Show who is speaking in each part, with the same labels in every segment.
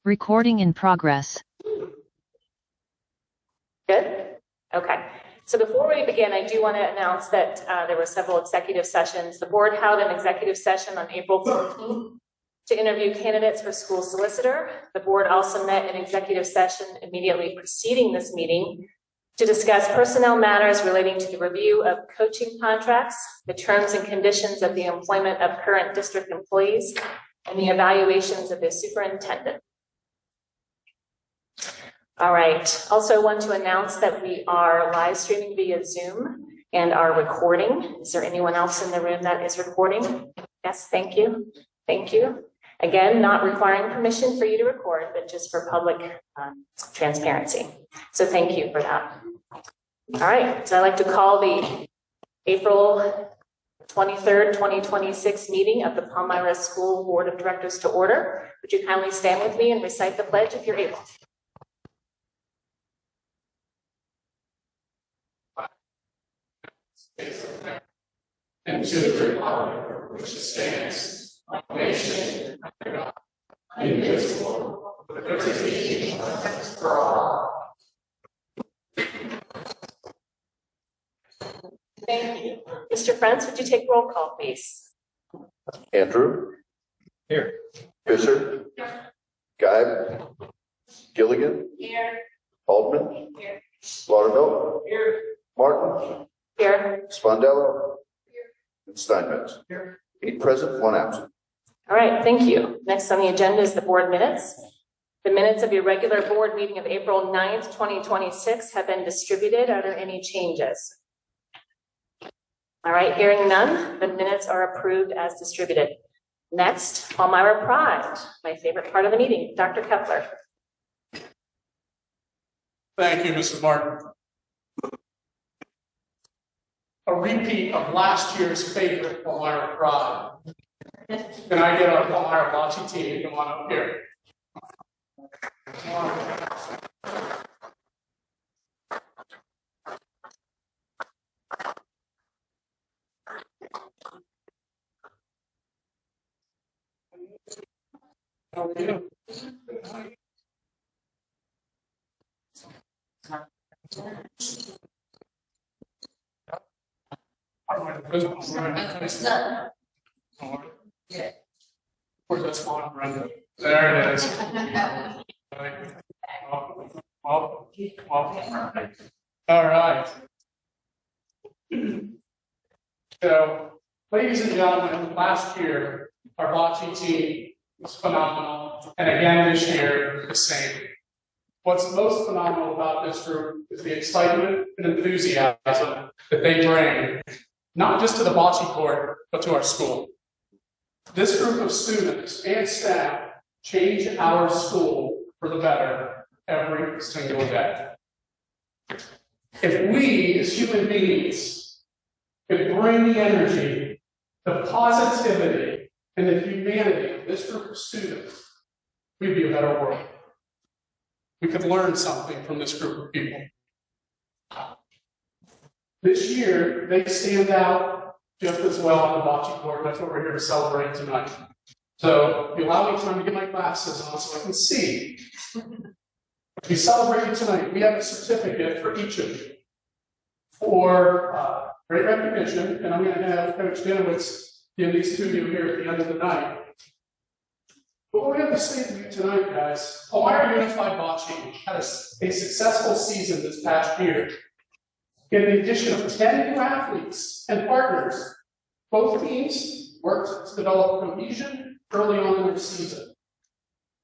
Speaker 1: Recording in progress.
Speaker 2: Good? Okay. So before we begin, I do want to announce that there were several executive sessions. The board held an executive session on April 14th to interview candidates for school solicitor. The board also met an executive session immediately preceding this meeting to discuss personnel matters relating to the review of coaching contracts, the terms and conditions of the employment of current district employees, and the evaluations of the superintendent. All right. Also want to announce that we are live streaming via Zoom and are recording. Is there anyone else in the room that is recording? Yes, thank you. Thank you. Again, not requiring permission for you to record, but just for public transparency. So thank you for that. All right. So I'd like to call the April 23rd, 2026 meeting of the Palmyra School Board of Directors to order. Would you kindly stand with me and recite the pledge if you're able?
Speaker 3: And to the republic which stands, one nation, under God, indivisible, with liberty and justice for all.
Speaker 2: Thank you. Mr. Frantz, would you take roll call, please?
Speaker 4: Andrew?
Speaker 3: Here.
Speaker 4: Fisher? Guy? Gilligan?
Speaker 2: Here.
Speaker 4: Haldeman?
Speaker 2: Here.
Speaker 4: Laudermill?
Speaker 2: Here.
Speaker 4: Martin?
Speaker 2: Here.
Speaker 4: Spondello? And Steinmetz?
Speaker 3: Here.
Speaker 4: 8 present, 1 absent.
Speaker 2: All right, thank you. Next on the agenda is the board minutes. The minutes of your regular board meeting of April 9th, 2026 have been distributed. Are there any changes? All right, hearing none, the minutes are approved as distributed. Next, Palmyra Pride, my favorite part of the meeting. Dr. Kepler.
Speaker 3: Thank you, Mrs. Martin. A repeat of last year's favorite Palmyra Pride. Can I get our Palmyra Bocce team to come on up here? How are you? Where's that spot, Brenda? There it is. All right. So, ladies and gentlemen, last year our bocce team was phenomenal, and again this year the same. What's most phenomenal about this group is the excitement and enthusiasm that they bring, not just to the bocce court, but to our school. This group of students and staff change our school for the better every single day. If we as human beings could bring the energy, the positivity, and the humanity of this group of students, we'd be a better world. We could learn something from this group of people. This year, they stand out just as well on the bocce court. That's what we're here to celebrate tonight. So, if you allow me time to get my glasses on so I can see. We celebrated tonight. We have a certificate for each of you for great recognition, and I'm going to have Coach Denowitz give these to you here at the end of the night. But what we have to say to you tonight, guys, Palmyra Unified Bocce had a successful season this past year. In the addition of 10 new athletes and partners, both teams worked to develop cohesion early on in their season.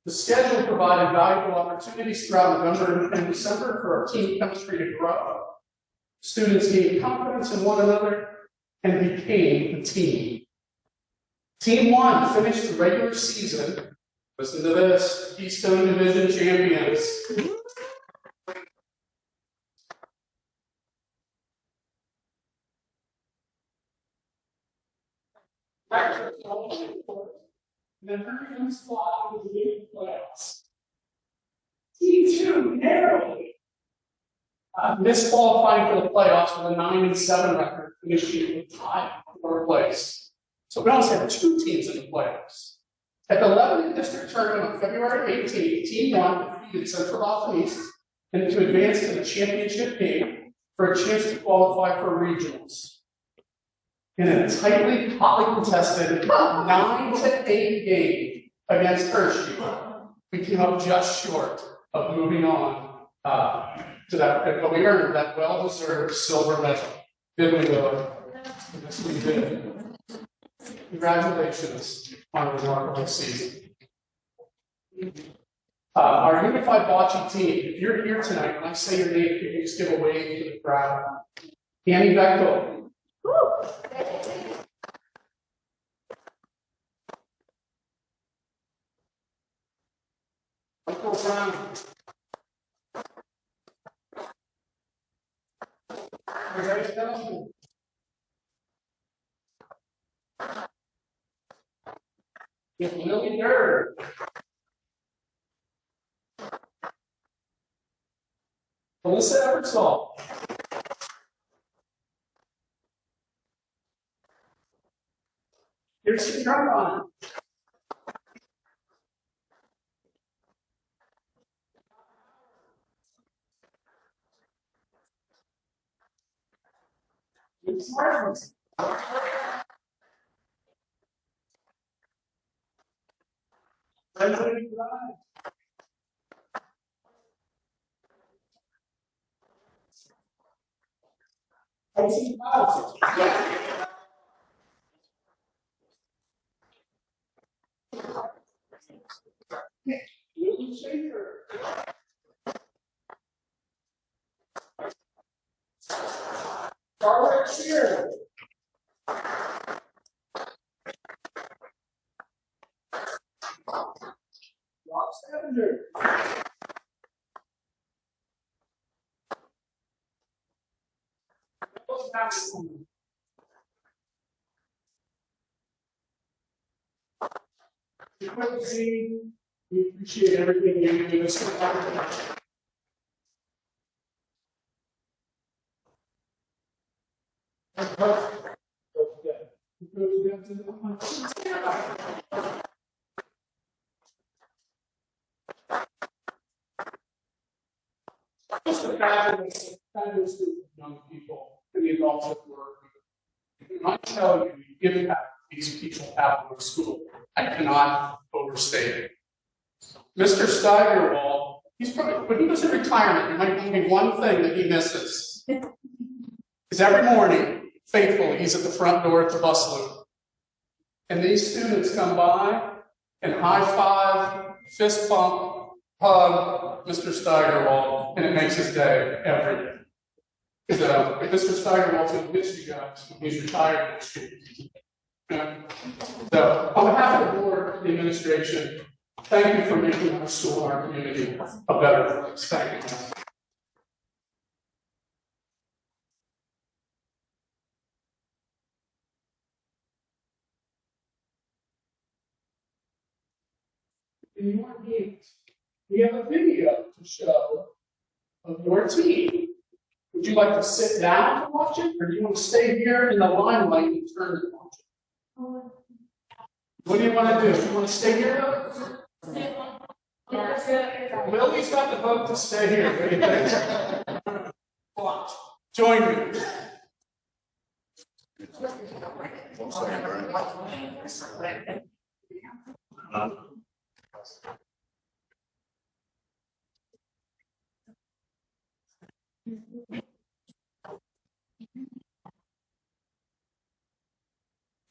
Speaker 3: The schedule provided valuable opportunities throughout November and December for our team chemistry to grow. Students gained confidence in one another and became a team. Team 1 finished the regular season, listen to this, Keystone Division champions. Then Hurricane Squad was in the playoffs. Team 2 narrowly misqualifying for the playoffs with a 9-7 record, finishing with tied for third place. So we also have 2 teams in the playoffs. At the Lebanon District Tournament on February 18th, Team 1 defeated Central Boston East and to advance to the championship game for a chance to qualify for regionals. In a tightly, hotly contested 9-8 game against Hershey, we came up just short of moving on to that, but we earned that well-deserved silver medal. Didn't we, Will? Yes, we did. Congratulations on a remarkable season. Our unified bocce team, if you're here tonight, when I say your name, can you just give a wave to the crowd? Annie Bechtel. Michael Brown. Grace Nelson. Lily Durr. Melissa Eversole. Kirsten Drummond. Charlotte Shear. Rob Stavanger. We appreciate everything you do. Just a fabulous group of young people in the adults at work. I tell you, the impact these people have on school, I cannot overstate it. Mr. Steigerwald, he's probably, when he was in retirement, there might be one thing that he misses. Because every morning, faithfully, he's at the front door at the bus loop. And these students come by and high five, fist bump, hug Mr. Steigerwald, and it makes his day every day. So, Mr. Steigerwald's going to miss you guys when he's retired next year. So, on behalf of the board, the administration, thank you for making our school and our community a better place. Thank you. In your games, we have a video to show of your team. Would you like to sit down to watch it, or do you want to stay here in the limelight and turn and watch it? What do you want to do? Do you want to stay here? Lily's got the vote to stay here. What do you think? Watch. Join me.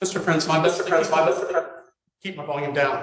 Speaker 3: Mr. Prince, keep my volume down.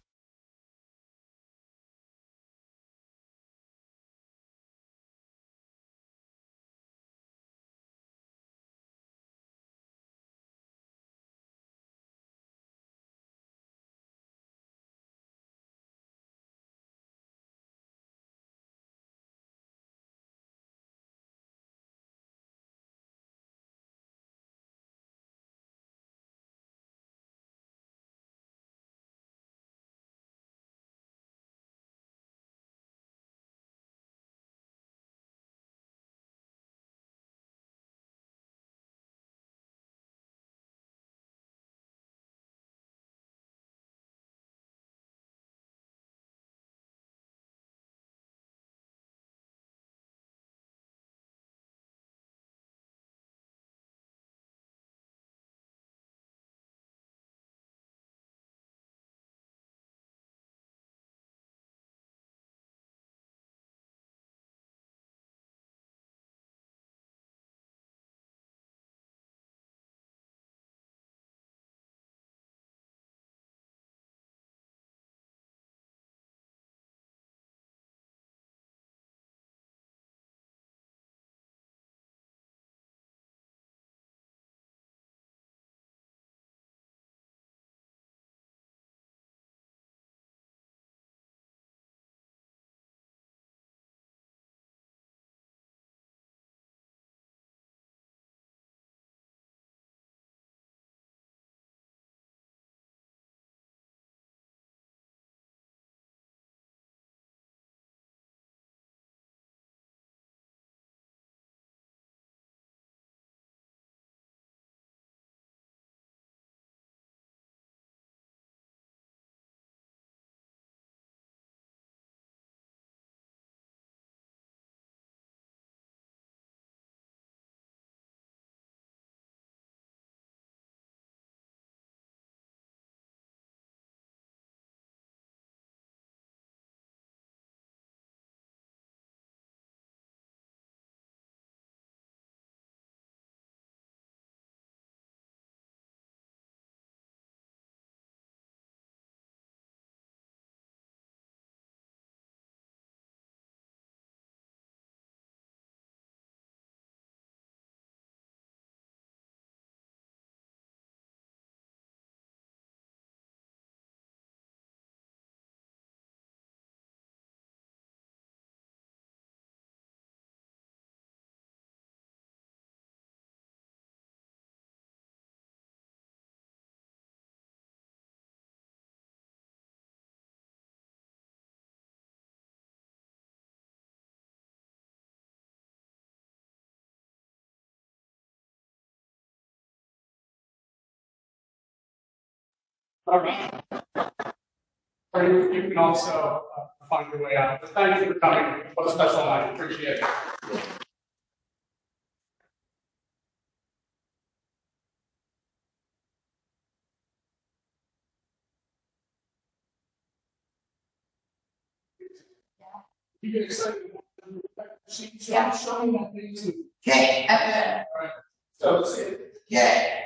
Speaker 3: All right. Or you can also find your way out. But thank you for coming. What a special night. Appreciate it. You get excited.
Speaker 1: Yeah.
Speaker 3: Show me that thing too.
Speaker 1: Okay.
Speaker 3: All right. So let's see.
Speaker 1: Yeah.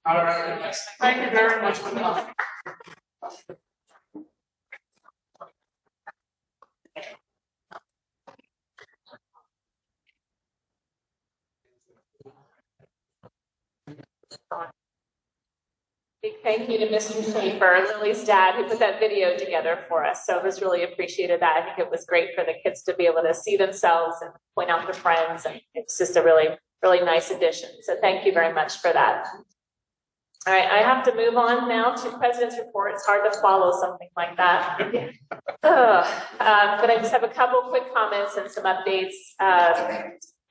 Speaker 3: All right. Thank you very much for that.
Speaker 2: Big thank you to Mr. Schaefer, Lily's dad, who put that video together for us. So it was really appreciated that. I think it was great for the kids to be able to see themselves and point out their friends. And it's just a really, really nice addition. So thank you very much for that. All right, I have to move on now to President's Report. It's hard to follow something like that. But I just have a couple quick comments and some updates.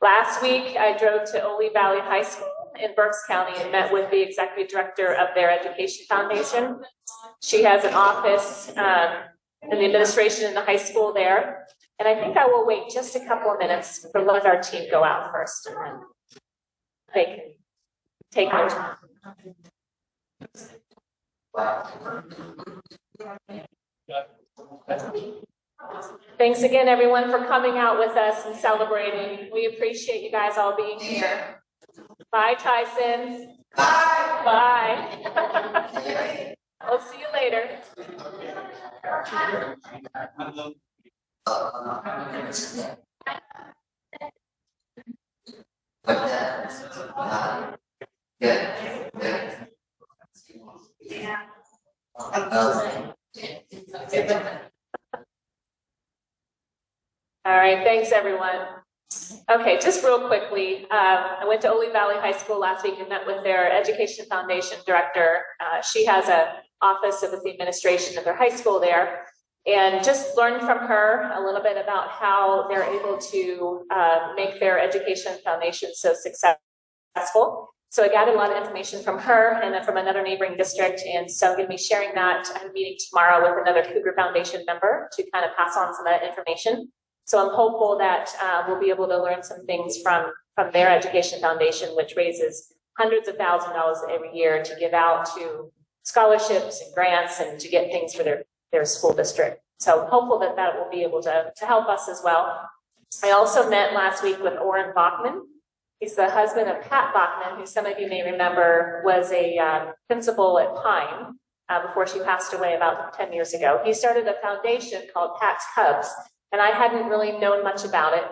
Speaker 2: Last week, I drove to Ole Valley High School in Berks County and met with the executive director of their education foundation. She has an office in the administration in the high school there. And I think I will wait just a couple of minutes to let our team go out first, and then they can take their time. Thanks again, everyone, for coming out with us and celebrating. We appreciate you guys all being here. Bye, Tyson.
Speaker 1: Bye.
Speaker 2: Bye. We'll see you later. All right, thanks everyone. Okay, just real quickly, I went to Ole Valley High School last week and met with their Education Foundation director. She has an office with the administration of their high school there, and just learned from her a little bit about how they're able to make their Education Foundation so successful. So I got a lot of information from her and then from another neighboring district, and so I'm going to be sharing that. I have a meeting tomorrow with another Cougar Foundation member to kind of pass on some of that information. So I'm hopeful that we'll be able to learn some things from their Education Foundation, which raises hundreds of thousands of dollars every year to give out to scholarships and grants and to get things for their school district. So I'm hopeful that that will be able to help us as well. I also met last week with Oren Bachman. He's the husband of Pat Bachman, who some of you may remember was a principal at Pine before she passed away about 10 years ago. He started a foundation called Pat's Cubs. And I hadn't really known much about it,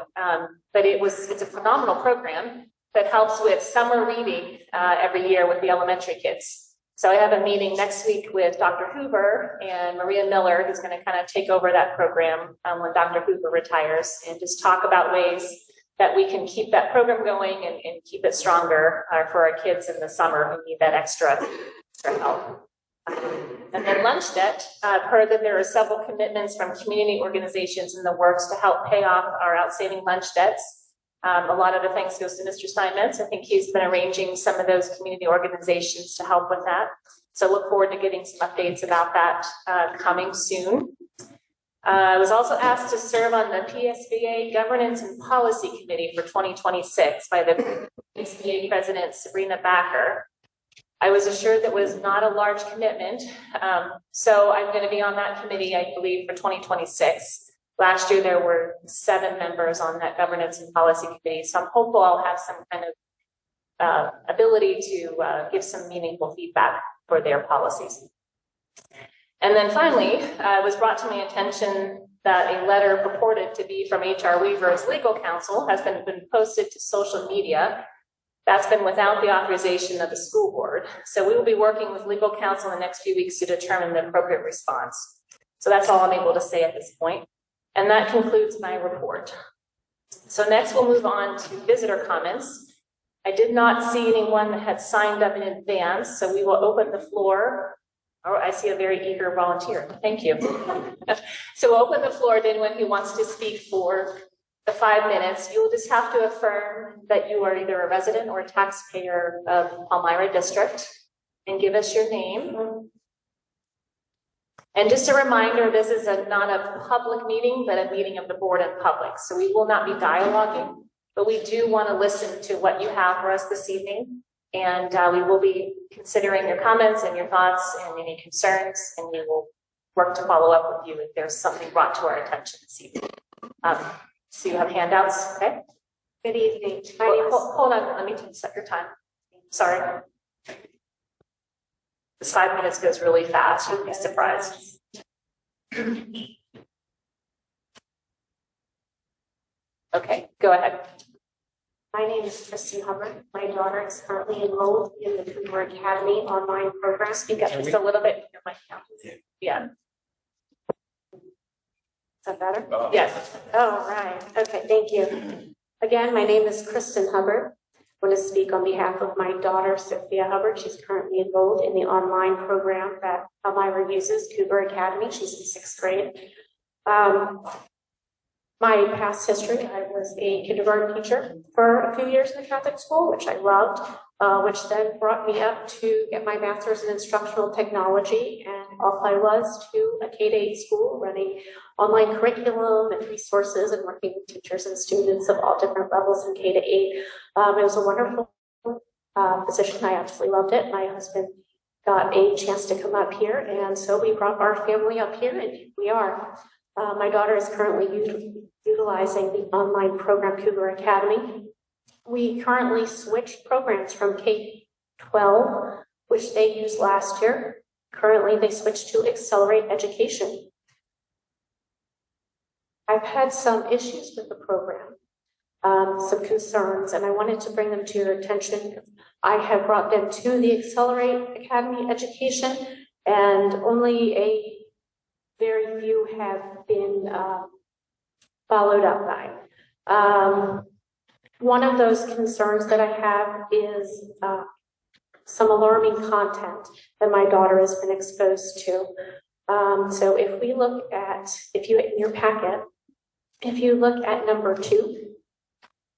Speaker 2: but it's a phenomenal program that helps with summer reading every year with the elementary kids. So I have a meeting next week with Dr. Hoover and Maria Miller, who's going to kind of take over that program when Dr. Hoover retires, and just talk about ways that we can keep that program going and keep it stronger for our kids in the summer who need that extra help. And then lunch debt, I've heard that there are several commitments from community organizations in the works to help pay off our outstanding lunch debts. A lot of the thanks goes to Mr. Steinmetz. I think he's been arranging some of those community organizations to help with that. So look forward to getting some updates about that coming soon. I was also asked to serve on the PSBA Governance and Policy Committee for 2026 by the PSBA President, Sabrina Backer. I was assured that was not a large commitment, so I'm going to be on that committee, I believe, for 2026. Last year, there were 7 members on that governance and policy committee, so I'm hopeful I'll have some kind of ability to give some meaningful feedback for their policies. And then finally, it was brought to my attention that a letter purported to be from H.R. Weaver's legal counsel has been posted to social media. That's been without the authorization of the school board. So we will be working with legal counsel in the next few weeks to determine the appropriate response. So that's all I'm able to say at this point. And that concludes my report. So next we'll move on to visitor comments. I did not see anyone that had signed up in advance, so we will open the floor. Oh, I see a very eager volunteer. Thank you. So we'll open the floor to anyone who wants to speak for the 5 minutes. You will just have to affirm that you are either a resident or a taxpayer of Palmyra District and give us your name. And just a reminder, this is not a public meeting, but a meeting of the board and public. So we will not be dialoguing, but we do want to listen to what you have for us this evening. And we will be considering your comments and your thoughts and any concerns, and we will work to follow up with you if there's something brought to our attention this evening. So you have handouts, okay?
Speaker 5: Good evening.
Speaker 2: Hold on, let me set your time. Sorry. This 5 minutes goes really fast, you'll be surprised. Okay, go ahead.
Speaker 5: My name is Kristen Hubbard. My daughter is currently enrolled in the Cougar Academy online program.
Speaker 2: Speak up just a little bit. Your mic now. Yeah.
Speaker 5: Is that better?
Speaker 2: Yes.
Speaker 5: Oh, right. Okay, thank you. Again, my name is Kristen Hubbard. I want to speak on behalf of my daughter, Sophia Hubbard. She's currently enrolled in the online program that Palmyra uses, Cougar Academy. She's in 6th grade. My past history, I was a kindergarten teacher for a few years in the Catholic school, which I loved, which then brought me up to get my master's in instructional technology. And off I was to a K-8 school running online curriculum and resources and working with teachers and students of all different levels in K-8. It was a wonderful position. I absolutely loved it. My husband got a chance to come up here, and so we brought our family up here, and here we are. My daughter is currently utilizing the online program Cougar Academy. We currently switched programs from K-12, which they used last year. Currently, they switched to Accelerate Education. I've had some issues with the program, some concerns, and I wanted to bring them to your attention. I have brought them to the Accelerate Academy Education, and only a very few have been followed up by. One of those concerns that I have is some alarming content that my daughter has been exposed to. So if we look at, in your packet, if you look at number 2,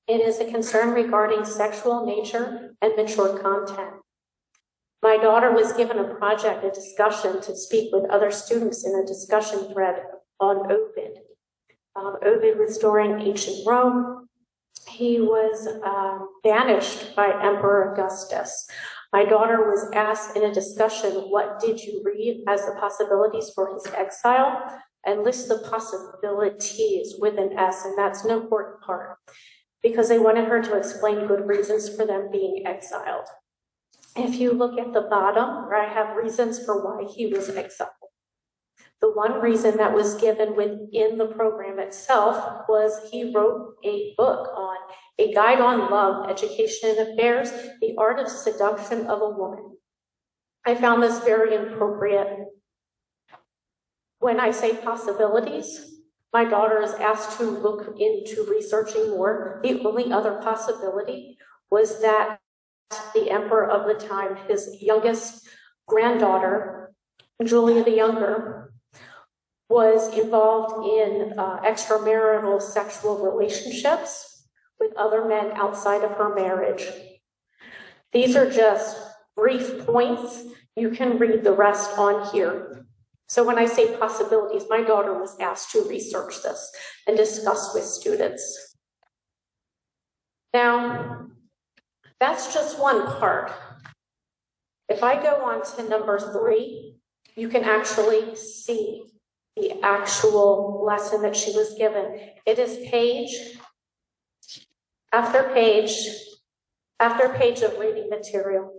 Speaker 5: it is a concern regarding sexual nature and mature content. My daughter was given a project, a discussion to speak with other students in a discussion thread on Ovid. Ovid was during ancient Rome. He was banished by Emperor Augustus. My daughter was asked in a discussion, what did you read as the possibilities for his exile? And list the possibilities with an S, and that's an important part, because they wanted her to explain good reasons for them being exiled. If you look at the bottom, where I have reasons for why he was exiled, the one reason that was given within the program itself was he wrote a book on a guide on love, education and affairs, the art of seduction of a woman. I found this very inappropriate. When I say possibilities, my daughter is asked to look into researching more. The only other possibility was that the emperor of the time, his youngest granddaughter, Julia the Younger, was involved in extramarital sexual relationships with other men outside of her marriage. These are just brief points. You can read the rest on here. So when I say possibilities, my daughter was asked to research this and discuss with students. Now, that's just one part. If I go on to number 3, you can actually see the actual lesson that she was given. It is page after page after page of reading material.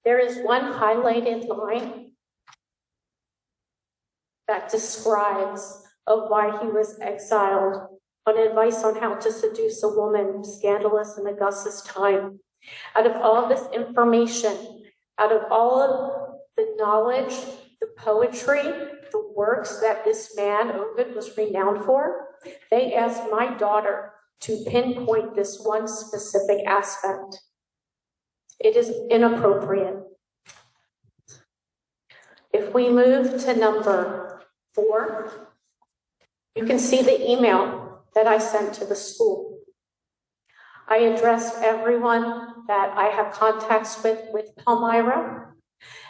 Speaker 5: There is one highlighted line that describes of why he was exiled, on advice on how to seduce a woman, scandalous in Augustus' time. Out of all this information, out of all of the knowledge, the poetry, the works that this man, Ovid, was renowned for, they asked my daughter to pinpoint this one specific aspect. It is inappropriate. If we move to number 4, you can see the email that I sent to the school. I addressed everyone that I have contacts with Palmyra,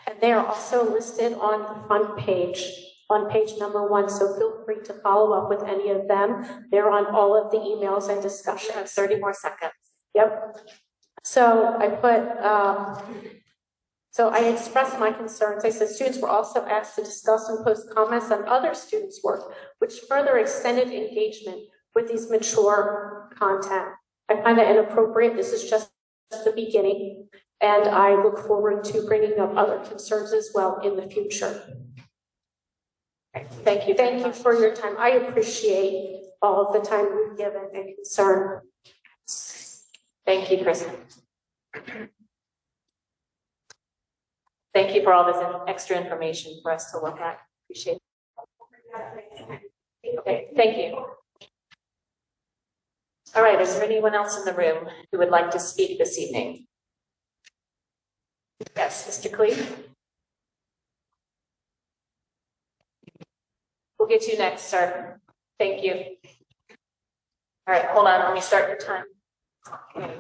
Speaker 5: and they are also listed on the front page, on page number 1, so feel free to follow up with any of them. They're on all of the emails and discussions.
Speaker 2: You have 30 more seconds.
Speaker 5: Yep. So I expressed my concerns. I said students were also asked to discuss and post comments on other students' work, which further extended engagement with these mature content. I find that inappropriate. This is just the beginning, and I look forward to bringing up other concerns as well in the future.
Speaker 2: Thank you.
Speaker 5: Thank you for your time. I appreciate all of the time you've given and concern.
Speaker 2: Thank you, Kristen. Thank you for all this extra information for us to look at. Appreciate it. Okay, thank you. All right, is there anyone else in the room who would like to speak this evening? Yes, Mr. Cleve. We'll get you next, sir. Thank you. All right, hold on, let me start your time. Okay.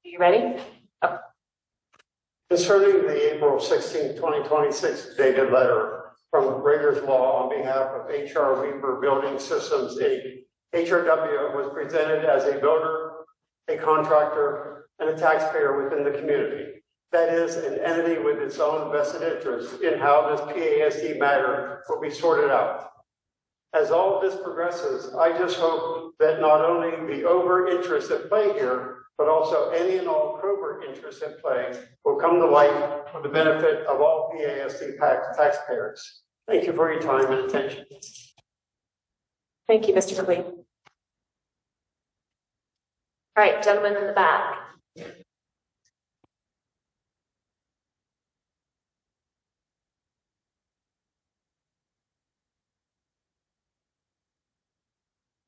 Speaker 2: You ready? Oh.
Speaker 6: Concerning the April 16, 2026 dated letter from Raiders Law on behalf of HR Weaver Building Systems, Inc., HRW was presented as a builder, a contractor, and a taxpayer within the community. That is, an entity with its own vested interest in how this PASD matter will be sorted out. As all of this progresses, I just hope that not only the overt interests at play here, but also any and all covert interests at play will come to light for the benefit of all PASD taxpayers. Thank you for your time and attention.
Speaker 2: Thank you, Mr. Cleve. All right, gentlemen in the back.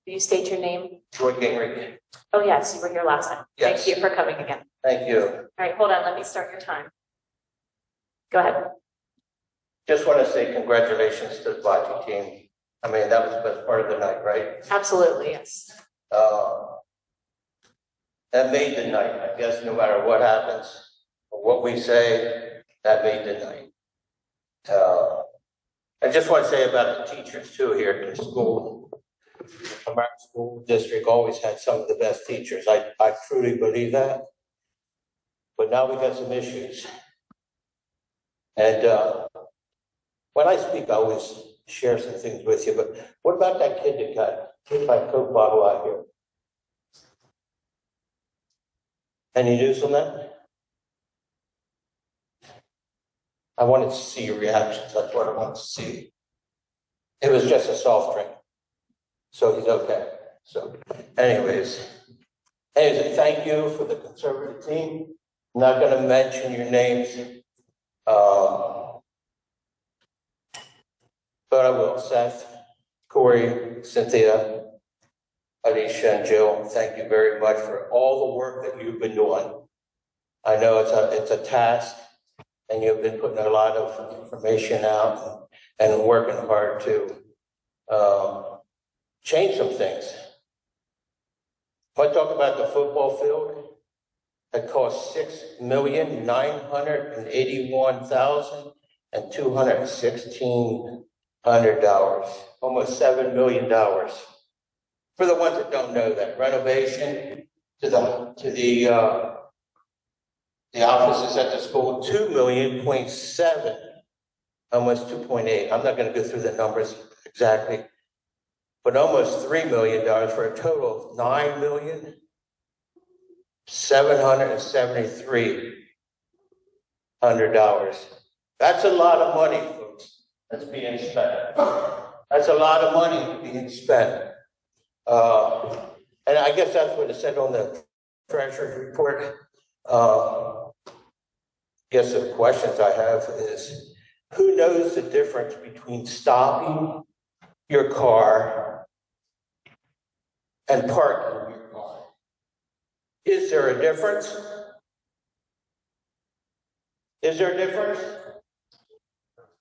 Speaker 2: Will you state your name?
Speaker 7: Troy Gingrich.
Speaker 2: Oh, yes, you were here last time.
Speaker 7: Yes.
Speaker 2: Thank you for coming again.
Speaker 7: Thank you.
Speaker 2: All right, hold on, let me start your time. Go ahead.
Speaker 7: Just want to say congratulations to the Bocce team. I mean, that was the best part of the night, right?
Speaker 2: Absolutely, yes.
Speaker 7: That made the night. I guess no matter what happens or what we say, that made the night. I just want to say about the teachers too here at the school. American School District always had some of the best teachers. I truly believe that. But now we got some issues. And when I speak, I always share some things with you. But what about that kid that got hit by a Coke bottle out here? Any news on that? I wanted to see your reactions. That's what I wanted to see. It was just a soft drink. So he's okay. So anyways, thank you for the conservative team. I'm not going to mention your names. But I will. Seth, Corey, Cynthia, Alicia, and Jill, thank you very much for all the work that you've been doing. I know it's a task, and you've been putting a lot of information out and working hard to change some things. I want to talk about the football field. It cost $6,981,216, almost $7 million. For the ones that don't know that, renovation to the offices at the school, $2.7 million, almost 2.8. I'm not going to go through the numbers exactly, but almost $3 million for a total of $9,773,000. That's a lot of money, folks, that's being spent. That's a lot of money being spent. And I guess that's what it said on the treasurer's report. I guess the questions I have is, who knows the difference between stopping your car and parking your car. Is there a difference? Is there a difference?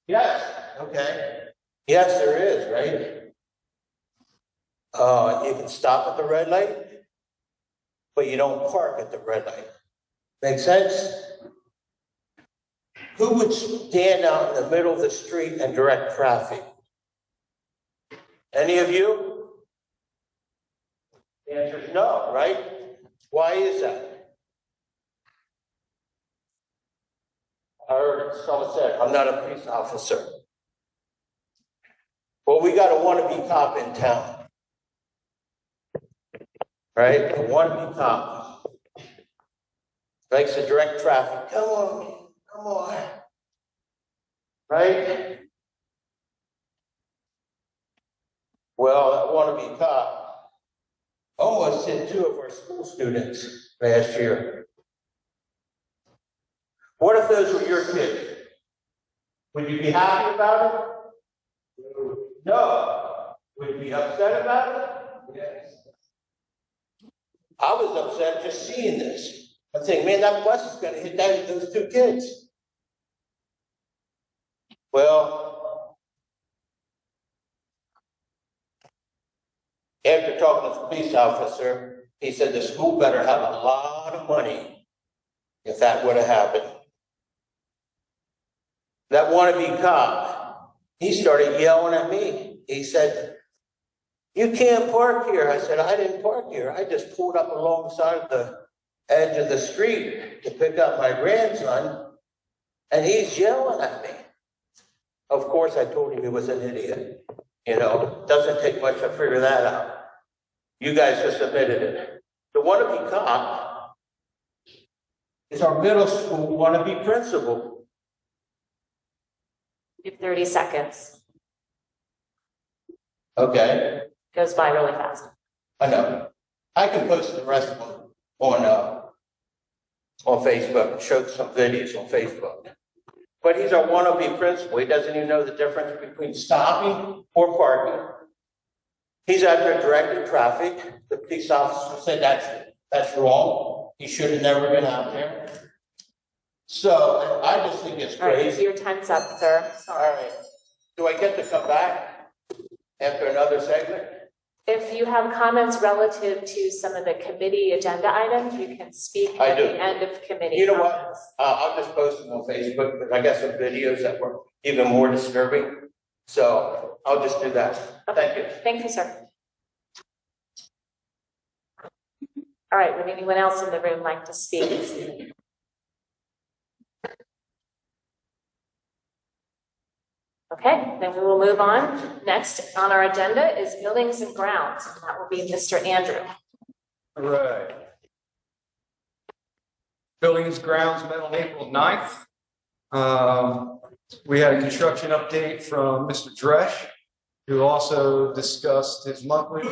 Speaker 7: Yes, okay. Yes, there is, right? You can stop at the red light, but you don't park at the red light. Make sense? Who would stand out in the middle of the street and direct traffic? Any of you? The answer is no, right? Why is that? I heard someone said, I'm not a police officer. Well, we got a wannabe cop in town. Right? A wannabe cop. Likes to direct traffic. Come on, come on. Right? Well, that wannabe cop almost hit 2 of our school students last year. What if those were your kids? Would you be happy about it? No. Would you be upset about it? Yes. I was upset just seeing this. I'm thinking, man, that bus is going to hit those 2 kids. Well, after talking to the police officer, he said the school better have a lot of money if that would have happened. That wannabe cop, he started yelling at me. He said, you can't park here. I said, I didn't park here. I just pulled up alongside the edge of the street to pick up my grandson, and he's yelling at me. Of course, I told him he was an idiot. You know, doesn't take much to figure that out. You guys just admitted it. The wannabe cop is our middle school wannabe principal.
Speaker 2: You have 30 seconds.
Speaker 7: Okay,
Speaker 2: Goes by really fast.
Speaker 7: I know. I can post the rest of them on Facebook, show some videos on Facebook. But he's our wannabe principal. He doesn't even know the difference between stopping or parking. He's out there directing traffic. The police officer said that's wrong. He should have never been out there. So I just think it's
Speaker 2: All right,
Speaker 7: crazy.
Speaker 2: your time's up, sir.
Speaker 7: All right. Do I get to come back after another segment?
Speaker 2: If you have comments relative to some of the committee agenda items, you can speak
Speaker 7: I
Speaker 2: at
Speaker 7: do.
Speaker 2: the end of committee
Speaker 7: You know what?
Speaker 2: comments.
Speaker 7: I'll just post them on Facebook, because I got some videos that were even more disturbing. So I'll just do that. Thank you.
Speaker 2: Thank you, sir. All right, would anyone else in the room like to speak? Okay, then we will move on. Next on our agenda is buildings and grounds, and that will be Mr. Andrew.
Speaker 8: All right. Buildings Grounds met on April 9th. We had a construction update from Mr. Dresch, who also discussed his monthly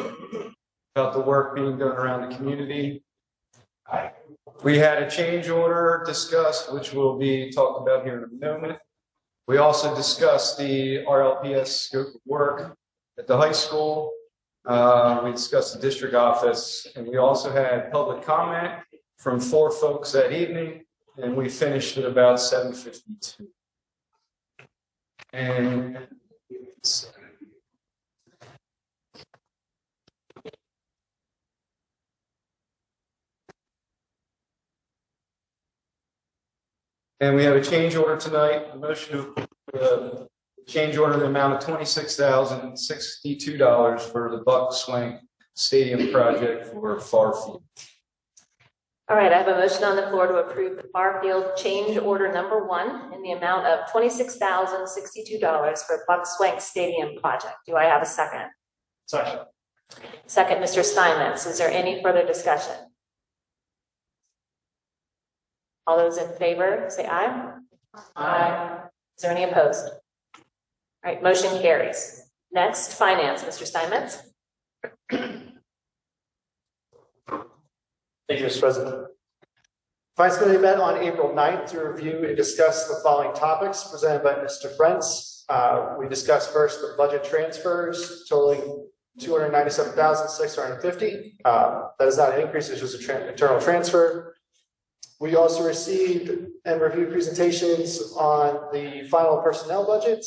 Speaker 8: about the work being done around the community. We had a change order discussed, which will be talked about here in a moment. We also discussed the RLPS scope of work at the high school. We discussed the district office, and we also had public comment from 4 folks that evening, and we finished at about 7:52. And we have a change order tonight, a motion to change order the amount of $26,062 for the Buck Swank Stadium project for Farfield.
Speaker 2: All right, I have a motion on the floor to approve the Farfield change order number 1 in the amount of $26,062 for Buck Swank Stadium project. Do I have a second?
Speaker 8: Second.
Speaker 2: Second, Mr. Steinmetz. Is there any further discussion? All those in favor, say aye. Aye. Is there any opposed? All right, motion carries. Next, finance, Mr. Steinmetz.
Speaker 9: Thank you, Mr. President. Finance Committee met on April 9th to review and discuss the following topics presented by Mr. Frentz. We discussed first the budget transfers totaling $297,650. That is not an increase, it's just an internal transfer. We also received and reviewed presentations on the final personnel budget,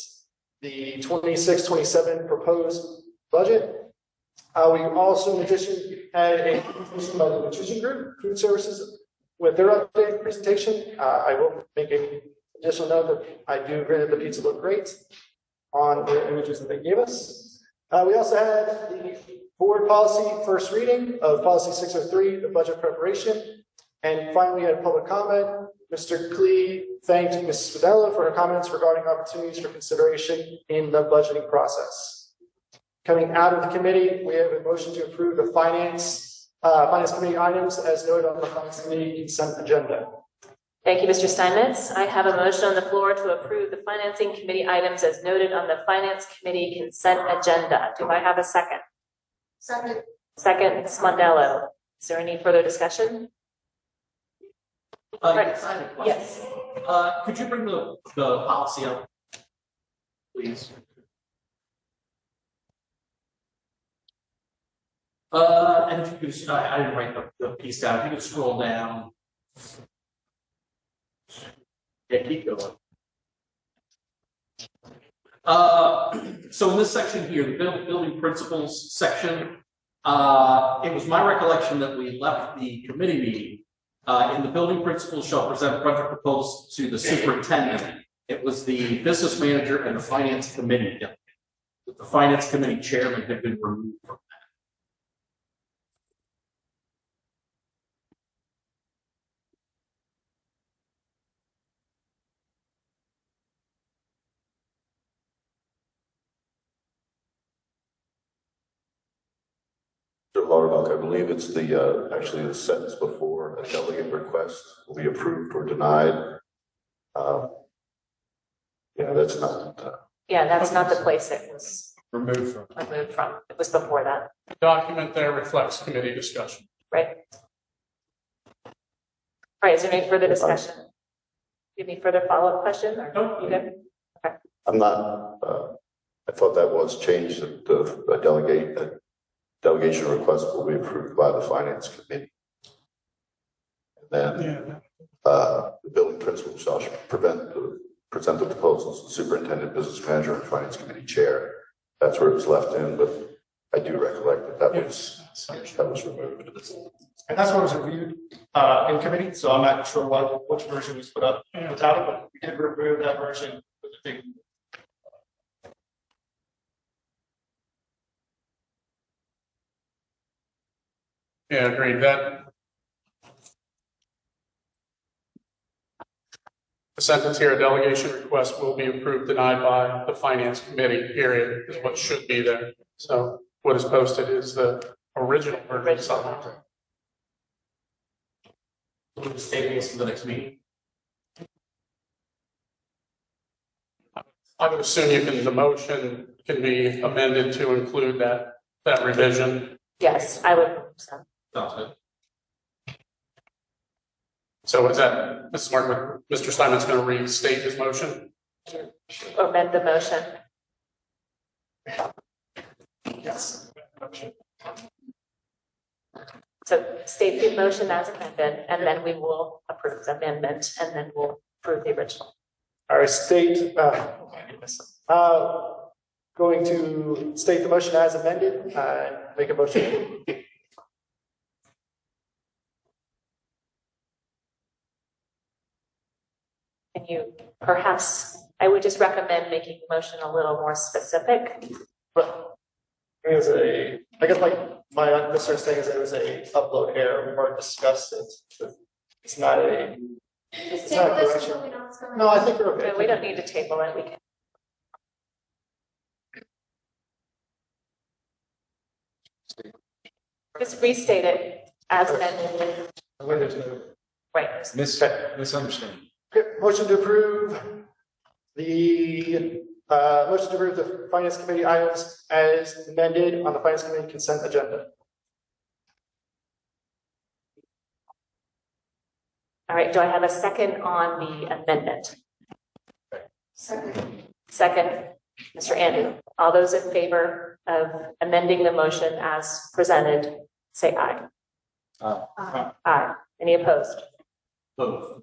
Speaker 9: the 26-27 proposed budget. We also, in addition, had a presentation by the nutrition group, food services, with their updated presentation. I will make an additional note that I do agree that the pizza looked great on the images that they gave us. We also had the board policy first reading of policy 603, the budget preparation. And finally, we had public comment. Mr. Klee thanked Ms. Spadella for her comments regarding opportunities for consideration in the budgeting process. Coming out of the committee, we have a motion to approve the finance committee items as noted on the finance committee consent agenda.
Speaker 2: Thank you, Mr. Steinmetz. I have a motion on the floor to approve the financing committee items as noted on the finance committee consent agenda. Do I have a second?
Speaker 1: Second.
Speaker 2: Second, Ms. Mondello. Is there any further discussion?
Speaker 10: Yes, I have a question.
Speaker 2: Yes.
Speaker 10: Could you bring the policy up, please? And if you could, I didn't write the piece down. If you could scroll down. Yeah, keep going. So in this section here, the building principles section, it was my recollection that we left the committee meeting. In the building principals shall present budget proposals to the superintendent. It was the business manager and the finance committee. The finance committee chairman had been removed from
Speaker 4: Mr. Lauterbach, I believe it's the, actually the sentence before, a delegate request will be approved or denied. Yeah, that's not,
Speaker 2: Yeah, that's not the place it was
Speaker 8: Removed from.
Speaker 2: removed from. It was before that,
Speaker 3: The document there reflects committee discussion.
Speaker 2: right? All right, is there any further discussion? Do you have any further follow-up question? Or
Speaker 3: No.
Speaker 2: you good?
Speaker 4: I'm not, I thought that was changed, that the delegation request will be approved by the finance committee. And then, the building principal shall present the proposals to the superintendent, business manager, and finance committee chair. That's where it was left in, but I do recollect that was removed.
Speaker 9: And that's what was reviewed in committee, so I'm not sure which version was put up without it, but we did remove that version with the big.
Speaker 3: Yeah, agreed. That the sentence here, a delegation request will be approved, denied by the finance committee, period, is what should be there. So what is posted is the original version. Something.
Speaker 10: We'll just table this to the next meeting.
Speaker 3: I would assume the motion can be amended to include that revision.
Speaker 2: Yes, I would. So.
Speaker 10: Sounds good.
Speaker 3: So is that, Mrs. Martin, Mr. Steinman's going to restate his motion?
Speaker 2: Amend the motion.
Speaker 9: Yes.
Speaker 2: So state the motion as amended, and then we will approve the amendment, and then we'll approve the original.
Speaker 9: All right, going to state the motion as amended, make a motion.
Speaker 2: Can you perhaps, I would just recommend making the motion a little more specific.
Speaker 9: It was I guess my misunderstanding is it was a upload error. We've already discussed it. It's not a.
Speaker 5: Just
Speaker 9: It's not
Speaker 5: table
Speaker 9: a
Speaker 5: this
Speaker 9: correction.
Speaker 5: until we know what's going
Speaker 9: No,
Speaker 5: on.
Speaker 9: I think we're okay.
Speaker 2: We don't need to table it, we can. Just restate it as amended,
Speaker 9: When there's no.
Speaker 2: right?
Speaker 8: Misunderstanding.
Speaker 9: Okay, motion to approve the finance committee items as amended on the finance committee consent agenda.
Speaker 2: All right, do I have a second on the amendment?
Speaker 1: Second.
Speaker 2: Second, Mr. Andy. All those in favor of amending the motion as presented, say aye. Aye. Any opposed?
Speaker 10: Both.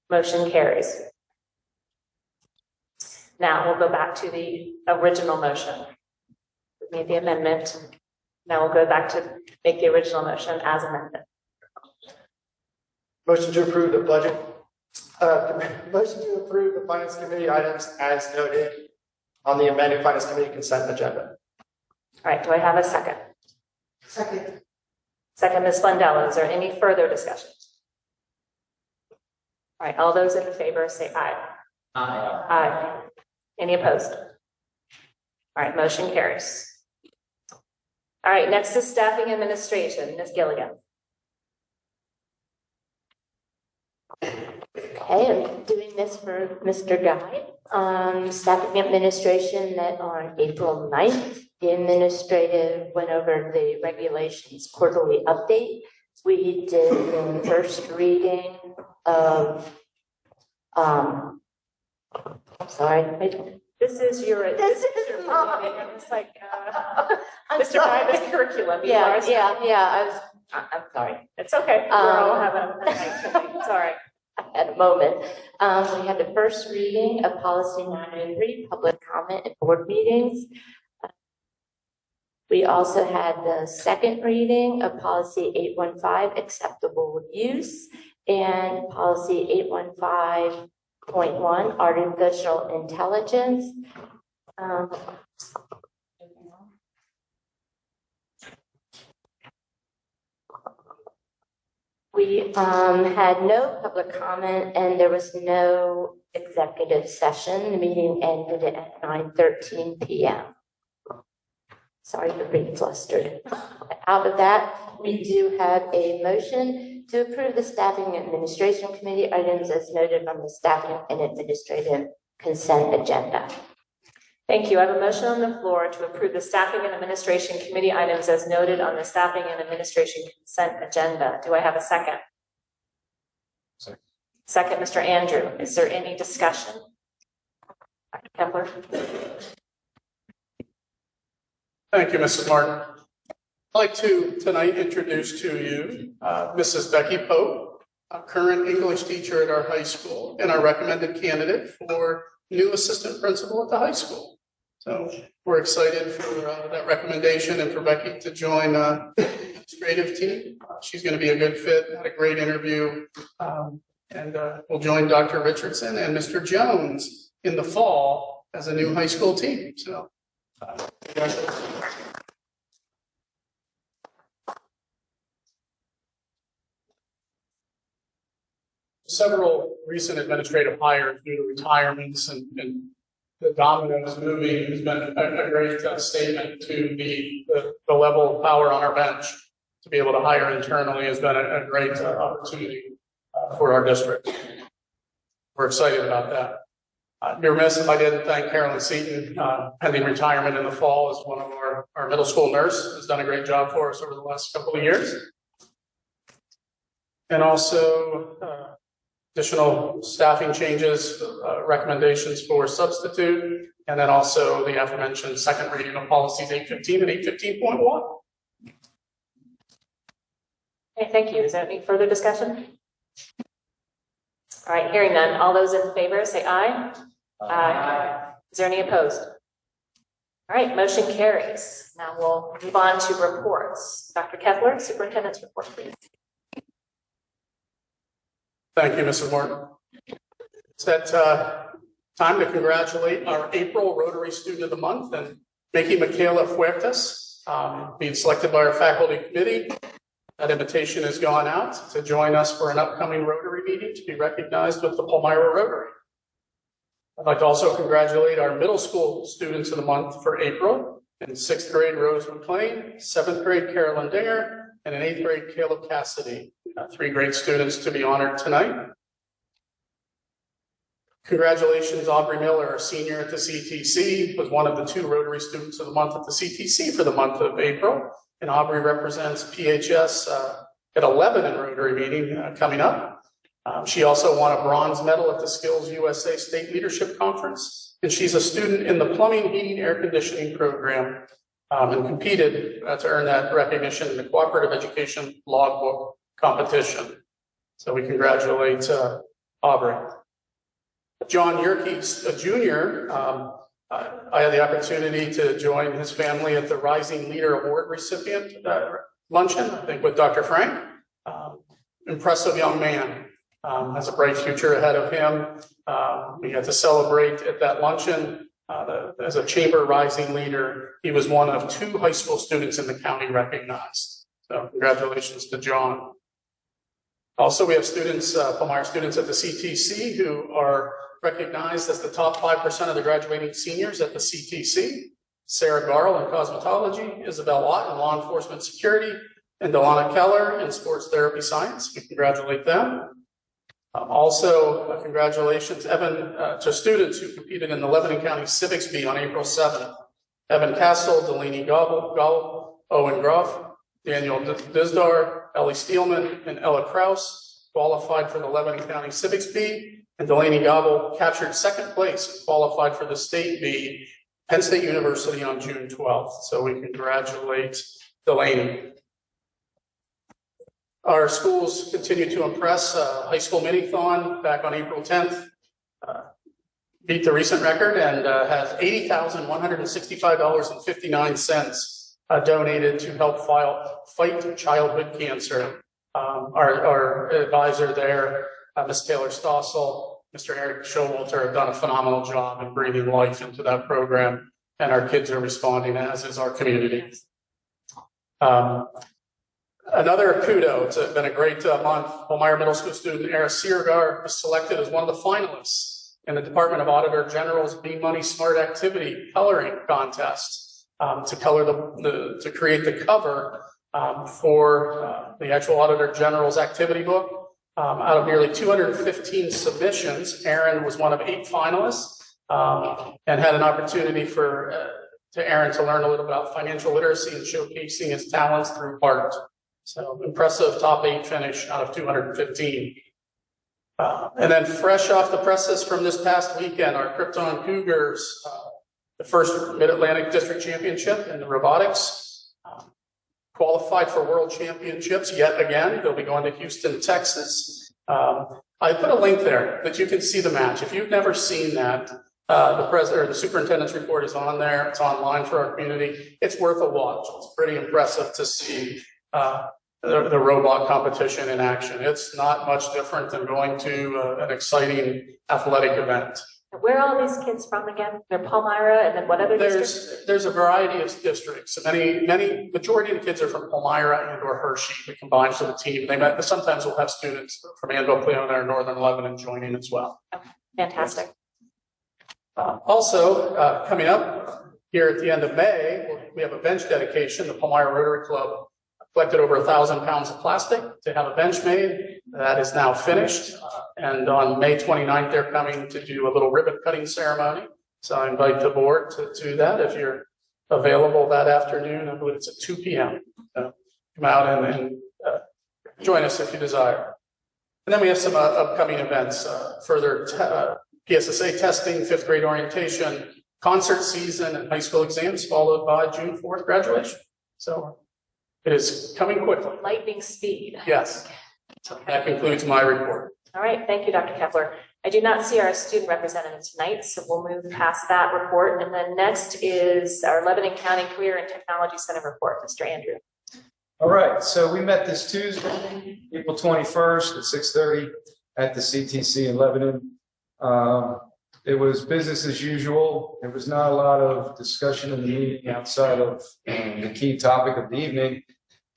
Speaker 2: Motion carries. Now we'll go back to the original motion. We made the amendment. Now we'll go back to make the original motion as amended.
Speaker 9: Motion to approve the budget, motion to approve the finance committee items as noted on the amended finance committee consent agenda.
Speaker 2: All right, do I have a second?
Speaker 1: Second.
Speaker 2: Second, Ms. Blendello. Is there any further discussion? All right, all those in favor say aye.
Speaker 10: Aye.
Speaker 2: Aye. Any opposed? All right, motion carries. All right, next is staffing administration. Ms. Gilligan.
Speaker 11: Okay, I'm doing this for Mr. Guy. Staffing administration met on April 9th. The administrative went over the regulations quarterly update. We did the first reading of, I'm sorry.
Speaker 2: This is your.
Speaker 11: This is mine.
Speaker 2: It's like,
Speaker 11: I'm
Speaker 2: Mr. Guy, the curriculum. You are-
Speaker 11: I'm sorry.
Speaker 2: It's okay. We're all having a night tonight. It's all right.
Speaker 11: At a moment. We had the first reading of policy 903, public comment at board meetings. We also had the second reading of policy 815, acceptable use, and policy 815.1, artificial intelligence. We had no public comment and there was no executive session. The meeting ended at 9:13 p.m. Sorry for being flustered. Out of that, we do have a motion to approve the staffing and administration committee items as noted on the staffing and administrative consent agenda.
Speaker 2: Thank you. I have a motion on the floor to approve the staffing and administration committee items as noted on the staffing and administration consent agenda. Do I have a second?
Speaker 8: Second.
Speaker 2: Second, Mr. Andrew. Is there any discussion? Dr. Kepler?
Speaker 3: Thank you, Mrs. Martin. I'd like to tonight introduce to you Mrs. Becky Pope, a current English teacher at our high school and our recommended candidate for new assistant principal at the high school. So we're excited for that recommendation and for Becky to join the administrative team. She's going to be a good fit, had a great interview, and will join Dr. Richardson and Mr. Jones in the fall as a new high school team. So congratulations. Several recent administrative hires due to retirements and the dominoes moving has been a great statement to the level of power on our bench. To be able to hire internally has been a great opportunity for our district. We're excited about that. I'd be remiss if I didn't thank Carolyn Seaton, pending retirement in the fall as one of our middle school nurse, has done a great job for us over the last couple of years. And also, additional staffing changes, recommendations for substitute, and then also the aforementioned second reading of policies 815 and 815.1.
Speaker 2: Okay, thank you. Is there any further discussion? All right, hearing none. All those in favor say aye. Aye. Is there any opposed? All right, motion carries. Now we'll move on to reports. Dr. Kepler, superintendent's report, please.
Speaker 3: Thank you, Mrs. Martin. It's that time to congratulate our April Rotary Student of the Month and Mickey Michaela Fuertes, being selected by our faculty committee. That invitation has gone out to join us for an upcoming Rotary meeting to be recognized with the Palmyra Rotary. I'd like to also congratulate our middle school students of the month for April. In 6th grade, Rose McLean, 7th grade, Carolyn Dinger, and in 8th grade, Caleb Cassidy. 3 great students to be honored tonight. Congratulations, Aubrey Miller, a senior at the CTC, was one of the 2 Rotary Students of the Month at the CTC for the month of April. And Aubrey represents PHS at 11 in Rotary meeting coming up. She also won a bronze medal at the Skills USA State Leadership Conference, and she's a student in the Plumbing, Heating, Air Conditioning program, and competed to earn that recognition in the Cooperative Education Logbook competition. So we congratulate Aubrey. John Yerke, a junior, I had the opportunity to join his family at the Rising Leader Award recipient luncheon, I think with Dr. Frank. Impressive young man, has a bright future ahead of him. We got to celebrate at that luncheon as a chamber rising leader. He was one of 2 high school students in the county recognized. So congratulations to John. Also, we have students, Palmyra students at the CTC who are recognized as the top 5% of the graduating seniors at the CTC. Sarah Garl in cosmetology, Isabel Watt in law enforcement security, and Delana Keller in sports therapy science. We congratulate them. Also, congratulations, to students who competed in the Lebanon County Civics Bee on April 7th. Evan Castle, Delaney Gobble, Owen Groff, Daniel Dizdar, Ellie Steelman, and Ella Kraus qualified for the Lebanon County Civics Bee, and Delaney Gobble captured 2nd place and qualified for the State Bee, Penn State University on June 12th. So we congratulate Delaney. Our schools continue to impress. High school mini-thon back on April 10th beat the recent record and has $80,165.59 donated to help fight childhood cancer. Our advisor there, Ms. Taylor Stossel, Mr. Eric Showalter have done a phenomenal job in breathing life into that program, and our kids are responding, as is our community. Another kudo, it's been a great month. Palmyra Middle School student Era Siergar was selected as one of the finalists in the Department of Auditor General's Be Money Smart Activity coloring contest to color to create the cover for the actual Auditor General's activity book. Out of nearly 215 submissions, Aaron was one of 8 finalists and had an opportunity to Aaron to learn a little about financial literacy and showcasing his talents through art. So impressive top 8 finish out of 215. And then fresh off the presses from this past weekend, our Krypton Cougars, the first Mid-Atlantic District Championship in the robotics, qualified for World Championships yet again. They'll be going to Houston, Texas. I put a link there that you can see the match. If you've never seen that, the superintendent's report is on there. It's online for our community. It's worth a watch. It's pretty impressive to see the robot competition in action. It's not much different than going to an exciting athletic event.
Speaker 2: Where are all these kids from again? They're Palmyra, and then what other districts?
Speaker 3: There's a variety of districts. Majority of the kids are from Palmyra and or Hershey. We combine for the team. Sometimes we'll have students from Anvil, Cleona, or Northern Lebanon joining as well.
Speaker 2: Okay. Fantastic.
Speaker 3: Also, coming up here at the end of May, we have a bench dedication. The Palmyra Rotary Club collected over 1,000 pounds of plastic to have a bench made. That is now finished. And on May 29th, they're coming to do a little ribbon cutting ceremony. So I invite the board to do that if you're available that afternoon. I believe it's at 2 p.m. So come out and join us if you desire. And then we have some upcoming events, further PSSA testing, 5th grade orientation, concert season, and high school exams, followed by June 4th graduation. So it is coming quickly.
Speaker 2: Lightning speed.
Speaker 3: Yes. So that concludes my report.
Speaker 2: All right, thank you, Dr. Kepler. I do not see our student representative tonight, so we'll move past that report. And then next is our Lebanon County Career and Technology Center report, Mr. Andrew.
Speaker 8: All right, so we met this Tuesday, April 21st at 6:30 at the CTC in Lebanon. It was business as usual. There was not a lot of discussion in the meeting outside of the key topic of the evening.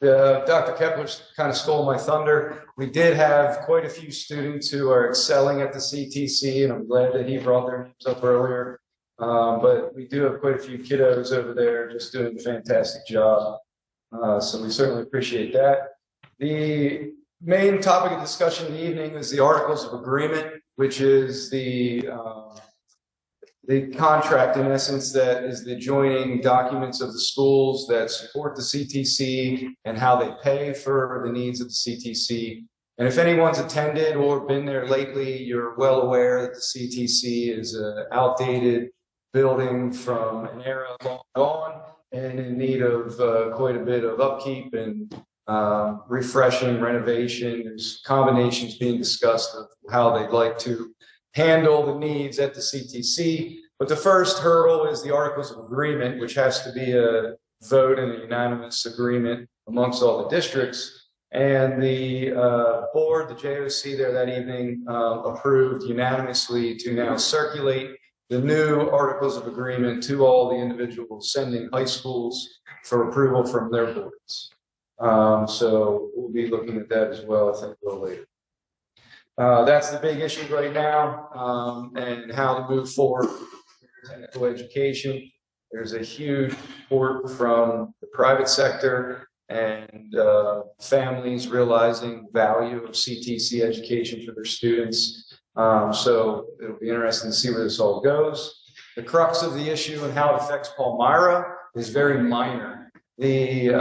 Speaker 8: Dr. Kepler kind of stole my thunder. We did have quite a few students who are excelling at the CTC, and I'm glad that he brought their names up earlier. But we do have quite a few kiddos over there just doing a fantastic job. So we certainly appreciate that. The main topic of discussion in the evening is the Articles of Agreement, which is the contract, in essence, that is the joining documents of the schools that support the CTC and how they pay for the needs of the CTC. And if anyone's attended or been there lately, you're well aware that the CTC is an outdated building from an era long gone and in need of quite a bit of upkeep and refreshing renovation. There's combinations being discussed of how they'd like to handle the needs at the CTC. But the first hurdle is the Articles of Agreement, which has to be a vote and a unanimous agreement amongst all the districts. And the board, the JOC there that evening, approved unanimously to now circulate the new Articles of Agreement to all the individuals sending high schools for approval from their boards. So we'll be looking at that as well, I think, a little later. That's the big issue right now, and how to move forward with technical education. There's a huge support from the private sector and families realizing value of CTC education for their students. So it'll be interesting to see where this all goes. The crux of the issue and how it affects Palmyra is very minor. The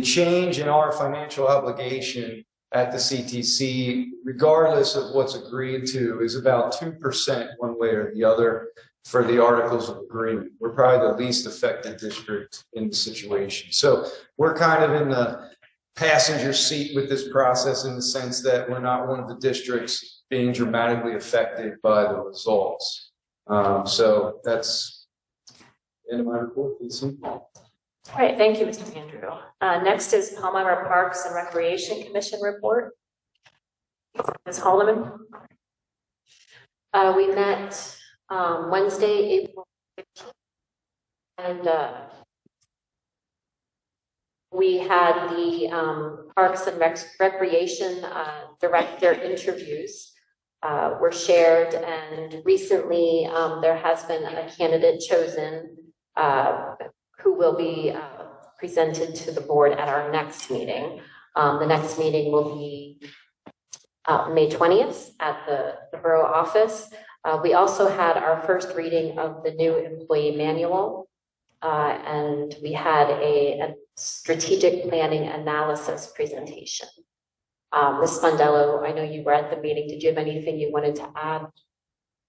Speaker 8: change in our financial obligation at the CTC, regardless of what's agreed to, is about 2% one way or the other for the Articles of Agreement. We're probably the least affected district in the situation. So we're kind of in the passenger seat with this process in the sense that we're not one of the districts being dramatically affected by the results. So that's the end of my report, Lisa.
Speaker 2: All right, thank you, Mr. Andrew. Next is Palmyra Parks and Recreation Commission report. Ms. Haldeman.
Speaker 5: We met Wednesday, April 15th, and we had the Parks and Recreation Director interviews were shared, and recently there has been a candidate chosen who will be presented to the board at our next meeting. The next meeting will be May 20th at the borough office. We also had our first reading of the new employee manual, and we had a strategic planning analysis presentation. Ms. Spondello, I know you were at the meeting. Did you have anything you wanted to add?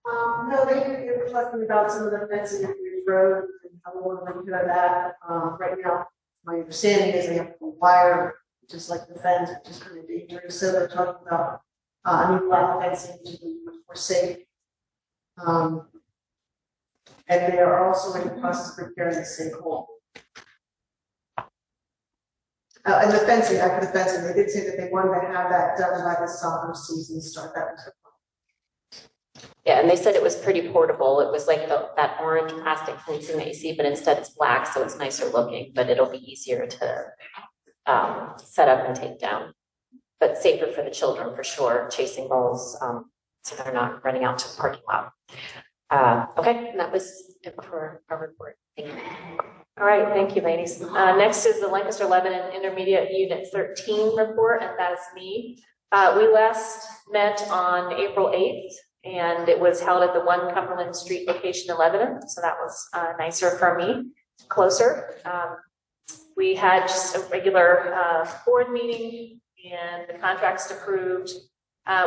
Speaker 12: No, they were talking about some of the fencing on the road and how we want to do that. Right now, my understanding is they have a wire, just like the fence, which is kind of dangerous. So they're talking about new black fencing to be much more safe. And they are also in the process of repairing the sinkhole. And the fencing, after the fencing, they did say that they wanted to have that done by the summer season start. That was
Speaker 2: Yeah, and they said it was pretty portable. It was like that orange plastic fencing that you see, but instead it's black, so it's nicer looking, but it'll be easier to set up and take down. But safer for the children for sure, chasing balls, so they're not running out to the parking lot. Okay, and that was it for our report. Thank you. All right, thank you, ladies. Next is the Lancaster Lebanon Intermediate Unit 13 report, and that is me. We last met on April 8th, and it was held at the 1 Cumberland Street location in Lebanon, so that was nicer for me, closer. We had just a regular board meeting, and the contracts approved.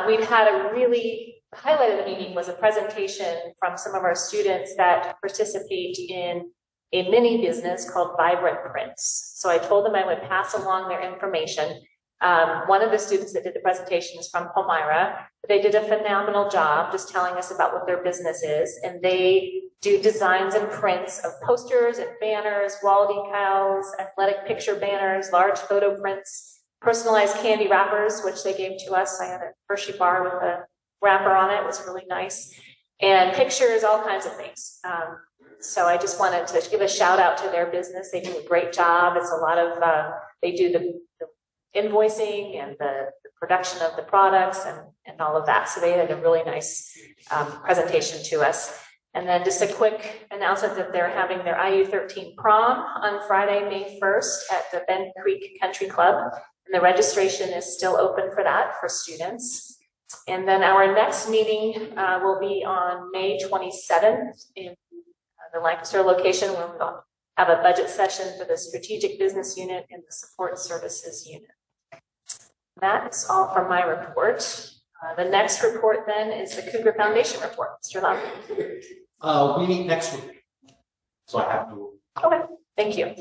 Speaker 2: We've had a really, the highlight of the meeting was a presentation from some of our students that participate in a mini business called Vibrant Prints. So I told them I would pass along their information. One of the students that did the presentation is from Palmyra. They did a phenomenal job just telling us about what their business is. And they do designs and prints of posters and banners, wall decals, athletic picture banners, large photo prints, personalized candy wrappers, which they gave to us. I had a Hershey bar with a wrapper on it. It was really nice. And pictures, all kinds of things. So I just wanted to give a shout out to their business. They do a great job. It's a lot of, they do the invoicing and the production of the products and all of that. So they had a really nice presentation to us. And then just a quick announcement that they're having their IU13 prom on Friday, May 1st at the Bend Creek Country Club. And the registration is still open for that for students. And then our next meeting will be on May 27th in the Lancaster location, where we'll have a budget session for the strategic business unit and the support services unit. That is all from my report. The next report then is the Cougar Foundation report. Mr. Lam.
Speaker 10: We meet next week. So I have to.
Speaker 2: Okay, thank you.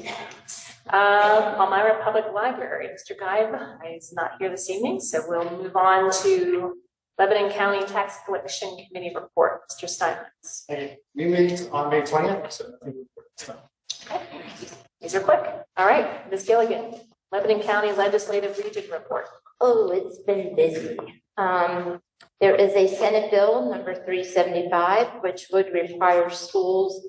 Speaker 2: Palmyra Public Library, Mr. Geib is not here this evening, so we'll move on to Lebanon County Tax Collection Committee report. Mr. Steinmetz.
Speaker 9: We meet on May 20th, so.
Speaker 2: Okay. These are quick. All right, Ms. Gilligan, Lebanon County Legislative Region report.
Speaker 11: Oh, it's been busy. There is a Senate bill number 375, which would require schools,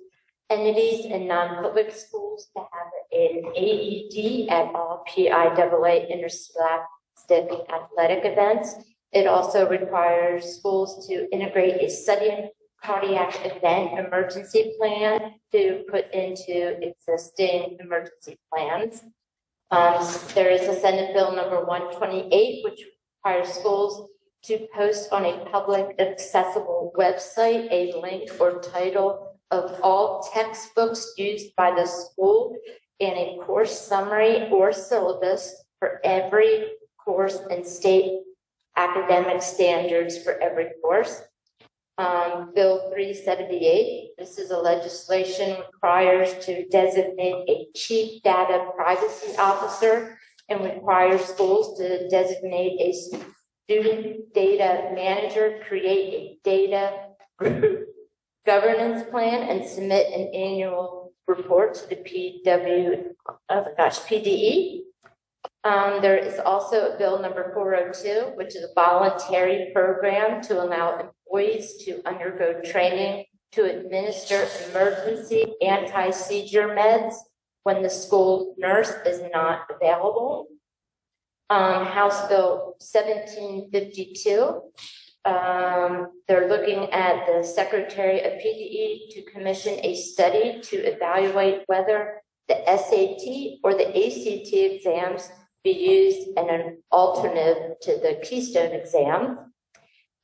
Speaker 11: entities, and non-public schools to have an AED at all PIAA interscholastic athletic events. It also requires schools to integrate a sudden cardiac event emergency plan to put into existing emergency plans. There is a Senate Bill number 128, which requires schools to post on a public accessible website a link or title of all textbooks used by the school and a course summary or syllabus for every course and state academic standards for every course. Bill 378, this is a legislation requires to designate a chief data privacy officer and requires schools to designate a student data manager, create a data governance plan, and submit an annual report to the PDE. There is also a bill number 402, which is a voluntary program to allow employees to undergo training to administer emergency anti-seizure meds when the school nurse is not available. House Bill 1752. They're looking at the Secretary of PDE to commission a study to evaluate whether the SAT or the ACT exams be used as an alternative to the Keystone exam.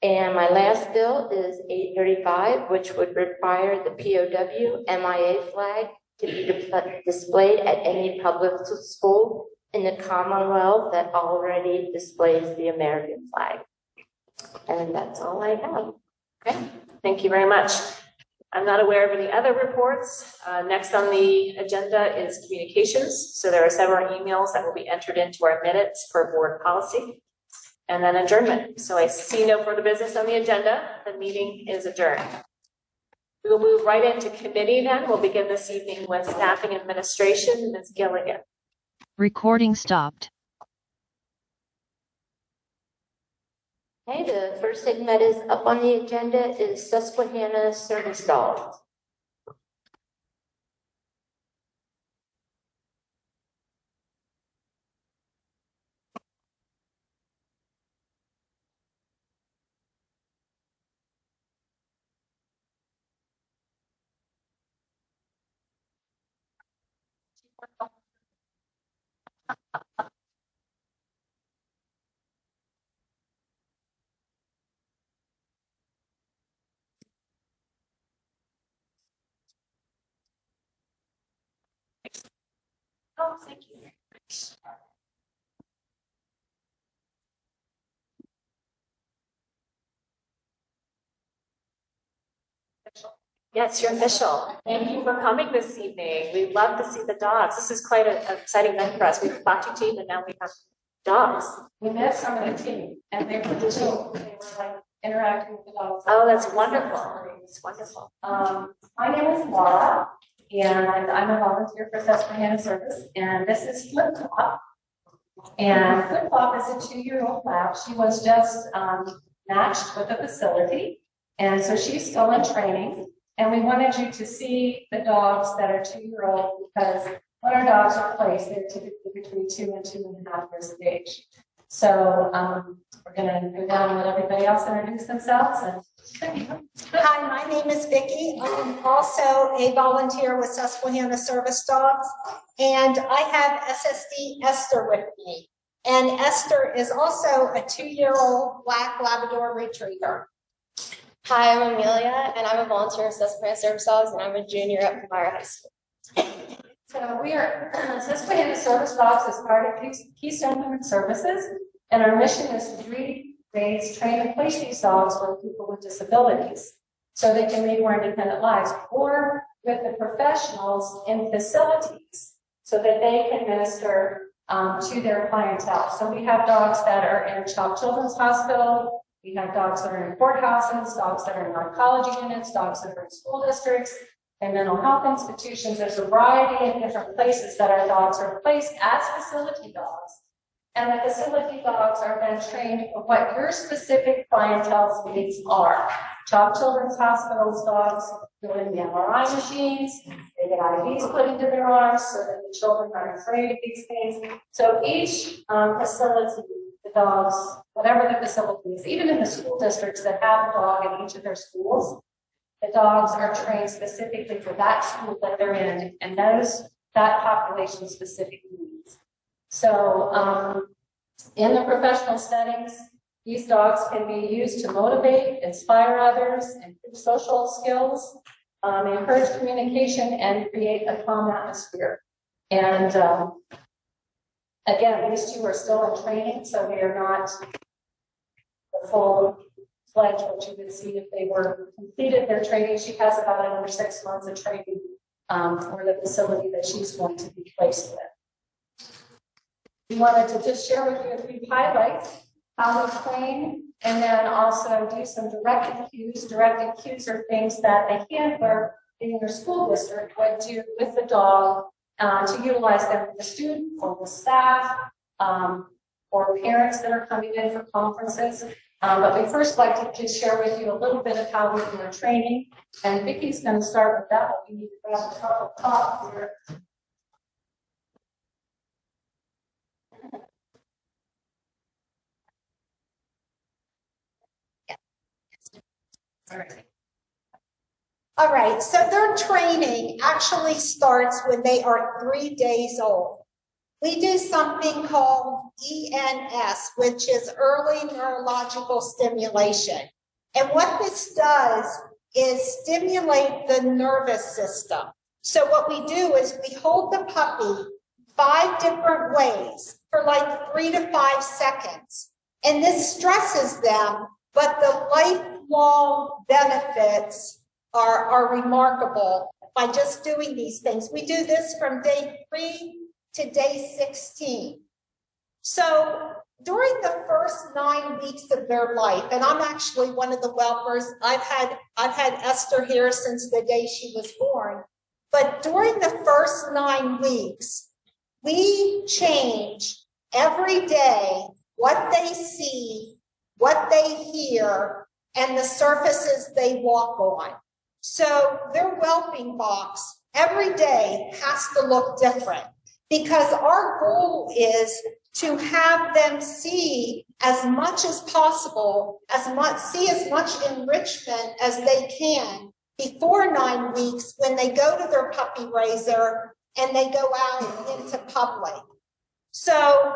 Speaker 11: And my last bill is 835, which would require the POW MIA flag to be displayed at any public school in the Commonwealth that already displays the American flag. And that's all I have.
Speaker 2: Okay, thank you very much. I'm not aware of any other reports. Next on the agenda is communications. So there are several emails that will be entered into our minutes for board policy. And then adjournment. So I see no further business on the agenda. The meeting is adjourned. We will move right into committee then. We'll begin this evening with staffing administration. Ms. Gilligan.
Speaker 13: Recording stopped.
Speaker 11: Okay, the first thing that is up on the agenda is Susquehanna service dogs.
Speaker 2: Oh, thank you. Yes, you're official. Thank you for coming this evening. We love to see the dogs. This is quite an exciting night for us. We have bocce team and now we have dogs.
Speaker 14: We met some of the team and they were just, they were like interacting with the dogs.
Speaker 2: Oh, that's wonderful. It's wonderful.
Speaker 14: My name is Laura and I'm a volunteer for Susquehanna Service, and this is Flip Flop. And Flip Flop is a 2-year-old lab. She was just matched with a facility, and so she's still in training. And we wanted you to see the dogs that are 2-year-old, because when our dogs are placed, they're typically between 2 and 2.5 years of age. So we're going to go down and let everybody else introduce themselves.
Speaker 15: Hi, my name is Vicki. I'm also a volunteer with Susquehanna Service Dogs, and I have SSD Esther with me. And Esther is also a 2-year-old Black Labrador Retriever.
Speaker 16: Hi, I'm Amelia, and I'm a volunteer with Susquehanna Service Dogs, and I'm a junior at Palmyra High School.
Speaker 14: So we are Susquehanna Service Dogs as part of Keystone Human Services. And our mission is to breed, raise, train, and place these dogs with people with disabilities so they can lead more independent lives, or with the professionals in facilities so that they can minister to their clientele. So we have dogs that are in Child Children's Hospital, we have dogs that are in courthouses, dogs that are in oncology units, dogs that are in school districts, and mental health institutions. There's a variety of different places that our dogs are placed as facility dogs. And the facility dogs are then trained for what your specific clientele's needs are. Child Children's Hospital's dogs go in the MRI machines, they get IVs put into their arms so that the children aren't afraid of these things. So each facility, the dogs, whatever the facility is, even in the school districts that have a dog in each of their schools, the dogs are trained specifically for that school that they're in and that population specific needs. So in the professional settings, these dogs can be used to motivate, inspire others, improve social skills, encourage communication, and create a calm atmosphere. And again, these two are still in training, so they are not the full-fledged what you would see if they were completed their training. She has about another 6 months of training for the facility that she's going to be placed with. We wanted to just share with you a few highlights, how we train, and then also do some directed cues. Directed cues are things that a handler in your school district would do with the dog to utilize them with the student or the staff or parents that are coming in for conferences. But we first like to just share with you a little bit of how we do our training. And Vicky's going to start with that, but we need to grab a couple of props here.
Speaker 15: All right, so their training actually starts when they are 3 days old. We do something called ENS, which is early neurological stimulation. And what this does is stimulate the nervous system. So what we do is we hold the puppy 5 different ways for like 3 to 5 seconds. And this stresses them, but the lifelong benefits are remarkable by just doing these things. We do this from day 3 to day 16. So during the first 9 weeks of their life, and I'm actually one of the whelpers, I've had Esther here since the day she was born, but during the first 9 weeks, we change every day what they see, what they hear, and the surfaces they walk on. So their whelping box every day has to look different because our goal is to have them see as much as possible, see as much enrichment as they can before 9 weeks when they go to their puppy raiser and they go out into public. So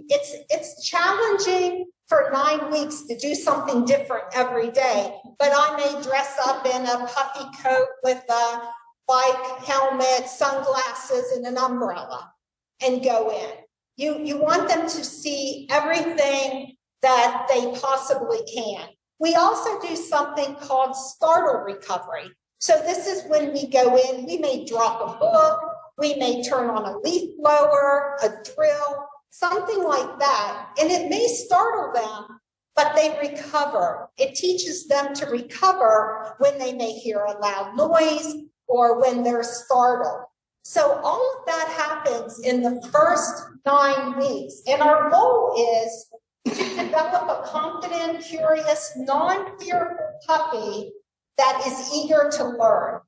Speaker 15: it's challenging for 9 weeks to do something different every day, but I may dress up in a puffy coat with a bike helmet, sunglasses, and an umbrella and go in. You want them to see everything that they possibly can. We also do something called startle recovery. So this is when we go in, we may drop a book, we may turn on a leaf blower, a drill, something like that. And it may startle them, but they recover. It teaches them to recover when they may hear a loud noise or when they're startled. So all of that happens in the first 9 weeks. And our goal is to develop a confident, curious, non-fearful puppy that is eager to learn.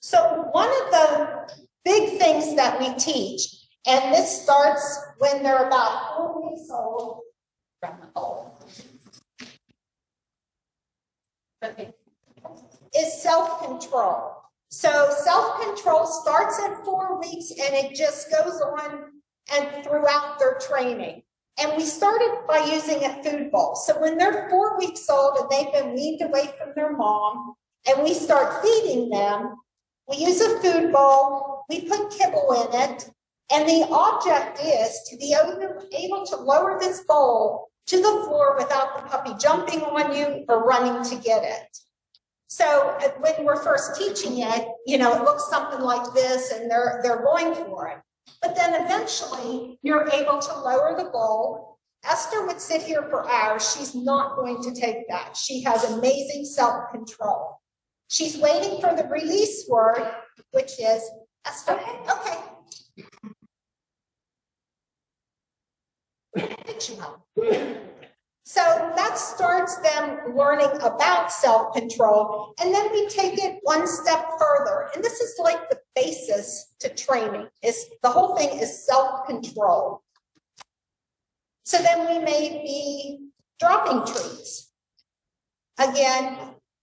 Speaker 15: So one of the big things that we teach, and this starts when they're about 4 weeks old, is self-control. So self-control starts at 4 weeks and it just goes on and throughout their training. And we started by using a food bowl. So when they're 4 weeks old and they've been weaned away from their mom and we start feeding them, we use a food bowl, we put kibble in it, And the object is to be able to lower this bowl to the floor without the puppy jumping on you or running to get it. So when we're first teaching it, you know, it looks something like this and they're going for it. But then eventually you're able to lower the bowl. Esther would sit here for hours. She's not going to take that. She has amazing self-control. She's waiting for the release word, which is Esther. Okay. So that starts them learning about self-control, and then we take it one step further. And this is like the basis to training. The whole thing is self-control. So then we may be dropping treats. Again,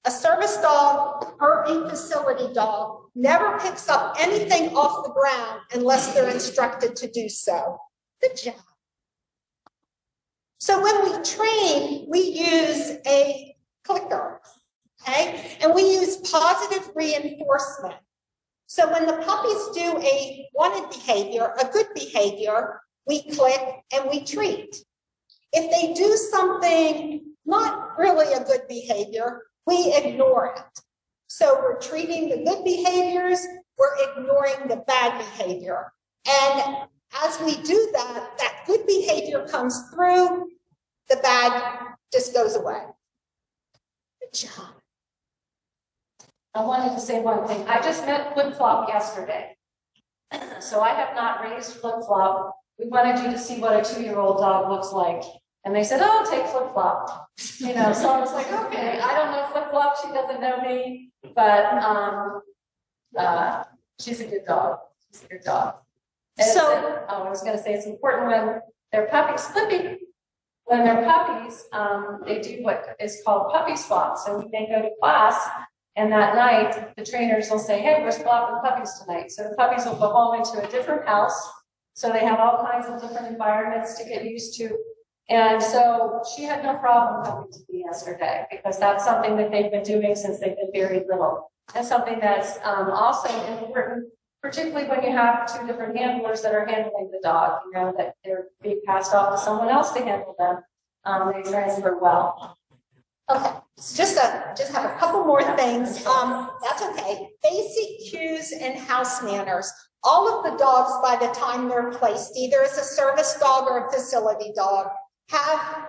Speaker 15: a service dog or a facility dog never picks up anything off the ground unless they're instructed to do so. Good job. So when we train, we use a clicker, okay? And we use positive reinforcement. So when the puppies do a wanted behavior, a good behavior, we click and we treat. If they do something not really a good behavior, we ignore it. So we're treating the good behaviors, we're ignoring the bad behavior. And as we do that, that good behavior comes through, the bad just goes away. Good job.
Speaker 14: I wanted to say one thing. I just met Flip Flop yesterday. So I have not raised Flip Flop. We wanted you to see what a 2-year-old dog looks like. And they said, oh, take Flip Flop. You know, so I was like, okay, I don't know Flip Flop. She doesn't know me, but she's a good dog. She's a good dog. So I was going to say it's important when they're puppies. When they're puppies, they do what is called puppy swap. So when they go to class, and that night, the trainers will say, hey, we're swapping puppies tonight. So the puppies will go home into a different house. So they have all kinds of different environments to get used to. And so she had no problem coming to me yesterday because that's something that they've been doing since they've been very little. And something that's also important, particularly when you have 2 different handlers that are handling the dog, you know, that they're being passed off to someone else to handle them. They transfer well.
Speaker 15: Okay, so just have a couple more things. That's okay. Basic cues and house manners. All of the dogs, by the time they're placed, either as a service dog or a facility dog,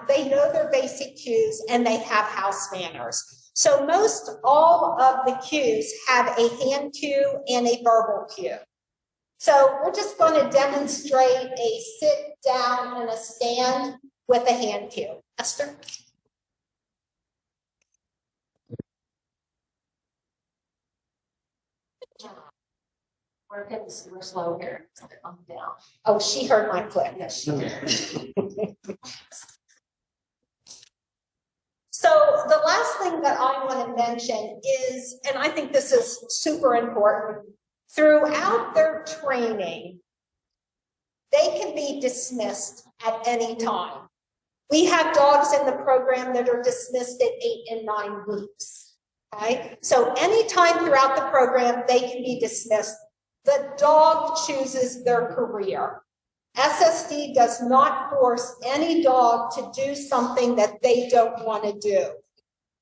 Speaker 15: they know their basic cues and they have house manners. So most all of the cues have a hand cue and a verbal cue. So we're just going to demonstrate a sit down and a stand with a hand cue. Esther?
Speaker 14: We're slow here. I'm down.
Speaker 15: Oh, she heard my clip.
Speaker 14: Yes, she did.
Speaker 15: So the last thing that I want to mention is, and I think this is super important, throughout their training, they can be dismissed at any time. We have dogs in the program that are dismissed at 8 and 9 weeks. Okay? So anytime throughout the program, they can be dismissed. The dog chooses their career. SSD does not force any dog to do something that they don't want to do.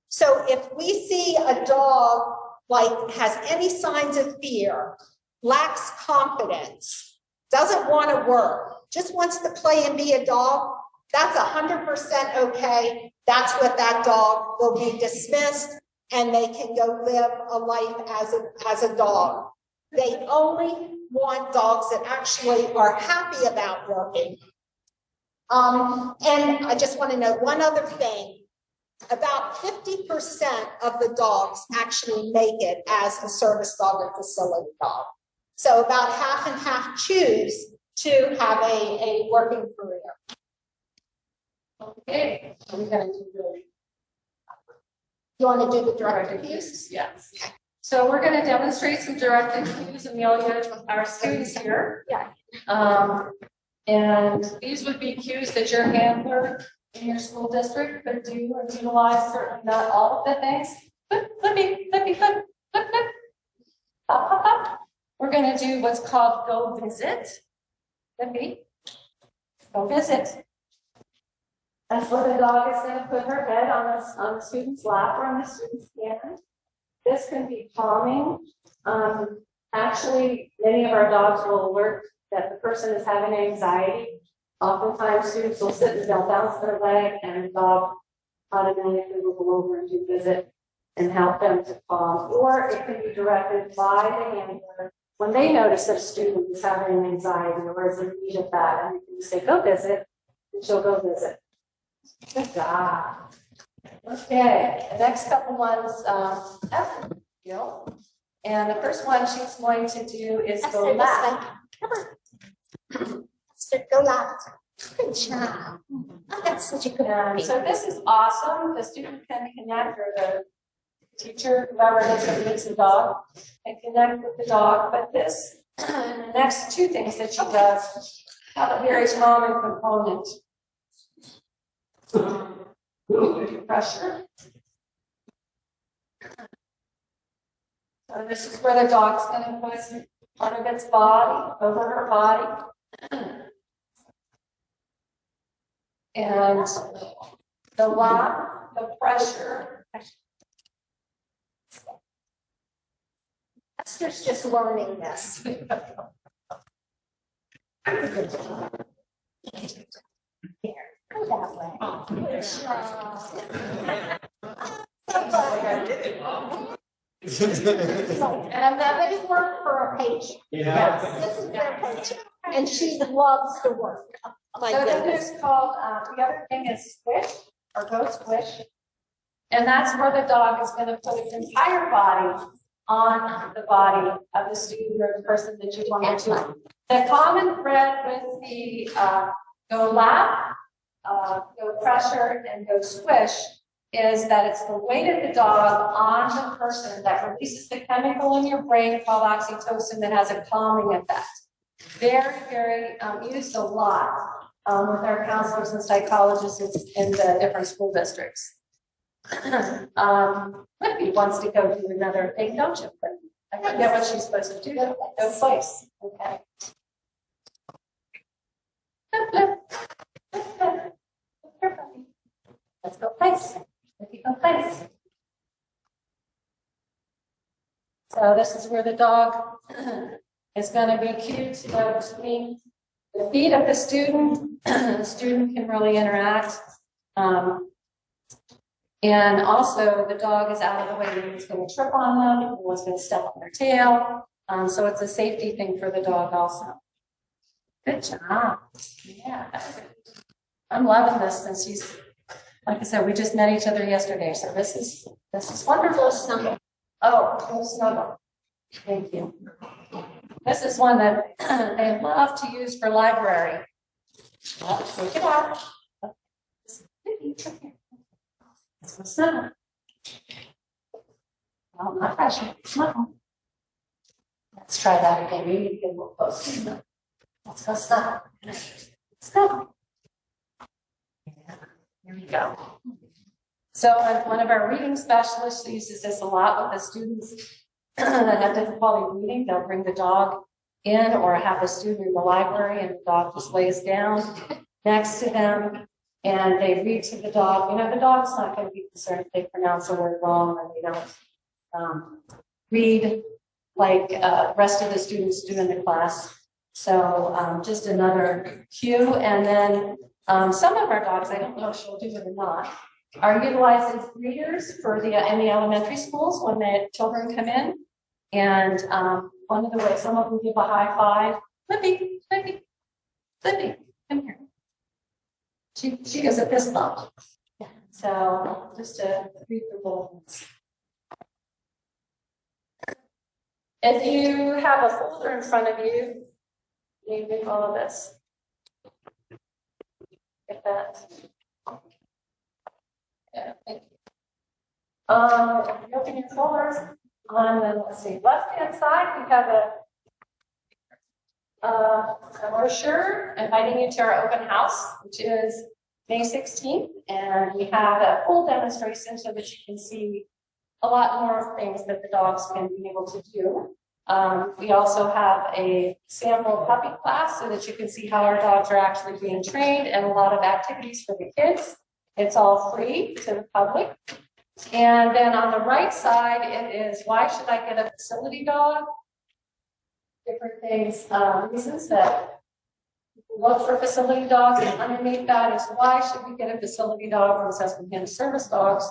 Speaker 15: So if we see a dog like has any signs of fear, lacks confidence, doesn't want to work, just wants to play and be a dog, that's 100% okay. That's what that dog will be dismissed and they can go live a life as a dog. They only want dogs that actually are happy about working. And I just want to note one other thing. About 50% of the dogs actually make it as a service dog or facility dog. So about half and half choose to have a working career.
Speaker 14: Okay, so we're going to do the.
Speaker 15: You want to do the directed cues?
Speaker 14: Yes. Okay. So we're going to demonstrate some directed cues, Amelia, with our students here.
Speaker 15: Yeah.
Speaker 14: And these would be cues that your handler in your school district could do or utilize, certainly not all of the things. Flip, flippy, flippy, flip, flip, flip. Up, up, up. We're going to do what's called go visit. Libby, go visit. That's where the dog is gonna put her head on the student's lap or on the student's hand. This can be calming. Actually, many of our dogs will alert that the person is having anxiety. Oftentimes, students will sit and they'll bounce their leg, and the dog automatically will go over and do visit and help them to calm. Or it can be directed by the handler when they notice that a student is having anxiety or is in need of that, and you can say, go visit, and she'll go visit. Good job. Okay, the next couple ones, Esther, and the first one she's going to do is go left.
Speaker 15: Come on. Esther, go left. Good job. Oh, that's such a good one.
Speaker 14: So this is awesome. The student can connect, or the teacher, whoever it is that leads the dog, can connect with the dog. But this, and the next two things that she does have a very common component. Pressure. So this is where the dog's going to put one of its body over her body. And the lock, the pressure.
Speaker 15: Esther's just learning this. Here, go that way. Good job. And that is work for a patient.
Speaker 14: Yes.
Speaker 15: This is their patient, and she loves the work. My
Speaker 14: So then
Speaker 15: goodness.
Speaker 14: there's called, the other thing is squish, or go squish. And that's where the dog is gonna put its entire body on the body of the student or the person that you want to. The common thread with the, go lap, go pressure, and go squish is that it's the weight of the dog on the person that releases the chemical in your brain called oxytocin that has a calming effect. Very, very used a lot with our counselors and psychologists in the different school districts. Libby wants to go do another thing, don't you? But I forget what she's supposed to do. Go place. Okay. Let's go place. Libby, go place. So this is where the dog is going to be cued to go between the feet of the student. The student can really interact. And also the dog is out of the way. No one's going to trip on them. No one's going to step on their tail. So it's a safety thing for the dog also. Good job. Yeah. I'm loving this since she's, like I said, we just met each other yesterday. So this is wonderful. Snuggle. Oh, go snuggle. Thank you. This is one that they love to use for library. Take it out. Let's go snuggle. Oh, not pressure. Snuggle. Let's try that again. We need to get a little closer. Let's go snuggle. Snuggle. Yeah. Here we go. So one of our reading specialists uses this a lot with the students that have difficulty reading. They'll bring the dog in or have a student in the library and the dog just lays down next to them and they read to the dog. You know, the dog's not going to be concerned if they pronounce a word wrong or they don't read like the rest of the students do in the class. So just another cue. And then some of our dogs, I don't know if she'll do it or not, are utilizing readers for in the elementary schools when the children come in. And one of the ways, some of them give a high five. Libby, Libby, Libby, come here. She gives a fist bump. So just to read the boldness. If you have a folder in front of you, you read all of this. Get that. Yeah, thank you. You open your folders on the, let's see, left-hand side, we have a brochure inviting you to our open house, which is May 16th, and we have a full demonstration so that you can see a lot more things that the dogs can be able to do. We also have a sample puppy class so that you can see how our dogs are actually being trained and a lot of activities for the kids. It's all free to the public. And then on the right side, it is, why should I get a facility dog? Different things, reasons that people look for facility dogs, and underneath that is, why should we get a facility dog from Susquehanna Service Dogs?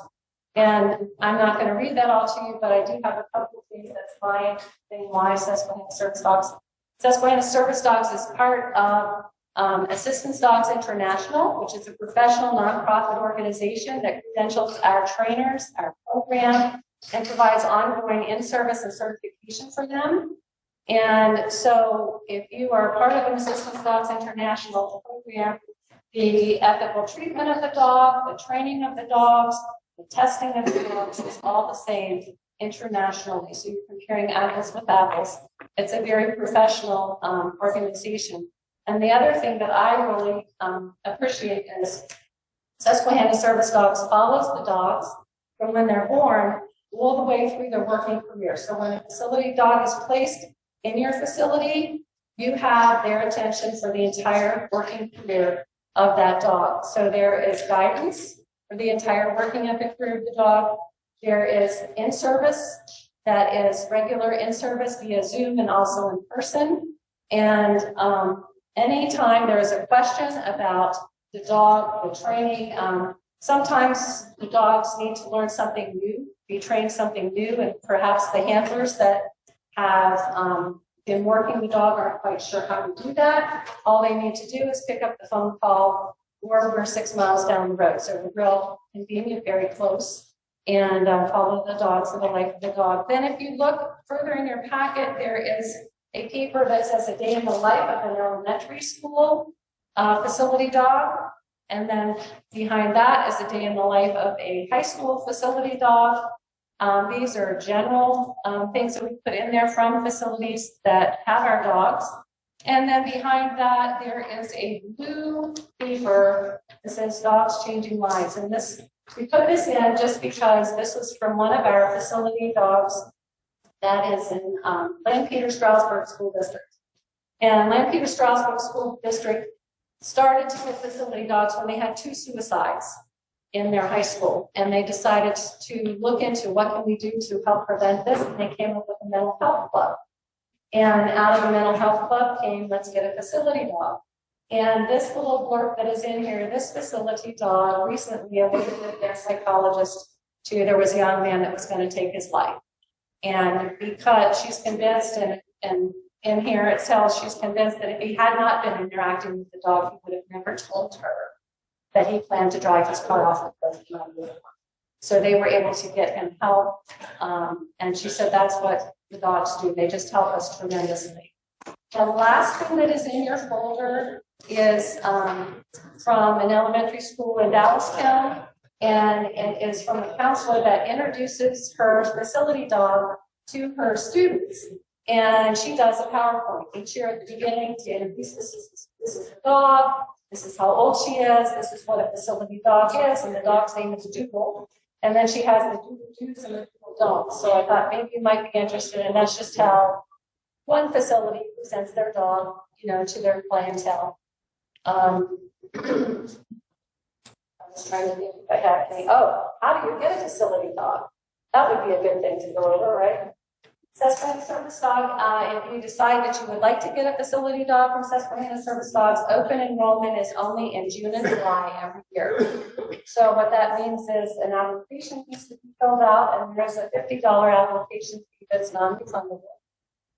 Speaker 14: And I'm not going to read that all to you, but I do have a couple of things that's my thing why Susquehanna Service Dogs. Susquehanna Service Dogs is part of Assistance Dogs International, which is a professional nonprofit organization that credentials our trainers, our program, and provides ongoing in-service and certification for them. And so if you are part of an Assistance Dogs International program, the ethical treatment of the dog, the training of the dogs, the testing of the dogs is all the same internationally. So you're comparing apples with apples. It's a very professional organization. And the other thing that I really appreciate is Susquehanna Service Dogs follows the dogs from when they're born all the way through their working career. So when a facility dog is placed in your facility, you have their attention for the entire working career of that dog. So there is guidance for the entire working of the career of the dog. There is in-service that is regular in-service via Zoom and also in person. And anytime there is a question about the dog, the training, sometimes the dogs need to learn something new, be trained something new, and perhaps the handlers that have been working the dog aren't quite sure how to do that. All they need to do is pick up the phone call, or we're 6 miles down the road. So we're real convenient, very close, and follow the dog for the life of the dog. Then if you look further in your packet, there is a paper that says a day in the life of an elementary school facility dog. And then behind that is a day in the life of a high school facility dog. These are general things that we put in there from facilities that have our dogs. And then behind that, there is a blue paper that says Dogs Changing Lives. And this, we put this in just because this was from one of our facility dogs that is in Land-Peter-Stroudsburg School District. And Land-Peter-Stroudsburg School District started to get facility dogs when they had 2 suicides in their high school. And they decided to look into what can we do to help prevent this. And they came up with a mental health club. And out of the mental health club came, let's get a facility dog. And this little blurb that is in here, this facility dog recently alluded with their psychologist to, there was a young man that was going to take his life. And because she's convinced, and in here it tells she's convinced that if he had not been interacting with the dog, he would have never told her that he planned to drive his car off the cliff. So they were able to get him help. And she said that's what the dogs do. They just help us tremendously. The last thing that is in your folder is from an elementary school in Dallastown. And it is from a counselor that introduces her facility dog to her students. And she does a PowerPoint each year at the beginning to introduce this is the dog, this is how old she is, this is what a facility dog is, and the dog's name is Dougal. And then she has the do's and the don'ts. So I thought maybe you might be interested, and that's just how one facility presents their dog, you know, to their clientele. I was trying to think if I have any. Oh, how do you get a facility dog? That would be a good thing to go over, right? Susquehanna Service Dog, if you decide that you would like to get a facility dog from Susquehanna Service Dogs, open enrollment is only in June and July every year. So what that means is an application needs to be filled out, and there's a $50 application fee that's non-refundable.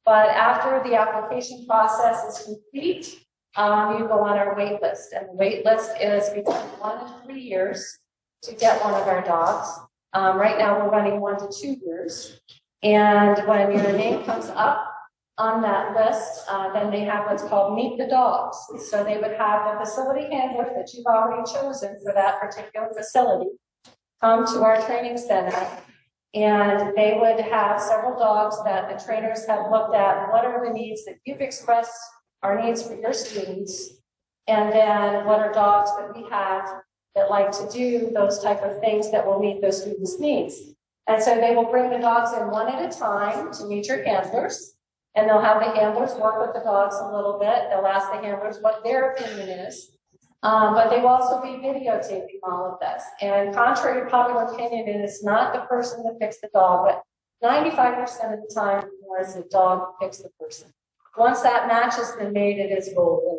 Speaker 14: But after the application process is complete, you go on our wait list, and the wait list is between 1 and 3 years to get one of our dogs. Right now we're running 1 to 2 years. And when your name comes up on that list, then they have what's called Meet the Dogs. So they would have a facility handler that you've already chosen for that particular facility come to our training center, and they would have several dogs that the trainers have looked at. What are the needs that you've expressed are needs for your students? And then what are dogs that we have that like to do those type of things that will meet those students' needs? And so they will bring the dogs in one at a time to meet your handlers. And they'll have the handlers work with the dogs a little bit. They'll ask the handlers what their opinion is. But they will also be videotaping all of this. And contrary to popular opinion, it is not the person that picks the dog, but 95% of the time, it's the dog that picks the person. Once that match has been made, it is golden.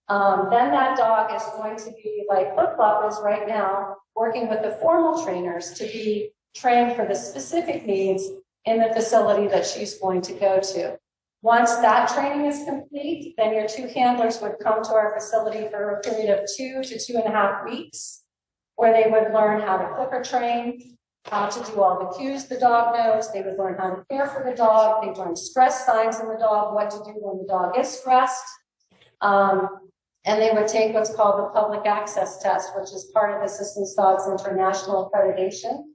Speaker 14: Then that dog is going to be like Flip Flop is right now, working with the formal trainers to be trained for the specific needs in the facility that she's going to go to. Once that training is complete, then your 2 handlers would come to our facility for a period of 2 to 2.5 weeks, where they would learn how to clicker train, how to do all the cues the dog knows. They would learn how to care for the dog. They'd learn stress signs in the dog, what to do when the dog is stressed. And they would take what's called the public access test, which is part of Assistance Dogs International accreditation.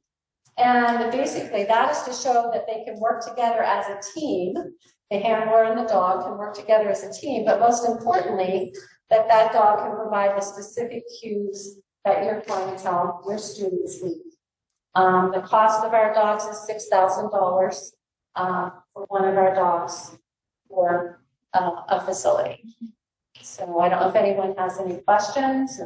Speaker 14: And basically that is to show that they can work together as a team. The handler and the dog can work together as a team, but most importantly, that that dog can provide the specific cues that your clientele, your students need. The cost of our dogs is $6,000 for one of our dogs for a facility. So I don't know if anyone has any questions.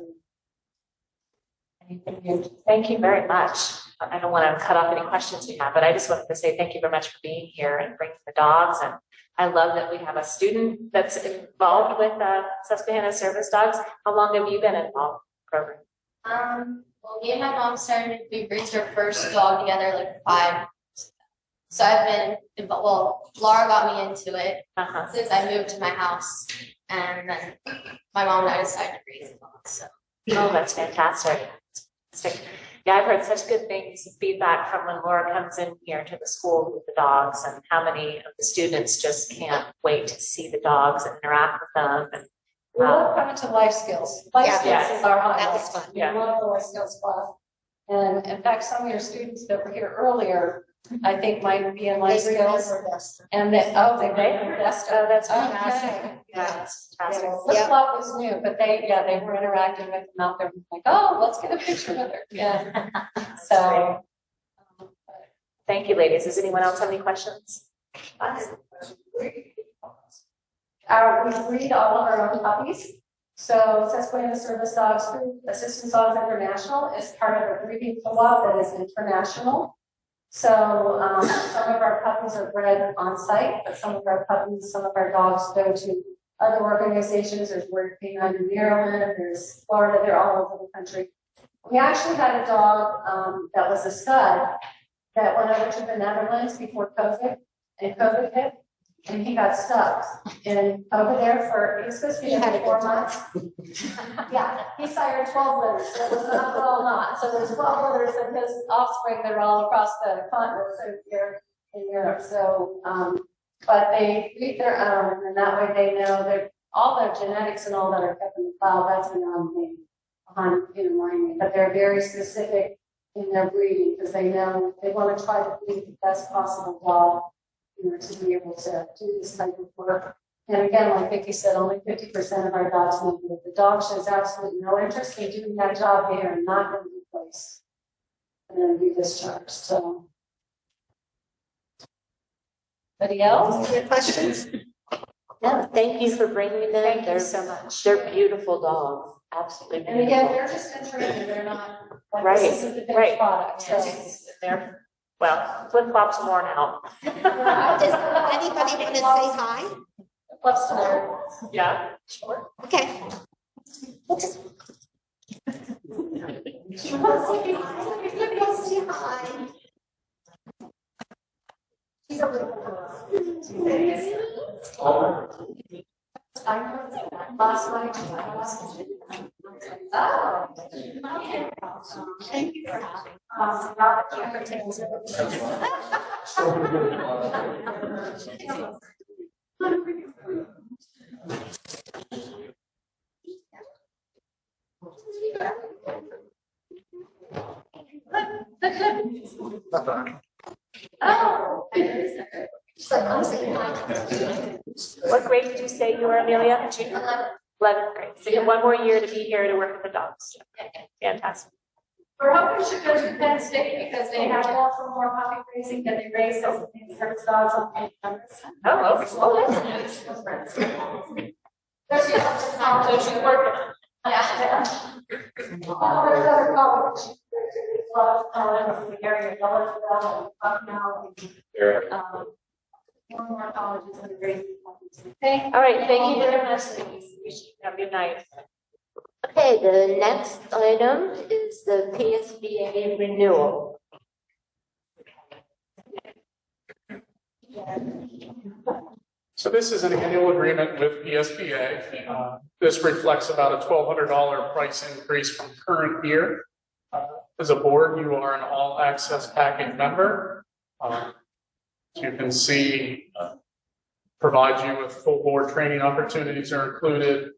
Speaker 2: Thank you very much. I don't want to cut off any questions you have, but I just wanted to say thank you very much for being here and bringing the dogs. And I love that we have a student that's involved with Susquehanna Service Dogs. How long have you been involved in the program?
Speaker 16: Well, me and my mom started, we raised our first dog together like 5 years ago. So I've been, well, Laura got me into it since I moved to my house. And then my mom and I decided to raise a dog. So.
Speaker 2: Oh, that's fantastic. Yeah, I've heard such good things, feedback from when Laura comes in here to the school with the dogs, and how many of the students just can't wait to see the dogs and interact with them. And
Speaker 14: we love coming to life skills. Life skills is our highlight.
Speaker 11: That was fun.
Speaker 14: We love the life skills class. And in fact, some of your students that were here earlier, I think might be in life skills. And then, they remember Desta.
Speaker 2: Oh, that's fantastic. Yeah, that's fantastic.
Speaker 14: Flip Flop was new, but they were interacting with them out there, like, oh, let's get a picture with her. Yeah. So.
Speaker 2: Thank you, ladies. Does anyone else have any questions?
Speaker 14: We breed all of our own puppies. So Susquehanna Service Dogs Group, Assistance Dogs International is part of a breeding co-op that is international. So some of our puppies are bred on site, but some of our dogs go to other organizations. There's Word Canine in Maryland, there's Florida, they're all over the country. We actually had a dog that was a stud that went over to the Netherlands before COVID, and COVID hit, and he got stuck. And over there for, he was supposed to be there for 4 months. Yeah, he sired 12 litters, so it was not all not. So there's 12 litters of his offspring that are all across the continent, so here in Europe. So, but they breed their own, and that way they know that all their genetics and all that are kept in the cloud. That's beyond me, behind me. But they're very specific in their breeding because they know they want to try to breed the best possible dog, to be able to do this type of work. And again, like Vicki said, only 50% of our dogs make it. If the dog shows absolutely no interest in doing that job, they are not going to be placed and then be discharged. So, anybody else?
Speaker 11: Any questions? No, thank you for bringing them.
Speaker 2: Thank you so much.
Speaker 11: They're beautiful dogs. Absolutely
Speaker 14: And
Speaker 11: beautiful.
Speaker 14: again, they're just in training. They're not like
Speaker 2: Right,
Speaker 14: this isn't the finished
Speaker 2: right.
Speaker 14: product. So.
Speaker 2: They're, well, Flip Flop's worn out.
Speaker 11: Does anybody want to say hi?
Speaker 14: Flip's tired.
Speaker 2: Yeah, sure.
Speaker 11: Okay. We'll just. She wants to say hi. Everybody wants to say hi. She's a little girl.
Speaker 14: Last night. Oh.
Speaker 11: Thank you for having
Speaker 2: What grade did you say you were, Amelia? Junior? 11th grade. So you have one more year to be here to work with the dogs. Fantastic.
Speaker 14: We're hoping to go to Penn State because they have also more puppy raising than they raise as service dogs on campus.
Speaker 2: Oh,
Speaker 14: There's the other
Speaker 2: so she's working on it.
Speaker 14: Yeah. Oh, there's other college. There's a lot of colleges in the area, Ellisville, Bucknell, one more colleges that are raising puppies. Okay.
Speaker 2: All right, thank you very much, ladies. We should have a good night.
Speaker 11: Okay, the next item is the PSBA renewal.
Speaker 3: So this is an annual agreement with PSBA. This reflects about a $1,200 price increase from current year. As a board, you are an all access package member. As you can see, provides you with full board training opportunities are included,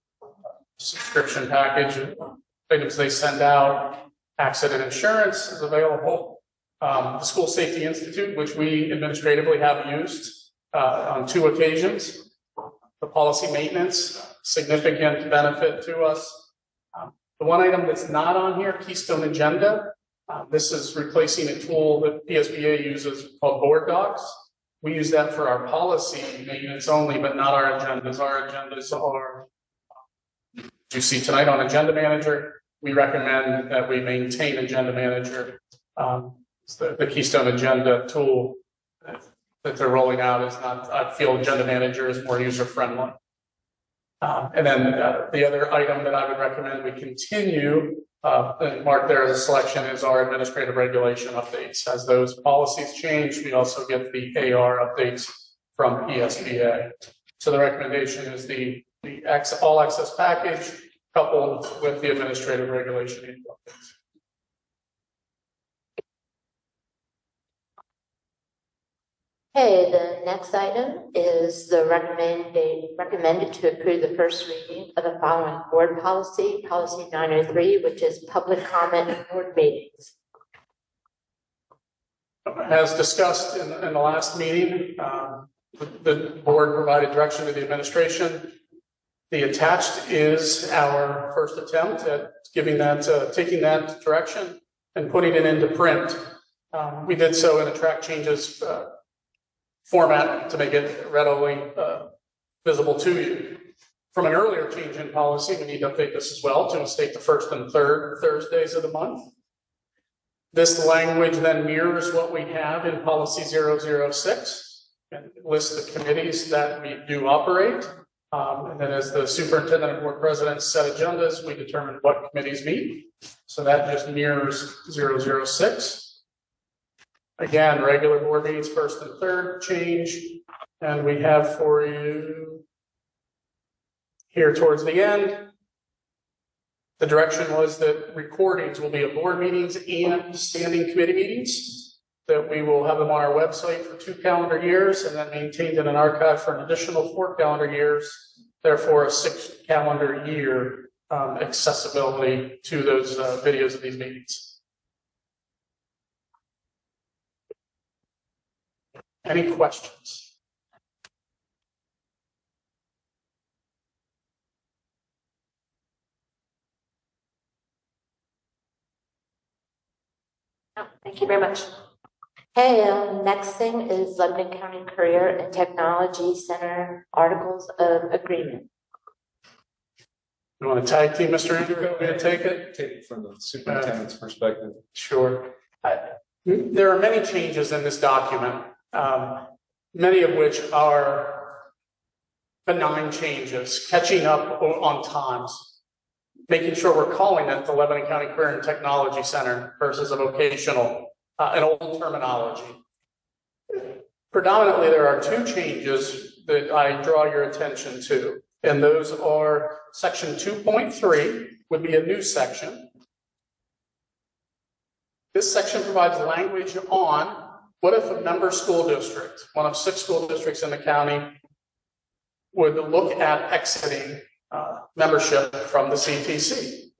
Speaker 3: subscription package, items they send out, accident insurance is available. The School Safety Institute, which we administratively have used on 2 occasions. The policy maintenance, significant benefit to us. The one item that's not on here, Keystone Agenda. This is replacing a tool that PSBA uses called Board Docs. We use that for our policy maintenance only, but not our agendas. Our agendas are, you see tonight on Agenda Manager. We recommend that we maintain Agenda Manager. The Keystone Agenda tool that they're rolling out is not, I feel Agenda Manager is more user-friendly. And then the other item that I would recommend we continue, and mark there as a selection, is our administrative regulation updates. As those policies change, we also get the AR updates from PSBA. So the recommendation is the all access package coupled with the administrative regulation updates.
Speaker 11: Okay, the next item is the recommended to approve the first reading of the following board policy, policy 903, which is public comment in board meetings.
Speaker 3: As discussed in the last meeting, the board provided direction to the administration. The attached is our first attempt at giving that, taking that direction and putting it into print. We did so in a track changes format to make it readily visible to you. From an earlier change in policy, we need to update this as well to state the first and third Thursdays of the month. This language then mirrors what we have in policy 006 and lists the committees that we do operate. And then as the superintendent and board presidents set agendas, we determine what committees meet. So that just mirrors 006. Again, regular board meetings, first and third change. And we have for you here towards the end, the direction was that recordings will be of board meetings and standing committee meetings, that we will have them on our website for 2 calendar years and then maintained in an archive for an additional 4 calendar years, therefore a 6 calendar year accessibility to those videos of these meetings. Any questions?
Speaker 2: Oh, thank you very much.
Speaker 11: Hey, next thing is Lebanon County Career and Technology Center Articles of Agreement.
Speaker 3: You want to tag team, Mr. Andrew? We're going to take it?
Speaker 8: Take it from the superintendent's perspective.
Speaker 3: Sure. There are many changes in this document, many of which are benign changes, catching up on times, making sure we're calling it the Lebanon County Career and Technology Center versus a vocational, an old terminology. Predominantly, there are 2 changes that I draw your attention to, and those are section 2.3 would be a new section. This section provides language on what if a member school district, one of 6 school districts in the county, would look at exiting membership from the CTC.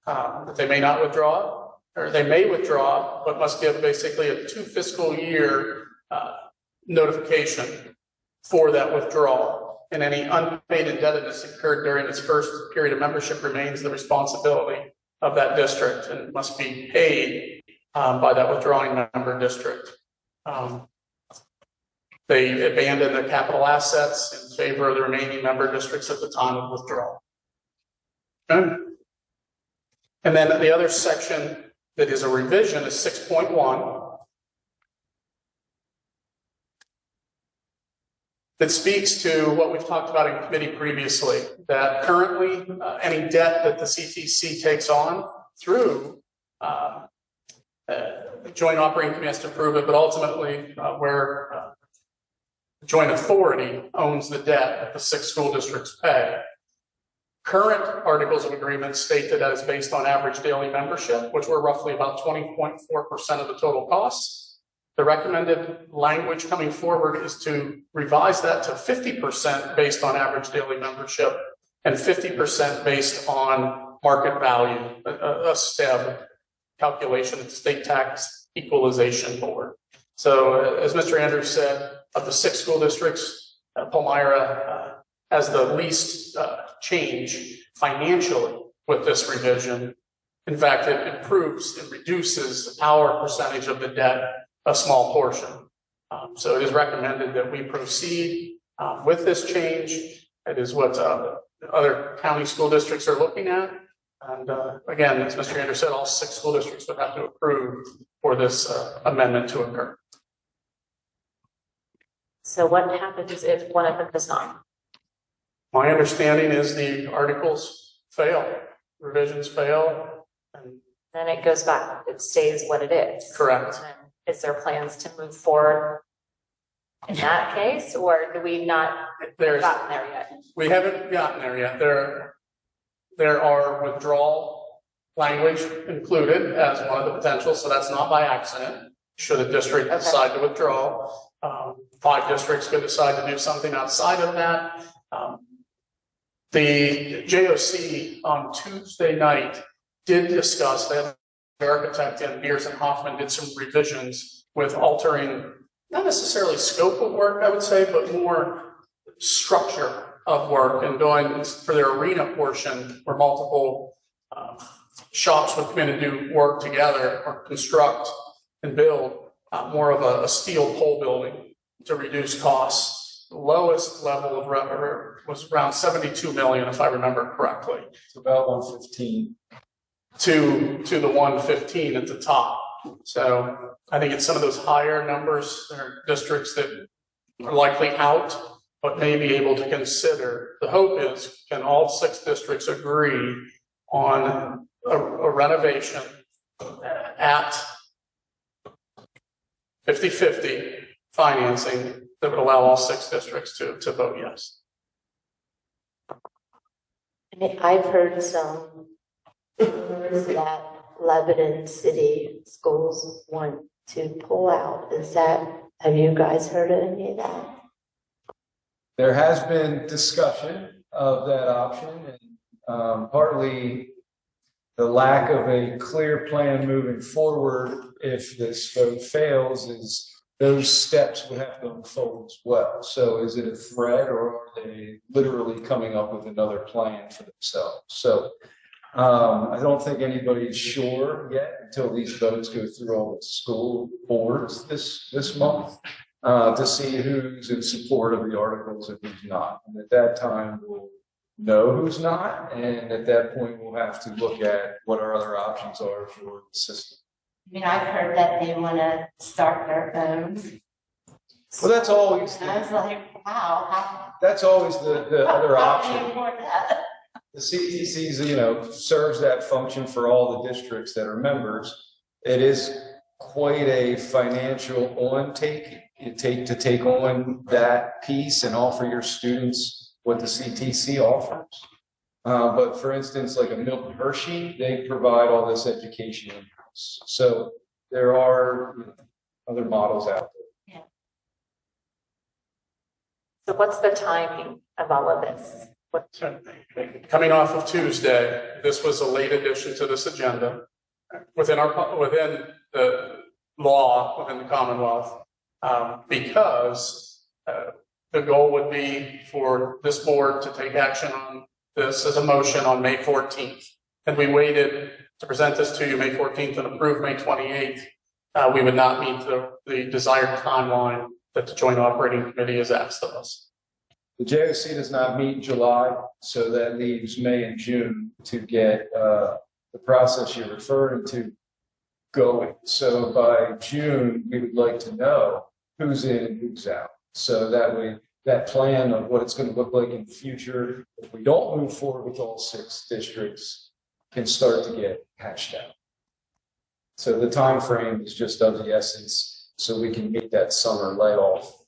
Speaker 3: That they may not withdraw, or they may withdraw, but must give basically a 2 fiscal year notification for that withdrawal. And any unpaid indebtedness incurred during its first period of membership remains the responsibility of that district and must be paid by that withdrawing member district. They abandoned their capital assets in favor of the remaining member districts at the time of withdrawal. Okay. And then the other section that is a revision is 6.1. That speaks to what we've talked about in committee previously, that currently any debt that the CTC takes on through the joint operating committee has to approve it, but ultimately where the joint authority owns the debt that the 6 school districts pay. Current articles of agreement state that is based on average daily membership, which were roughly about 20.4% of the total costs. The recommended language coming forward is to revise that to 50% based on average daily membership and 50% based on market value, a STEB calculation, the State Tax Equalization Board. So as Mr. Andrews said, of the 6 school districts, Palmyra has the least change financially with this revision. In fact, it improves and reduces our percentage of the debt a small portion. So it is recommended that we proceed with this change. It is what other county school districts are looking at. And again, as Mr. Andrews said, all 6 school districts would have to approve for this amendment to occur.
Speaker 2: So what happens if one of them does not?
Speaker 3: My understanding is the articles fail, revisions fail. And
Speaker 2: then it goes back, it stays what it is.
Speaker 3: Correct.
Speaker 2: And is there plans to move forward in that case, or do we not gotten there yet?
Speaker 3: We haven't gotten there yet. There are withdrawal language included as one of the potentials, so that's not by accident. Should a district decide to withdraw, 5 districts could decide to do something outside of that. The JOC on Tuesday night did discuss that. The architect and Beers and Hoffman did some revisions with altering, not necessarily scope of work, I would say, but more structure of work and going for their arena portion where multiple shops would come in and do work together or construct and build more of a steel pole building to reduce costs. The lowest level of revenue was around 72 million, if I remember correctly.
Speaker 8: It's about 115.
Speaker 3: To the 115 at the top. So I think it's some of those higher numbers. There are districts that are likely out, but may be able to consider. The hope is, can all 6 districts agree on a renovation at 50-50 financing that would allow all 6 districts to vote yes?
Speaker 11: I've heard some rumors that Lebanon City schools want to pull out. Have you guys heard of any of that?
Speaker 8: There has been discussion of that option, and partly the lack of a clear plan moving forward if this vote fails is those steps would have to unfold as well. So is it a threat, or are they literally coming up with another plan for themselves? So I don't think anybody's sure yet until these votes go through all the school boards this month to see who's in support of the articles and who's not. And at that time, we'll know who's not. And at that point, we'll have to look at what our other options are for the system.
Speaker 11: I mean, I've heard that they want to start their own.
Speaker 8: Well, that's always.
Speaker 11: I was like, wow.
Speaker 8: That's always the other option.
Speaker 11: How do you afford that?
Speaker 8: The CTCs, serves that function for all the districts that are members. It is quite a financial to take on that piece and offer your students what the CTC offers. But for instance, like a Milton Hershey, they provide all this education in-house. So there are other models out there.
Speaker 2: Yeah. So what's the timing of all of this?
Speaker 3: Coming off of Tuesday, this was a late addition to this agenda within the law, within the Commonwealth, because the goal would be for this board to take action on this as a motion on May 14th. And we waited to present this to you May 14th and approve May 28th, we would not meet the desired timeline that the Joint Operating Committee has asked of us.
Speaker 8: The JOC does not meet in July, so that leaves May and June to get the process you're referring to going. So by June, we would like to know who's in and who's out. So that way, that plan of what it's going to look like in the future, if we don't move forward with all 6 districts, can start to get hashed out. So the time frame is just of the essence, so we can meet that summer layoff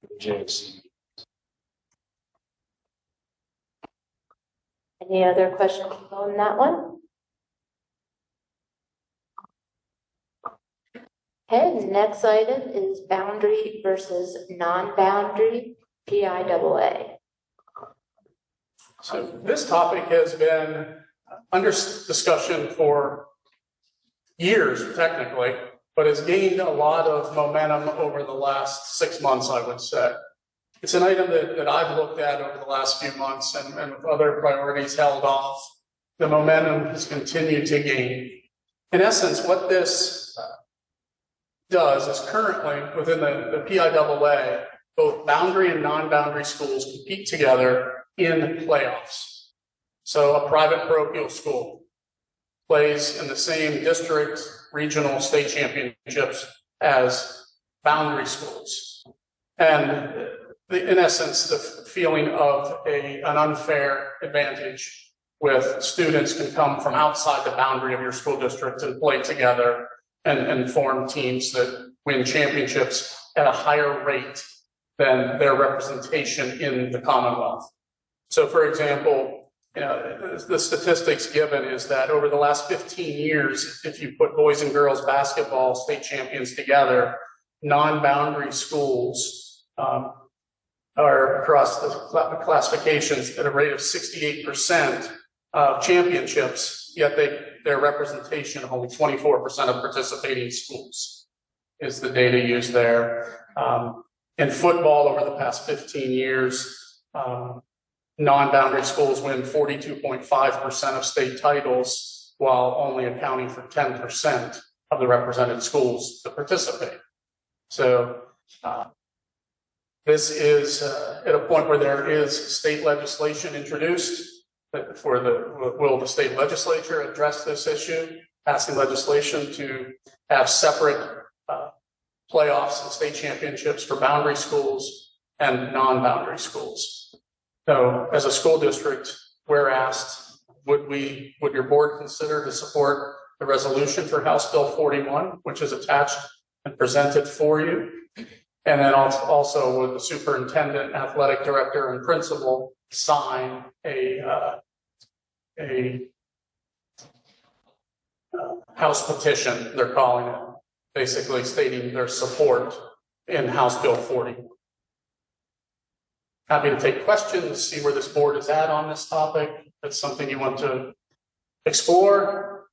Speaker 8: for the JOC.
Speaker 11: Any other questions on that one? Okay, the next item is boundary versus non-boundary PIAA.
Speaker 3: So this topic has been under discussion for years, technically, but has gained a lot of momentum over the last 6 months, I would say. It's an item that I've looked at over the last few months, and with other priorities held off, the momentum has continued to gain. In essence, what this does is currently within the PIAA, both boundary and non-boundary schools compete together in playoffs. So a private parochial school plays in the same district, regional, state championships as boundary schools. And in essence, the feeling of an unfair advantage with students can come from outside the boundary of your school district and play together and form teams that win championships at a higher rate than their representation in the Commonwealth. So, for example, the statistics given is that over the last 15 years, if you put boys and girls basketball state champions together, non-boundary schools are across the classifications at a rate of 68% of championships, yet their representation of only 24% of participating schools is the data used there. In football, over the past 15 years, non-boundary schools win 42.5% of state titles, while only accounting for 10% of the represented schools that participate. So this is at a point where there is state legislation introduced will the state legislature address this issue, passing legislation to have separate playoffs and state championships for boundary schools and non-boundary schools. So as a school district, we're asked, would your board consider to support the resolution for House Bill 41, which is attached and presented for you? And then also would the superintendent, athletic director, and principal sign a House petition, they're calling it, basically stating their support in House Bill 40. Happy to take questions, see where this board is at on this topic. If it's something you want to explore.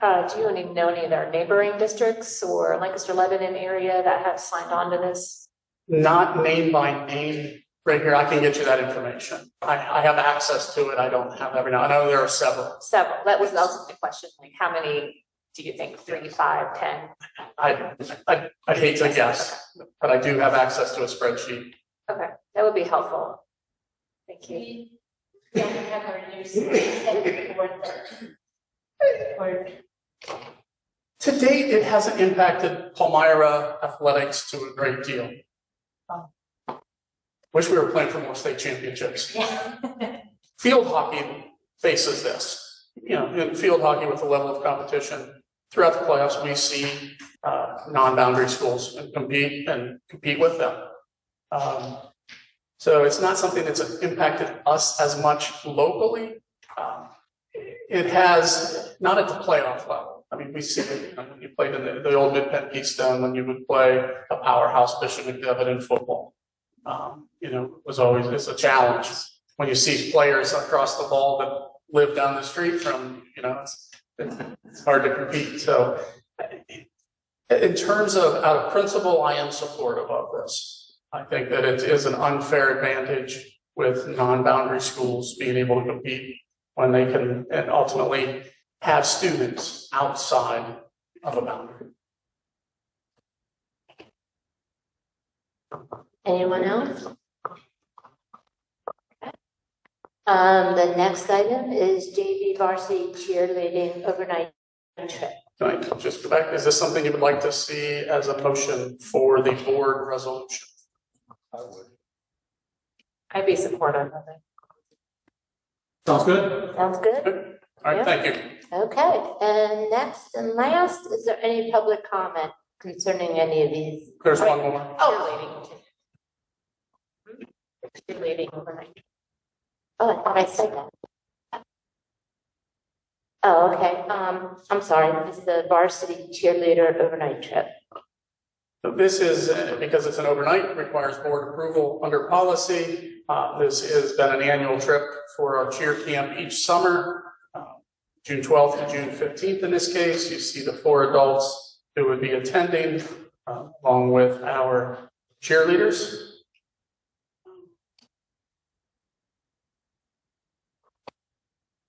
Speaker 2: Do you know any of their neighboring districts or Lancaster Lebanon area that have signed on to this?
Speaker 3: Not name by name right here. I can get you that information. I have access to it. I don't have every now. I know there are several.
Speaker 2: Several. That was also my question. Like, how many do you think? 3, 5, 10?
Speaker 3: I'd hate to guess, but I do have access to a spreadsheet.
Speaker 2: Okay, that would be helpful. Thank you.
Speaker 3: To date, it hasn't impacted Palmyra athletics to a great deal. Wish we were playing for more state championships. Field hockey faces this. In field hockey with the level of competition throughout the playoffs, we see non-boundary schools and compete with them. So it's not something that's impacted us as much locally. It has, not at the playoff level. I mean, we see it when you played in the old Mid-Penn Keystone, when you would play a powerhouse Bishop McDevitt in football. It was always, it's a challenge. When you see players across the ball that live down the street from, it's hard to compete. So in terms of out of principle, I am supportive of this. I think that it is an unfair advantage with non-boundary schools being able to compete when they can and ultimately have students outside of a boundary.
Speaker 11: Anyone else? The next item is JV varsity cheerleading overnight trip.
Speaker 3: Can I just go back? Is this something you would like to see as a motion for the board resolution?
Speaker 7: I would.
Speaker 2: I'd be supportive of it.
Speaker 3: Sounds good?
Speaker 11: Sounds good?
Speaker 3: All right,
Speaker 11: Yeah.
Speaker 3: thank you.
Speaker 11: Okay, and next and last, is there any public comment concerning any of these?
Speaker 3: There's one more.
Speaker 2: Oh, cheerleading overnight.
Speaker 11: Oh, I thought I said that. Oh, okay, I'm sorry, it's the varsity cheerleader overnight trip.
Speaker 3: So this is, because it's an overnight, requires board approval under policy. This has been an annual trip for our cheer camp each summer, June 12th to June 15th in this case. You see the 4 adults who would be attending, along with our cheerleaders.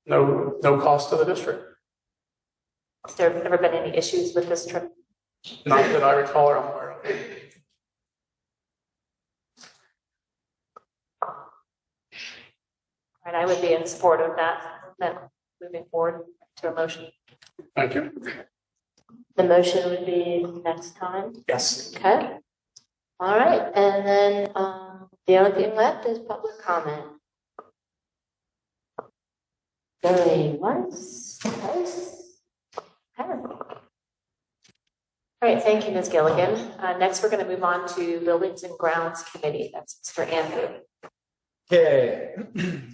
Speaker 3: No cost to the district.
Speaker 2: Has there ever been any issues with this trip?
Speaker 3: Not that I recall or I'm aware of.
Speaker 2: And I would be in support of that moving forward to a motion.
Speaker 3: Thank you.
Speaker 11: The motion would be next time?
Speaker 3: Yes.
Speaker 11: Okay. All right, and then, the only thing left is public comment. Going once, twice. Okay.
Speaker 2: All right, thank you, Ms. Gilligan. Next, we're going to move on to Buildings and Grounds Committee. That's Mr. Andrew.
Speaker 8: Okay,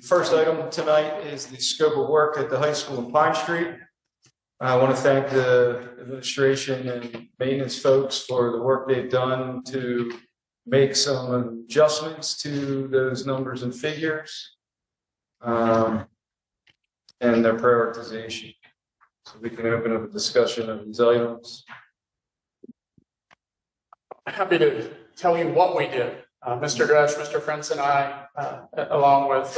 Speaker 8: first item tonight is the scope of work at the high school in Pine Street. I want to thank the administration and maintenance folks for the work they've done to make some adjustments to those numbers and figures, and their prioritization. So we can open up a discussion of these items.
Speaker 3: Happy to tell you what we did. Mr. Dresch, Mr. Frenz, and I, along with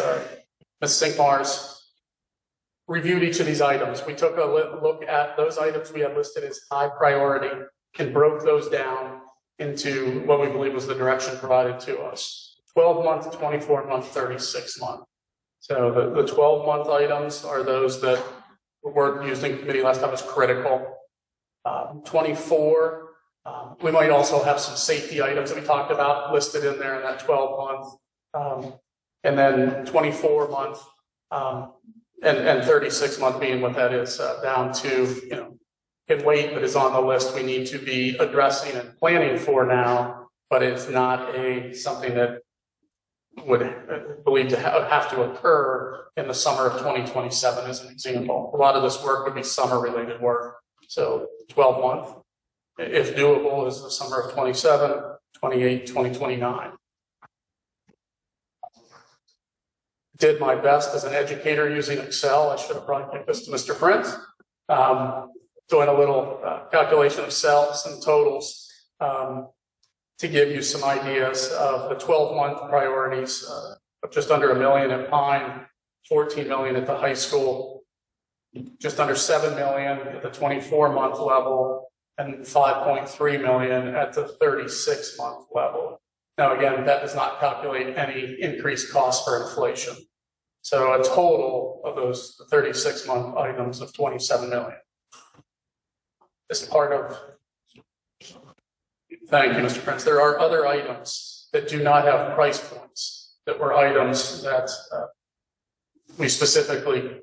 Speaker 3: Ms. Sinkmars, reviewed each of these items. We took a look at those items we had listed as high priority and broke those down into what we believe was the direction provided to us. 12-month, 24-month, 36-month. So the 12-month items are those that were used in committee last time as critical. 24, we might also have some safety items that we talked about listed in there in that 12-month. And then 24-month and 36-month being what that is, down to, can wait, but is on the list we need to be addressing and planning for now, but it's not something that would believe to have to occur in the summer of 2027 as an example. A lot of this work would be summer related work. So 12-month, if doable, is the summer of 27, 28, 2029. Did my best as an educator using Excel. I should have probably picked this to Mr. Prince. Doing a little calculation of cells and totals to give you some ideas of the 12-month priorities, of just under $1 million at Pine, 14 million at the high school, just under 7 million at the 24-month level, and 5.3 million at the 36-month level. Now, again, that does not calculate any increased costs for inflation. So a total of those 36-month items of 27 million. As part of, thank you, Mr. Prince. There are other items that do not have price points, that were items that we specifically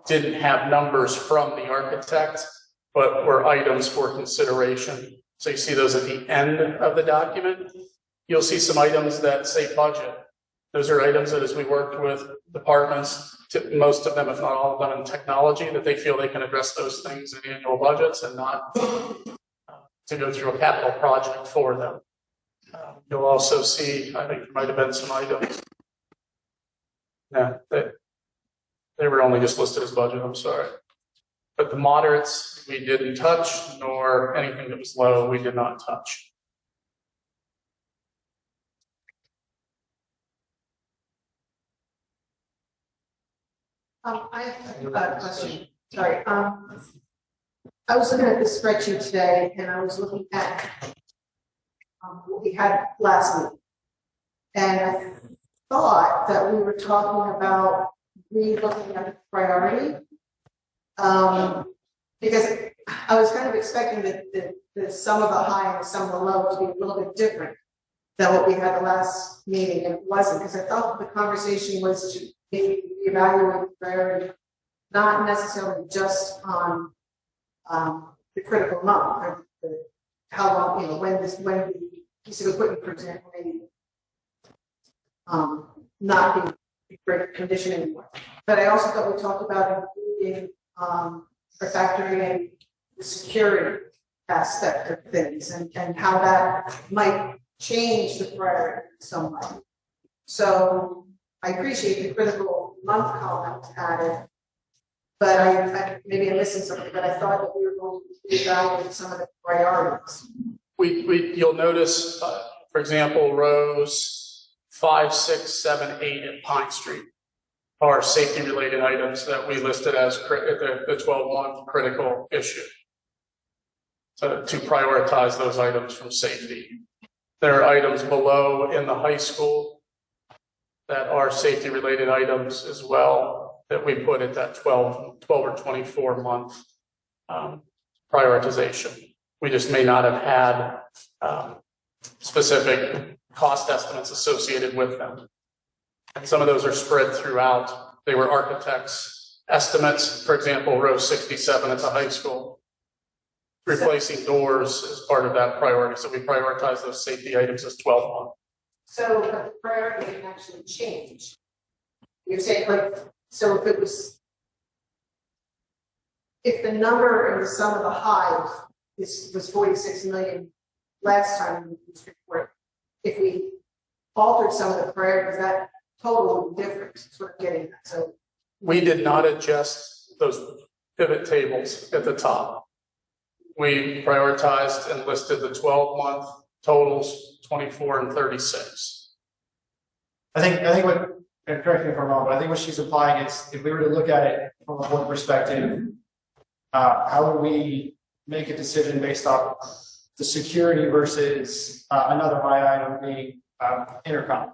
Speaker 3: didn't have numbers from the architect, but were items for consideration. So you see those at the end of the document. You'll see some items that say budget. Those are items that, as we worked with departments, most of them, if not all of them, in technology, that they feel they can address those things in annual budgets and not to go through a capital project for them. You'll also see, I think there might have been some items. Yeah, they were only just listed as budget, I'm sorry. But the moderates, we didn't touch, nor anything that was low, we did not touch.
Speaker 12: I have a question, sorry, I was looking at this spreadsheet today, and I was looking at what we had last week. And I thought that we were talking about re-looking at the priority. Because I was kind of expecting that some of the high and some of the low to be a little bit different than what we had the last meeting, and it wasn't, because I thought the conversation was to maybe reevaluate the priority, not necessarily just on the critical month, or how long, when the piece of equipment, for example, maybe not be in great condition anymore. But I also thought we talked about including or factoring in the security aspect of things, and how that might change the priority somewhat. So I appreciate the critical month column added, but I maybe I'm missing something, but I thought that we were going to reevaluate some of the priorities.
Speaker 3: You'll notice, for example, rows 5, 6, 7, 8 at Pine Street are safety-related items that we listed as the 12-month critical issue. So to prioritize those items from safety. There are items below in the high school that are safety-related items as well that we put at that 12 or 24 month prioritization. We just may not have had specific cost estimates associated with them. And some of those are spread throughout. They were architects' estimates, for example, row 67 at the high school. Replacing doors is part of that priority. So we prioritize those safety items as 12 months.
Speaker 12: So the priority can actually change. You're saying, like, so if the number in the sum of the hive was 46 million last time in this report, if we altered some of the priorities, that total would be different. That's what I'm getting at. So
Speaker 3: we did not adjust those pivot tables at the top. We prioritized and listed the 12-month totals, 24 and 36.
Speaker 9: I think what, and correct me if I'm wrong, but I think what she's implying is if we were to look at it from a board perspective, how would we make a decision based off the security versus another line item being intercom?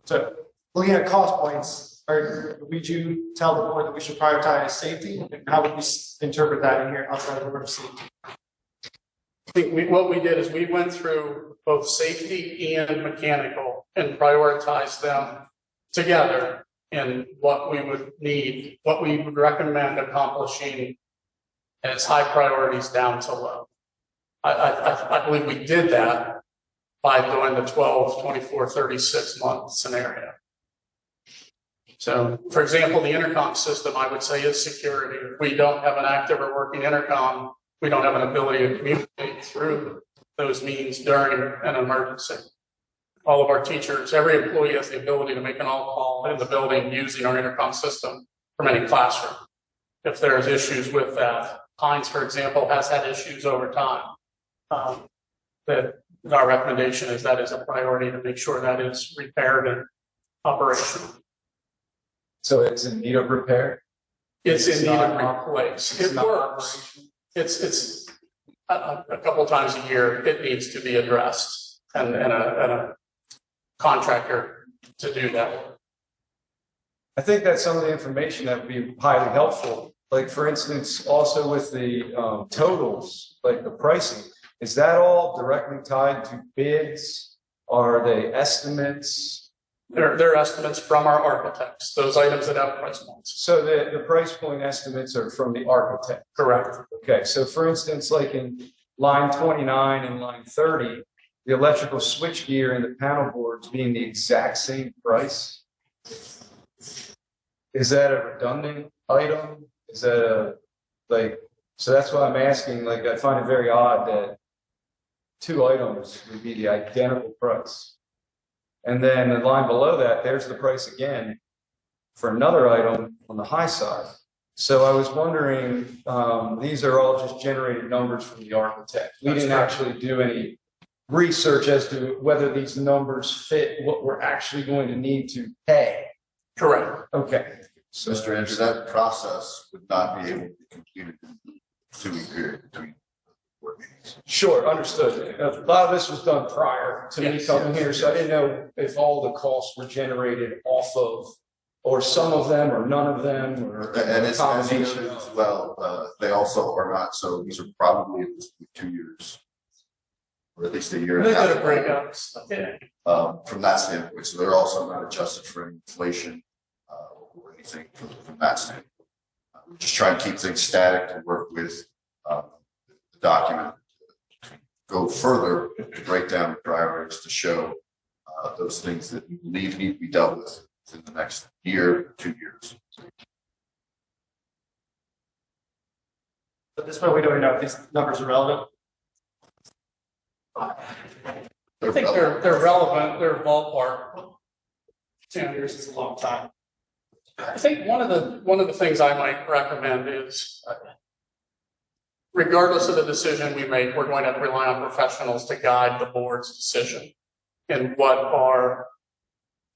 Speaker 9: So looking at cost points, would you tell the board that we should prioritize safety? And how would we interpret that in here outside of the word safety?
Speaker 3: I think what we did is we went through both safety and mechanical and prioritized them together in what we would need, what we would recommend accomplishing as high priorities down to low. I believe we did that by doing the 12, 24, 36 month scenario. So, for example, the intercom system, I would say, is security. If we don't have an active or working intercom, we don't have an ability to communicate through those means during an emergency. All of our teachers, every employee has the ability to make an all-call in the building using our intercom system from any classroom. If there's issues with that, Hines, for example, has had issues over time. That our recommendation is that is a priority to make sure that is repaired and operational.
Speaker 8: So it's in need of repair?
Speaker 3: It's in need of replace. It works. It's a couple times a year it needs to be addressed and a contractor to do that.
Speaker 8: I think that's some of the information that would be highly helpful. Like, for instance, also with the totals, like the pricing, is that all directly tied to bids? Are they estimates?
Speaker 3: They're estimates from our architects, those items that have price points.
Speaker 8: So the price point estimates are from the architect?
Speaker 3: Correct.
Speaker 8: Okay, so for instance, like in line 29 and line 30, the electrical switch gear and the panel boards being the exact same price? Is that a redundant item? Is that so that's why I'm asking, like, I find it very odd that two items would be the identical price. And then the line below that, there's the price again for another item on the high side. So I was wondering, these are all just generated numbers from the architect. We didn't actually do any research as to whether these numbers fit what we're actually going to need to pay.
Speaker 3: Correct.
Speaker 8: Okay. So,
Speaker 4: Mr. Andrew, that process would not be able to be completed in a 2-week period between board meetings.
Speaker 8: Sure, understood. A lot of this was done prior to me coming here, so I didn't know if all the costs were generated off of, or some of them, or none of them, or
Speaker 4: And
Speaker 8: a
Speaker 4: it's
Speaker 8: combination.
Speaker 4: as well, they also are not, so these are probably at least 2 years. Or at least a year and a
Speaker 3: They
Speaker 4: half.
Speaker 3: did a breakout. Yeah.
Speaker 4: From that standpoint, so they're also not adjusted for inflation, or anything from that standpoint. Just trying to keep things static to work with, the document. Go further to break down the priorities to show, those things that we believe need to be dealt with in the next year, 2 years.
Speaker 9: At this point, we don't know if these numbers are relevant.
Speaker 3: I think they're relevant, they're ballpark.
Speaker 9: 2 years is a long time.
Speaker 3: I think one of the things I might recommend is, regardless of the decision we make, we're going to rely on professionals to guide the board's decision in what are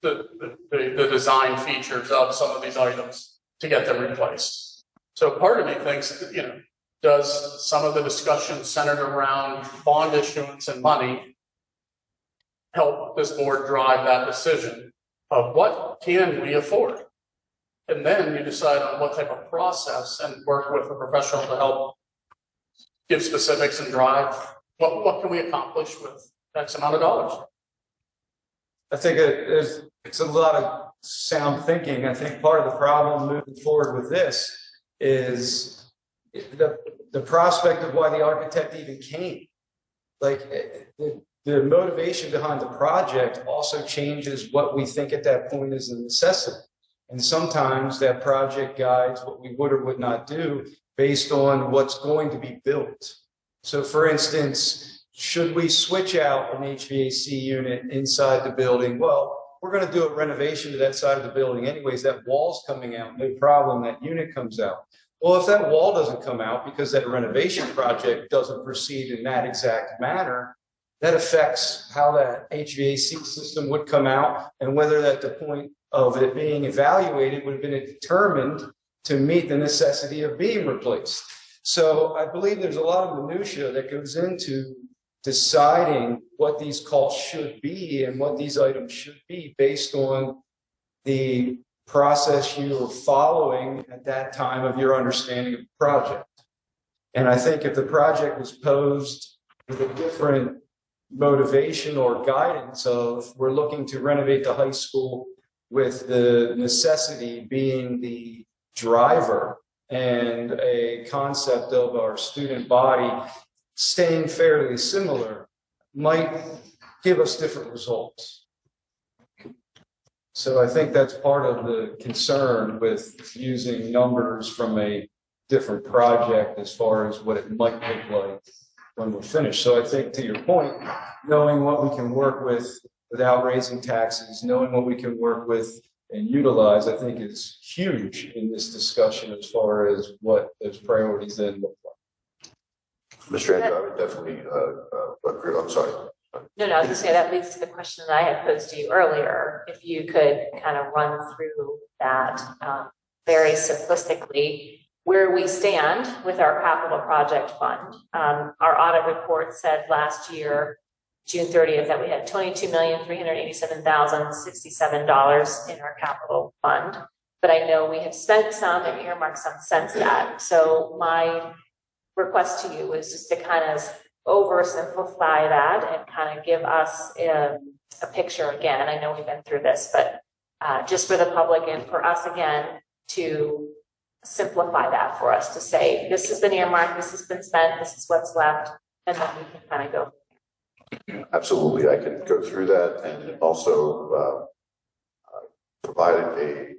Speaker 3: the design features of some of these items to get them replaced. So part of me thinks, does some of the discussion centered around bond issuance and money help this board drive that decision of what can we afford? And then you decide on what type of process and work with a professional to help give specifics and drive what can we accomplish with X amount of dollars.
Speaker 8: I think it's a lot of sound thinking. I think part of the problem moving forward with this is the prospect of why the architect even came. Like the motivation behind the project also changes what we think at that point is a necessity. And sometimes that project guides what we would or would not do based on what's going to be built. So for instance, should we switch out an HVAC unit inside the building? Well, we're going to do a renovation to that side of the building anyways. That wall's coming out, no problem, that unit comes out. Well, if that wall doesn't come out because that renovation project doesn't proceed in that exact manner, that affects how that HVAC system would come out and whether at the point of it being evaluated would have been determined to meet the necessity of being replaced. So I believe there's a lot of minutia that goes into deciding what these costs should be and what these items should be based on the process you were following at that time of your understanding of the project. And I think if the project was posed with a different motivation or guidance of we're looking to renovate the high school with the necessity being the driver and a concept of our student body staying fairly similar might give us different results. So I think that's part of the concern with using numbers from a different project as far as what it might look like when we're finished. So I think to your point, knowing what we can work with without raising taxes, knowing what we can work with and utilize, I think is huge in this discussion as far as what those priorities then look like.
Speaker 4: Mr. Andrew, I would definitely agree. I'm sorry.
Speaker 2: No, I was just saying that leads to the question that I had posed to you earlier. If you could kind of run through that very simplistically, where we stand with our capital project fund. Our audit report said last year, June 30th, that we had $22,387,067 in our capital fund. But I know we have spent some and earmarked some since that. So my request to you was just to kind of oversimplify that and kind of give us a picture again. I know we've been through this, but just for the public and for us again to simplify that for us to say, this has been earmarked, this has been spent, this is what's left, and then we can kind of go.
Speaker 4: Absolutely, I can go through that and also provided a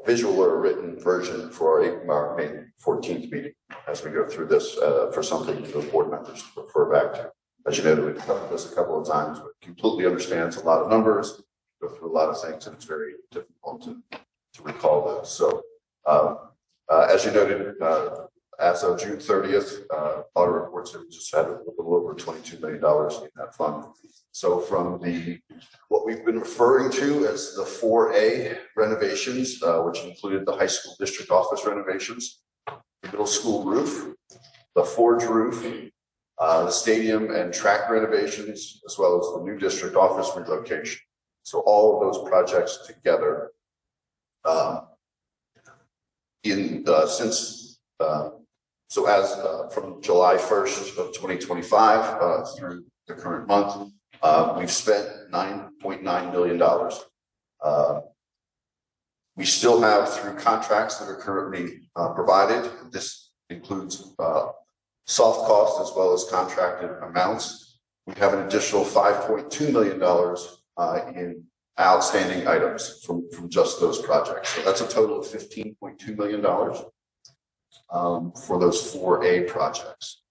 Speaker 4: visual or written version for our May 14th meeting as we go through this for something the board members to refer back to. As you know, we've covered this a couple of times, but completely understands a lot of numbers, go through a lot of things, and it's very difficult to recall those. So as you noted, as of June 30th, audit reports that we just had a little over $22 million in that fund. So from what we've been referring to as the 4A renovations, which included the high school district office renovations, the middle school roof, the Forge roof, the stadium and track renovations, as well as the new district office relocation. So all of those projects together, from July 1st of 2025 through the current month, we've spent $9.9 million. We still have, through contracts that are currently provided, this includes soft costs as well as contracted amounts. We have an additional $5.2 million in outstanding items from just those projects. So that's a total of $15.2 million for those 4A projects.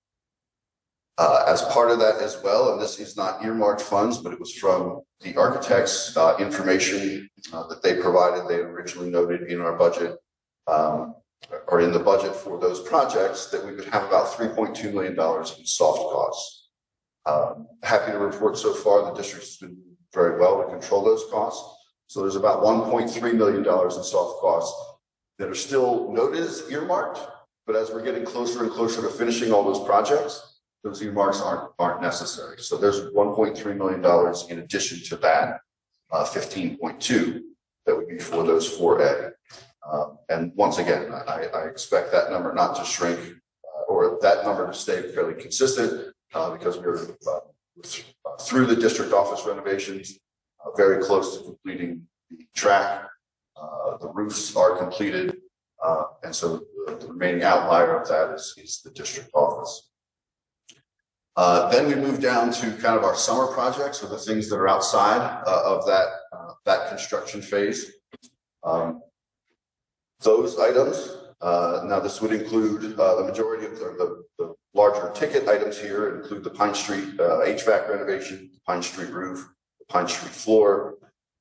Speaker 4: As part of that as well, and this is not earmarked funds, but it was from the architects' information that they provided. They originally noted in our budget, or in the budget for those projects, that we would have about $3.2 million in soft costs. Happy to report so far the district has been very well to control those costs. So there's about $1.3 million in soft costs that are still noted as earmarked, but as we're getting closer and closer to finishing all those projects, those earmarks aren't necessary. So there's $1.3 million in addition to that 15.2 that would be for those 4A. And once again, I expect that number not to shrink or that number to stay fairly consistent because we're through the district office renovations, very close to completing the track. The roofs are completed, and so the remaining outlier of that is the district office. Then we move down to kind of our summer projects, or the things that are outside of that construction phase. Those items, now this would include the majority of the larger ticket items here include the Pine Street HVAC renovation, the Pine Street roof, the Pine Street floor,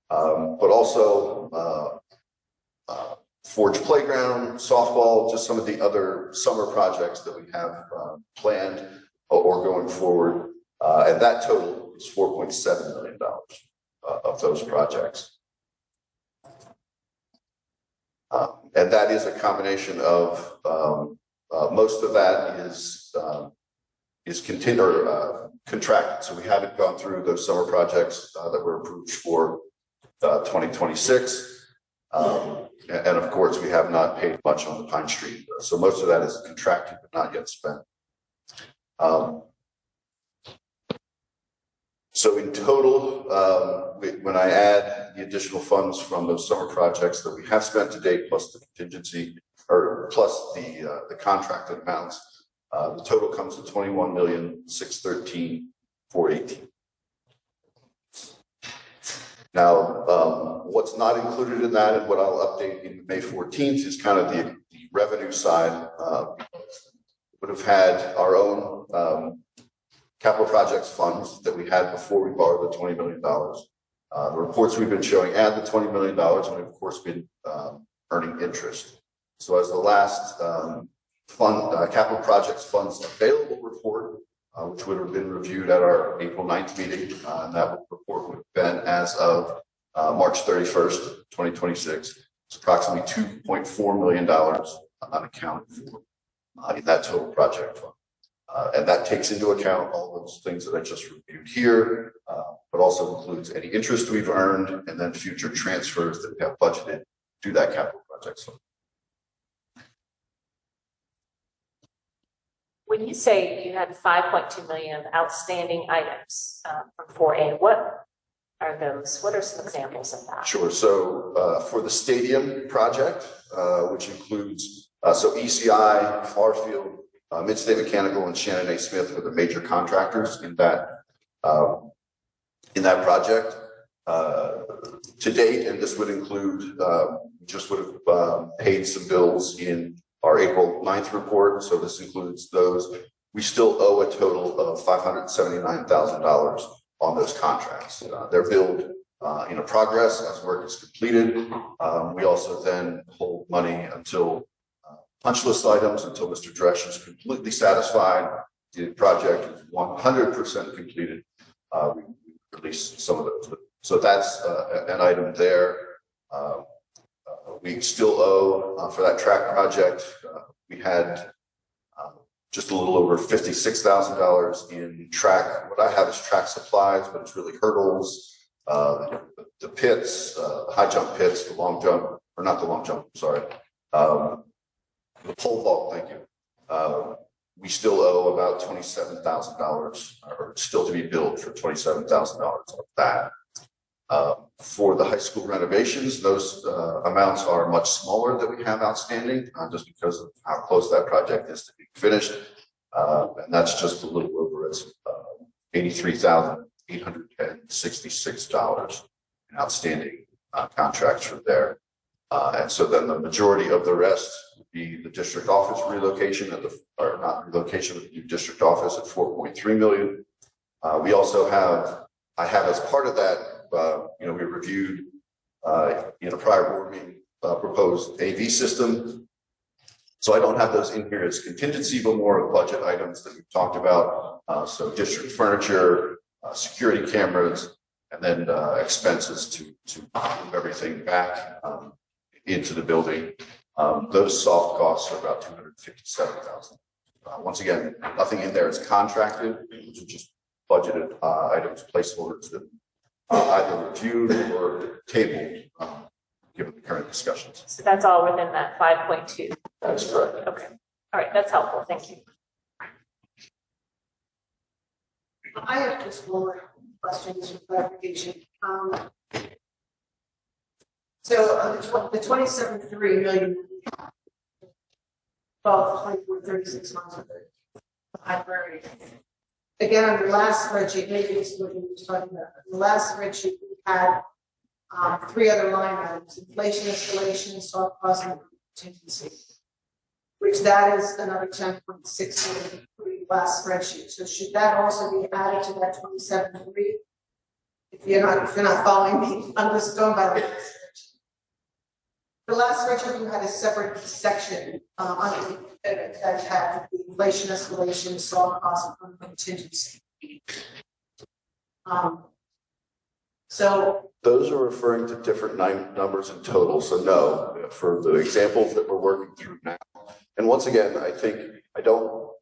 Speaker 4: but also Forge Playground, softball, just some of the other summer projects that we have planned or going forward. And that total is $4.7 million of those projects. And that is a combination of most of that is contracted. So we haven't gone through those summer projects that were approved for 2026. And of course, we have not paid much on the Pine Street. So most of that is contracted but not yet spent. So in total, when I add the additional funds from those summer projects that we have spent to date, plus the contingency, or plus the contracted amounts, the total comes to $21,613,418. Now, what's not included in that, and what I'll update in May 14th, is kind of the revenue side. Would have had our own capital projects funds that we had before we borrowed the $20 million. The reports we've been showing add the $20 million, and we've of course been earning interest. So as the last capital projects funds available report, which would have been reviewed at our April 9th meeting, and that report would have been as of March 31st, 2026. It's approximately $2.4 million unaccounted for in that total project fund. And that takes into account all those things that I just reviewed here, but also includes any interest we've earned and then future transfers that we have budgeted to that capital project fund.
Speaker 2: When you say you had 5.2 million outstanding items from 4A, what are those? What are some examples of that?
Speaker 4: Sure. So for the stadium project, which includes so ECI, Farfield, Midstate Mechanical, and Shannon A. Smith were the major contractors in that project. To date, and this would include, just would have paid some bills in our April 9th report. So this includes those. We still owe a total of $579,000 on those contracts. They're billed in progress as work is completed. We also then hold money until punch list items until Mr. Dresch is completely satisfied. The project is 100% completed. We released some of those. So that's an item there. We still owe for that track project. We had just a little over $56,000 in track. What I have is track supplies, but it's really hurdles, the pits, the high jump pits, the long jump, or not the long jump, sorry. The pole vault, thank you. We still owe about $27,000, or still to be billed for $27,000 of that. For the high school renovations, those amounts are much smaller that we have outstanding, just because of how close that project is to being finished. And that's just a little over $83,866 in outstanding contracts from there. And so then the majority of the rest would be the district office relocation or not relocation, but the new district office at $4.3 million. We also have, I have as part of that, we reviewed in a prior board meeting proposed AV system. So I don't have those in here as contingency, but more budget items that we've talked about. So district furniture, security cameras, and then expenses to move everything back into the building. Those soft costs are about $257,000. Once again, nothing in there is contracted. These are just budgeted items, placeholders that either reviewed or tabled, given the current discussions.
Speaker 2: So that's all within that 5.2.
Speaker 4: That's correct.
Speaker 2: Okay. All right. That's helpful. Thank you.
Speaker 12: I have just one more question for clarification. So the 27.3 million, well, 36 months of the library. Again, on the last spreadsheet, maybe it's what you were talking about. The last spreadsheet we had 3 other line items: inflation, escalation, soft cost, and contingency. Which that is another 10.6 million for the last spreadsheet. So should that also be added to that 27.3? If you're not following me, I'm just going by the last spreadsheet. The last spreadsheet you had a separate section underneath that had the inflation, escalation, soft cost, and contingency. So
Speaker 4: those are referring to different numbers in total. So no, for the examples that we're working through now. And once again, I think I don't.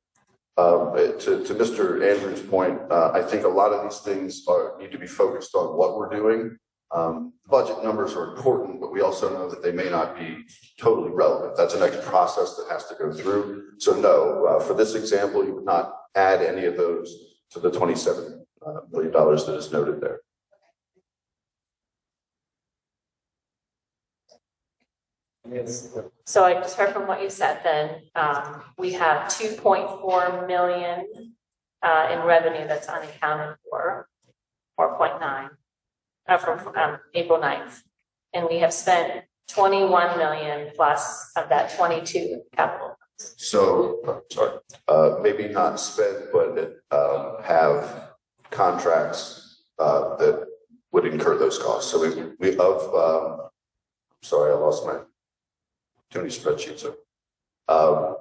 Speaker 4: To Mr. Andrews' point, I think a lot of these things need to be focused on what we're doing. Budget numbers are important, but we also know that they may not be totally relevant. That's a next process that has to go through. So no, for this example, you would not add any of those to the $27 million that is noted there.
Speaker 2: So I just heard from what you said, then we have 2.4 million in revenue that's unaccounted for, 4.9 from April 9th. And we have spent 21 million plus of that 22 capital.
Speaker 4: So, sorry, maybe not spent, but have contracts that would incur those costs. So sorry, I lost my too many spreadsheets. Of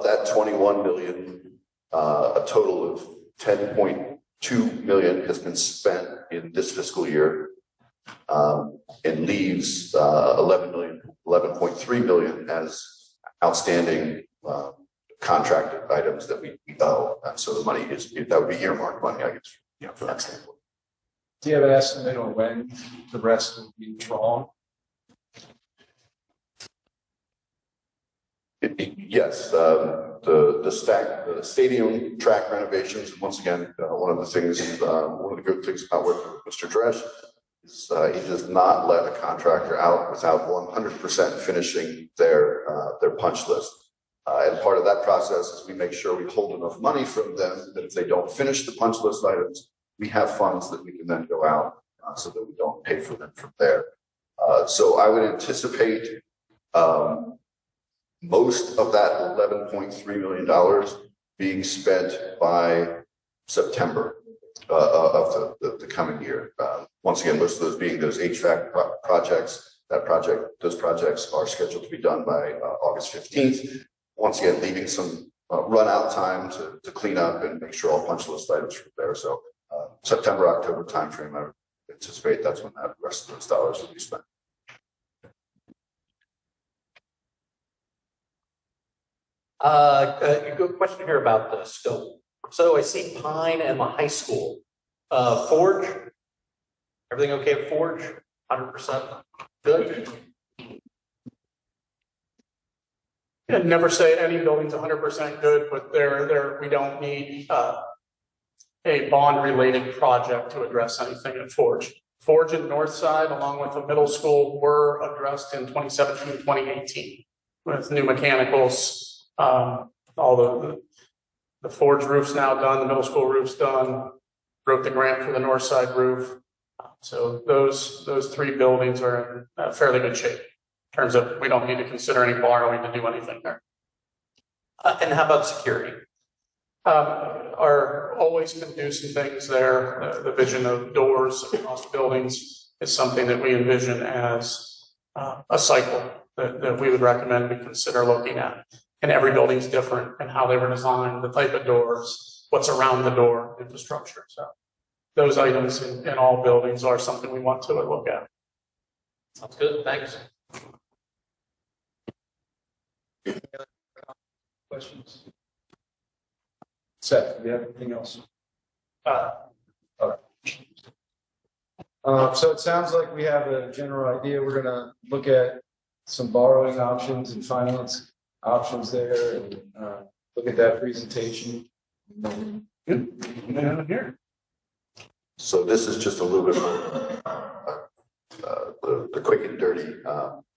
Speaker 4: that 21 million, a total of 10.2 million has been spent in this fiscal year, and leaves 11.3 million as outstanding contracted items that we owe. And so the money that would be earmarked money, I guess, for that standpoint.
Speaker 8: Do you have an estimate on when the rest will be drawn?
Speaker 4: Yes, the stadium track renovations. Once again, one of the good things about working with Mr. Dresch is he does not let a contractor out without 100% finishing their punch list. And part of that process is we make sure we hold enough money from them that if they don't finish the punch list items, we have funds that we can then go out so that we don't pay for them from there. So I would anticipate most of that $11.3 million being spent by September of the coming year. Once again, most of those being those HVAC projects those projects are scheduled to be done by August 15th. Once again, leaving some run out time to clean up and make sure all punch list items are there. So September, October timeframe, I would anticipate that's when that rest of those dollars will be spent.
Speaker 10: A good question here about the scope. So I see Pine and the high school. Forge, everything okay at Forge? 100% good?
Speaker 3: And never say any building's 100% good, but we don't need a bond-related project to address anything at Forge. Forge and Northside, along with the middle school, were addressed in 2017, 2018 with new mechanicals. All the Forge roof's now done, the middle school roof's done. Wrote the grant for the Northside roof. So those three buildings are in fairly good shape in terms of we don't need to consider any borrowing to do anything there.
Speaker 10: And how about security?
Speaker 3: Are always going to do some things there. The vision of doors across buildings is something that we envision as a cycle that we would recommend we consider looking at. And every building's different and how they were designed, the type of doors, what's around the door, infrastructure. So those items in all buildings are something we want to look at.
Speaker 10: Sounds good. Thanks.
Speaker 8: Questions? Seth, do you have anything else? All right. So it sounds like we have a general idea. We're going to look at some borrowing options and finance options there, and look at that presentation.
Speaker 3: Here.
Speaker 4: So this is just a little bit more the quick and dirty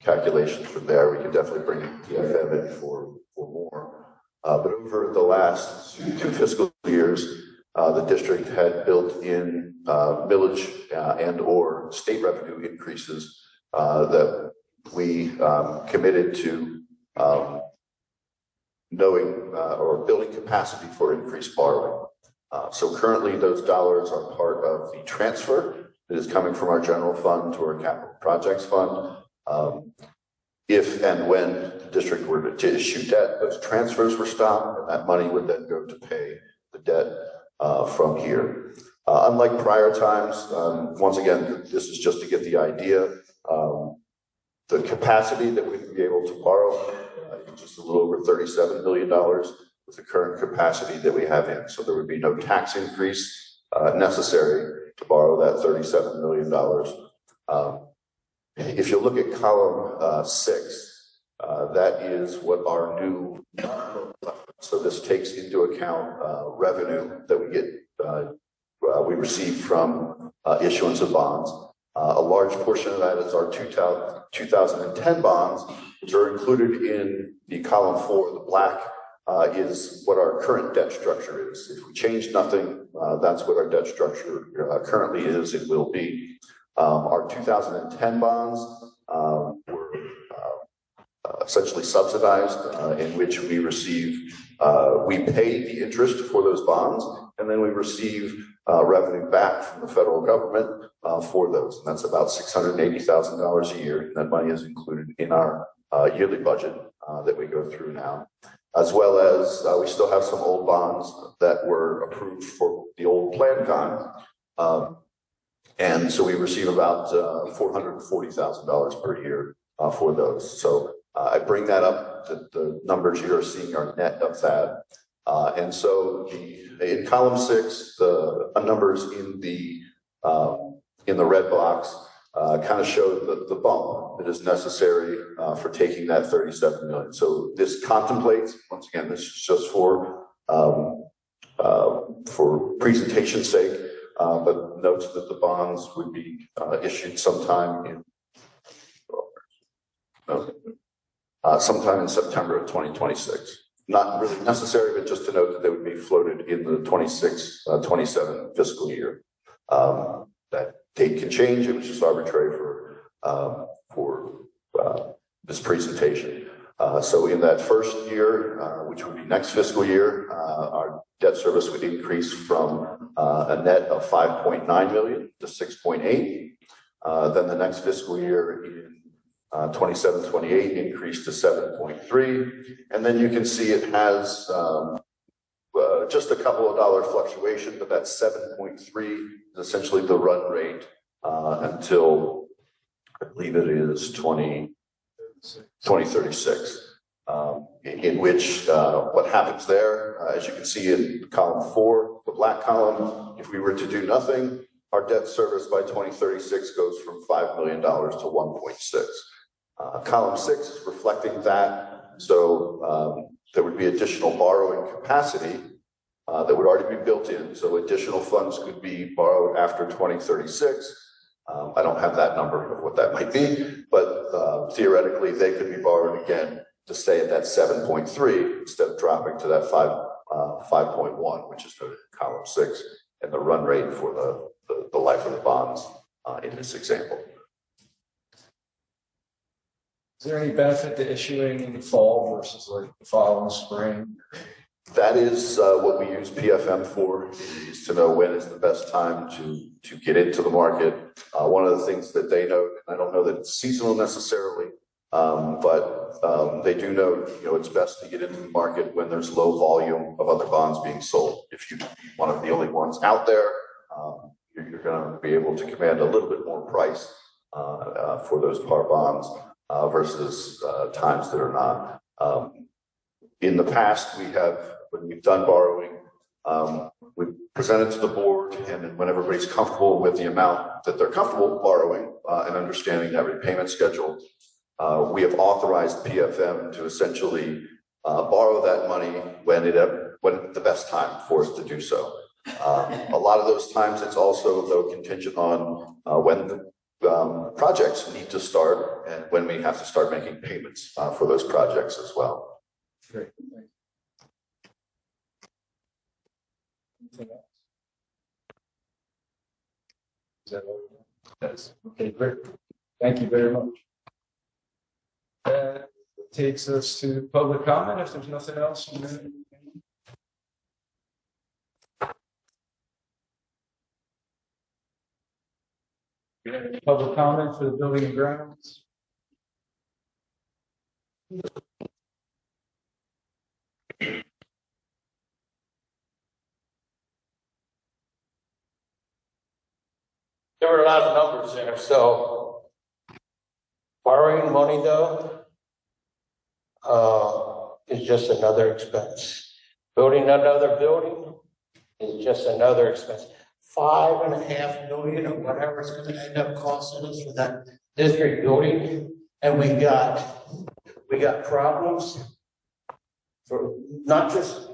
Speaker 4: calculations from there. We can definitely bring PFM in for more. But over the last two fiscal years, the district had built in millage and or state revenue increases that we committed to knowing or building capacity for increased borrowing. So currently those dollars are part of the transfer that is coming from our general fund to our capital projects fund. If and when the district were to issue debt, those transfers were stopped, and that money would then go to pay the debt from here. Unlike prior times, once again, this is just to get the idea. The capacity that we'd be able to borrow is just a little over $37 million with the current capacity that we have in. So there would be no tax increase necessary to borrow that $37 million. If you look at column 6, that is what our new, so this takes into account revenue that we get, we receive from issuance of bonds. A large portion of that is our 2010 bonds, which are included in the column 4. The black is what our current debt structure is. If we change nothing, that's what our debt structure currently is, it will be. Our 2010 bonds were essentially subsidized, in which we receive, we pay the interest for those bonds, and then we receive revenue back from the federal government for those. And that's about $680,000 a year. And that money is included in our yearly budget that we go through now. As well as we still have some old bonds that were approved for the old PlanCon. And so we receive about $440,000 per year for those. So I bring that up, the numbers you're seeing are net of that. And so in column 6, the numbers in the red box kind of show the bump that is necessary for taking that $37 million. So this contemplates, once again, this is just for presentation's sake, but notes that the bonds would be issued sometime in September of 2026. Not really necessary, but just to note that they would be floated in the 26-27 fiscal year. That date can change. It was just arbitrary for this presentation. So in that first year, which would be next fiscal year, our debt service would increase from a net of 5.9 million to 6.8. Then the next fiscal year in 27-28 increased to 7.3. And then you can see it has just a couple of dollar fluctuation, but that 7.3 is essentially the run rate until I believe it is 2036. In which what happens there, as you can see in column 4, the black column, if we were to do nothing, our debt service by 2036 goes from $5 million to 1.6. Column 6 is reflecting that, so there would be additional borrowing capacity that would already be built in, so additional funds could be borrowed after 2036. I don't have that number of what that might be, but theoretically they could be borrowed again to stay at that 7.3 instead of dropping to that 5.1, which is the column 6, and the run rate for the life of the bonds in this example.
Speaker 8: Is there any benefit to issuing in the fall versus like the following spring?
Speaker 4: That is what we use PFM for, is to know when is the best time to get into the market. One of the things that they note, and I don't know that it's seasonal necessarily, but they do note, it's best to get into the market when there's low volume of other bonds being sold. If you're one of the only ones out there, you're going to be able to command a little bit more price for those par bonds versus times that are not. In the past, when we've done borrowing, we present it to the board, and then when everybody's comfortable with the amount that they're comfortable borrowing and understanding that repayment schedule, we have authorized PFM to essentially borrow that money when the best time for us to do so. A lot of those times, it's also though contingent on when the projects need to start and when we have to start making payments for those projects as well.
Speaker 8: Great. Is that all? Yes. Okay, great. Thank you very much. That takes us to public comment if there's nothing else. Public comment for the building and grounds.
Speaker 7: There were a lot of numbers there, so borrowing money though is just another expense. Building another building is just another expense. $5.5 million or whatever it's going to end up costing us for that district building, and we got problems for not just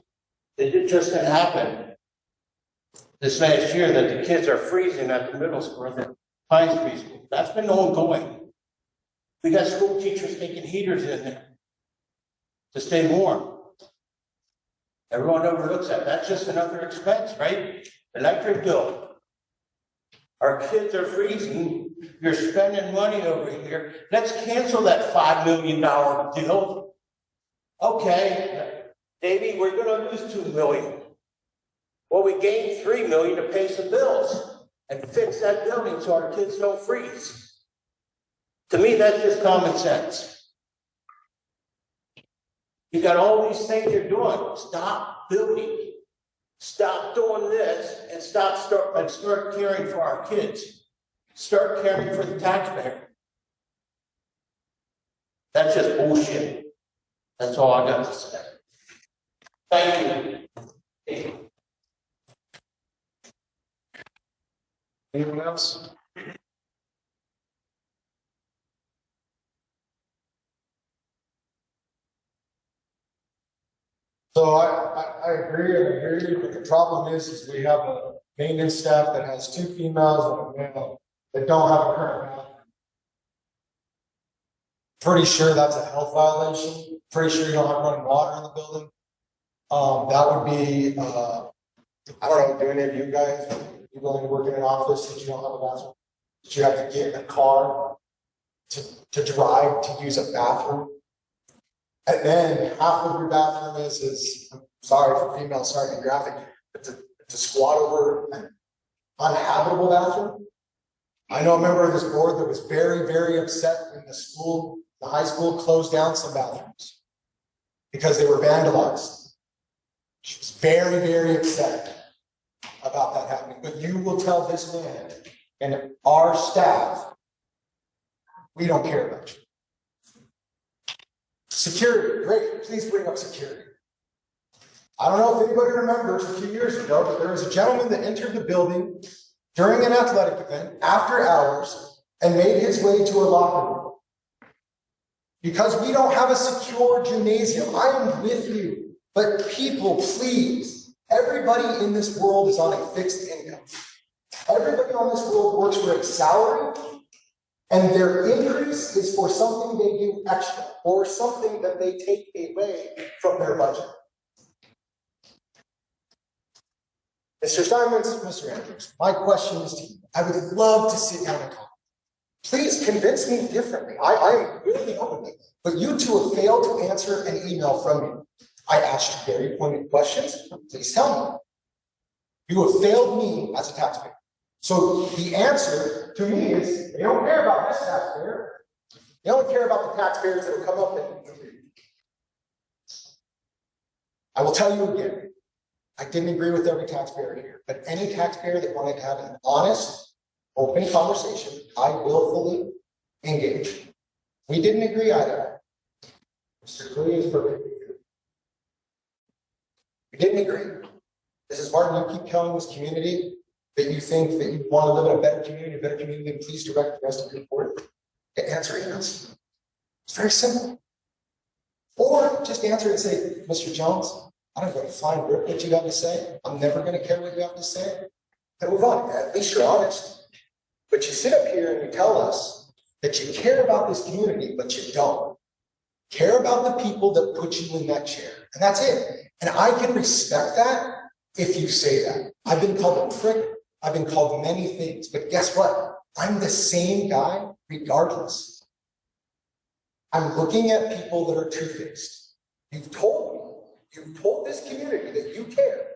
Speaker 7: it just didn't happen this last year that the kids are freezing at the middle school, the Pine Street School. That's been ongoing. We got school teachers taking heaters in there to stay warm. Everyone overlooks that. That's just another expense, right? Electric bill. Our kids are freezing. You're spending money over here. Let's cancel that $5 million deal. Okay, Davey, we're going to lose $2 million. Well, we gained $3 million to pay some bills and fix that building so our kids don't freeze. To me, that's just common sense. You got all these things you're doing. Stop building. Stop doing this and start caring for our kids. Start caring for the taxpayer. That's just bullshit. That's all I got to say. Thank you.
Speaker 8: Anyone else?
Speaker 9: So I agree, but the problem is we have a maintenance staff that has 2 females and a male that don't have a current bathroom. Pretty sure that's a health violation. Pretty sure you don't have running water in the building. That would be, I don't know, do any of you guys, you're willing to work in an office that you don't have a bathroom? That you have to get in a car to drive to use a bathroom? And then half of your bathroom is I'm sorry for females, sorry to be graphic, it's a squat over an uninhabitable bathroom.
Speaker 17: I know a member of this board that was very, very upset when the high school closed down some bathrooms because they were vandalized. She was very, very upset about that happening. But you will tell this man and our staff, we don't care about you. Security, great, please bring up security. I don't know if anybody remembers a few years ago, but there was a gentleman that entered the building during an athletic event after hours and made his way to a locker room. Because we don't have a secure gymnasium, I am with you, but people, please, everybody in this world is on a fixed income. Everybody on this world works for a salary, and their increase is for something they do extra or something that they take away from their budget. Mr. Steinmetz, Mr. Andrews, my question is to you. I would love to sit down and talk. Please convince me differently. I am really open to it. But you two have failed to answer an email from me. I asked you very pointed questions. Please tell me. You have failed me as a taxpayer. So the answer to me is, they don't care about this taxpayer. They don't care about the taxpayers that will come up and I will tell you again. I didn't agree with every taxpayer here, but any taxpayer that wanted to have an honest, open conversation, I willfully engage. We didn't agree either. Mr. Clee is perfectly good. We didn't agree. Mrs. Martin, you keep telling this community that you think that you want to live in a better community, then please direct the rest of your board to answer emails. It's very simple. Or just answer and say, Mr. Jones, I don't give a flying rip what you got to say. I'm never going to care what you have to say. And move on. At least you're honest. But you sit up here and you tell us that you care about this community, but you don't. Care about the people that put you in that chair. And that's it. And I can respect that if you say that. I've been called a prick. I've been called many things. But guess what? I'm the same guy regardless. I'm looking at people that are two-faced. You've told this community that you care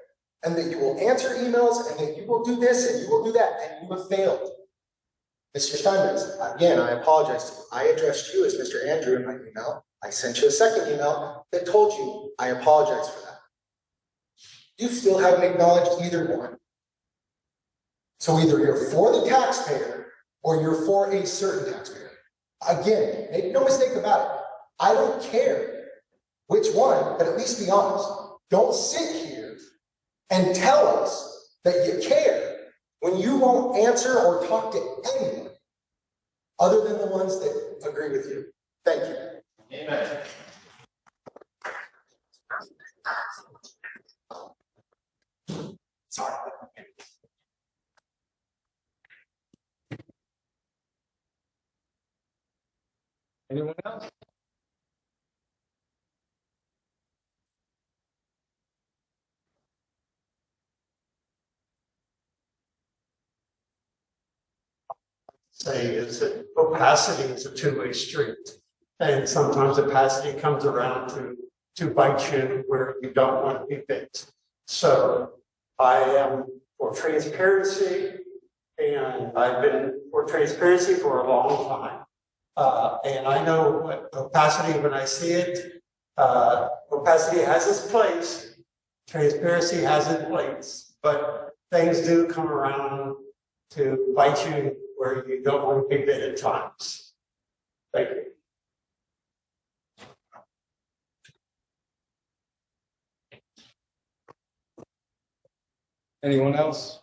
Speaker 17: and that you will answer emails and that you will do this and you will do that, and you have failed. Mr. Steinmetz, again, I apologize to you. I addressed you as Mr. Andrew in my email. I sent you a second email that told you I apologize for that. You still haven't acknowledged either one. So either you're for the taxpayer or you're for a certain taxpayer. Again, make no mistake about it. I don't care which one, but at least be honest. Don't sit here and tell us that you care when you won't answer or talk to anyone other than the ones that agree with you. Thank you.
Speaker 10: Amen.
Speaker 17: Sorry.
Speaker 8: Anyone else?
Speaker 6: Say is that opacity is a two-way street. And sometimes opacity comes around to bite you where you don't want to be bit. So I am for transparency, and I've been for transparency for a long time. And I know what opacity, when I see it, opacity has its place, transparency has its place, but things do come around to bite you where you don't want to be bit at times. Thank you.
Speaker 8: Anyone else?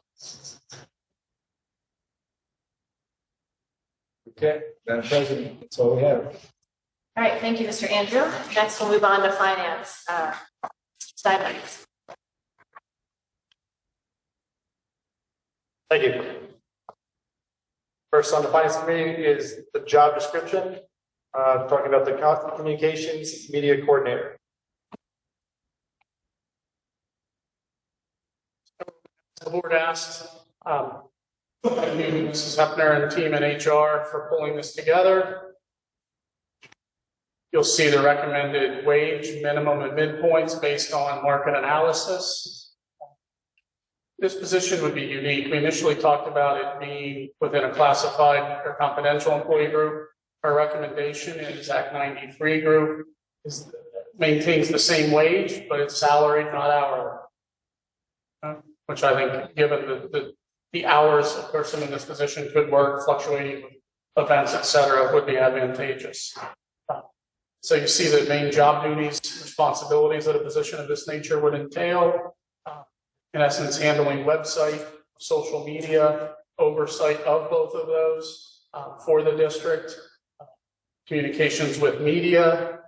Speaker 8: Okay, Madam President, that's all we have.
Speaker 2: All right, thank you, Mr. Andrew. Next, we'll move on to finance. Steinmetz.
Speaker 9: Thank you. First on the finance committee is the job description, talking about the communications media coordinator.
Speaker 3: The board asked, thank you, Mrs. Hepner and the team in HR for pulling this together. You'll see the recommended wage, minimum and midpoints based on market analysis. This position would be unique. We initially talked about it being within a classified or confidential employee group. Our recommendation is Act 93 group maintains the same wage, but it's salaried, not hourly. Which I think, given the hours a person in this position could work, fluctuating with events, et cetera, would be advantageous. So you see the main job duties, responsibilities that a position of this nature would entail. In essence, handling website, social media, oversight of both of those for the district, communications with media,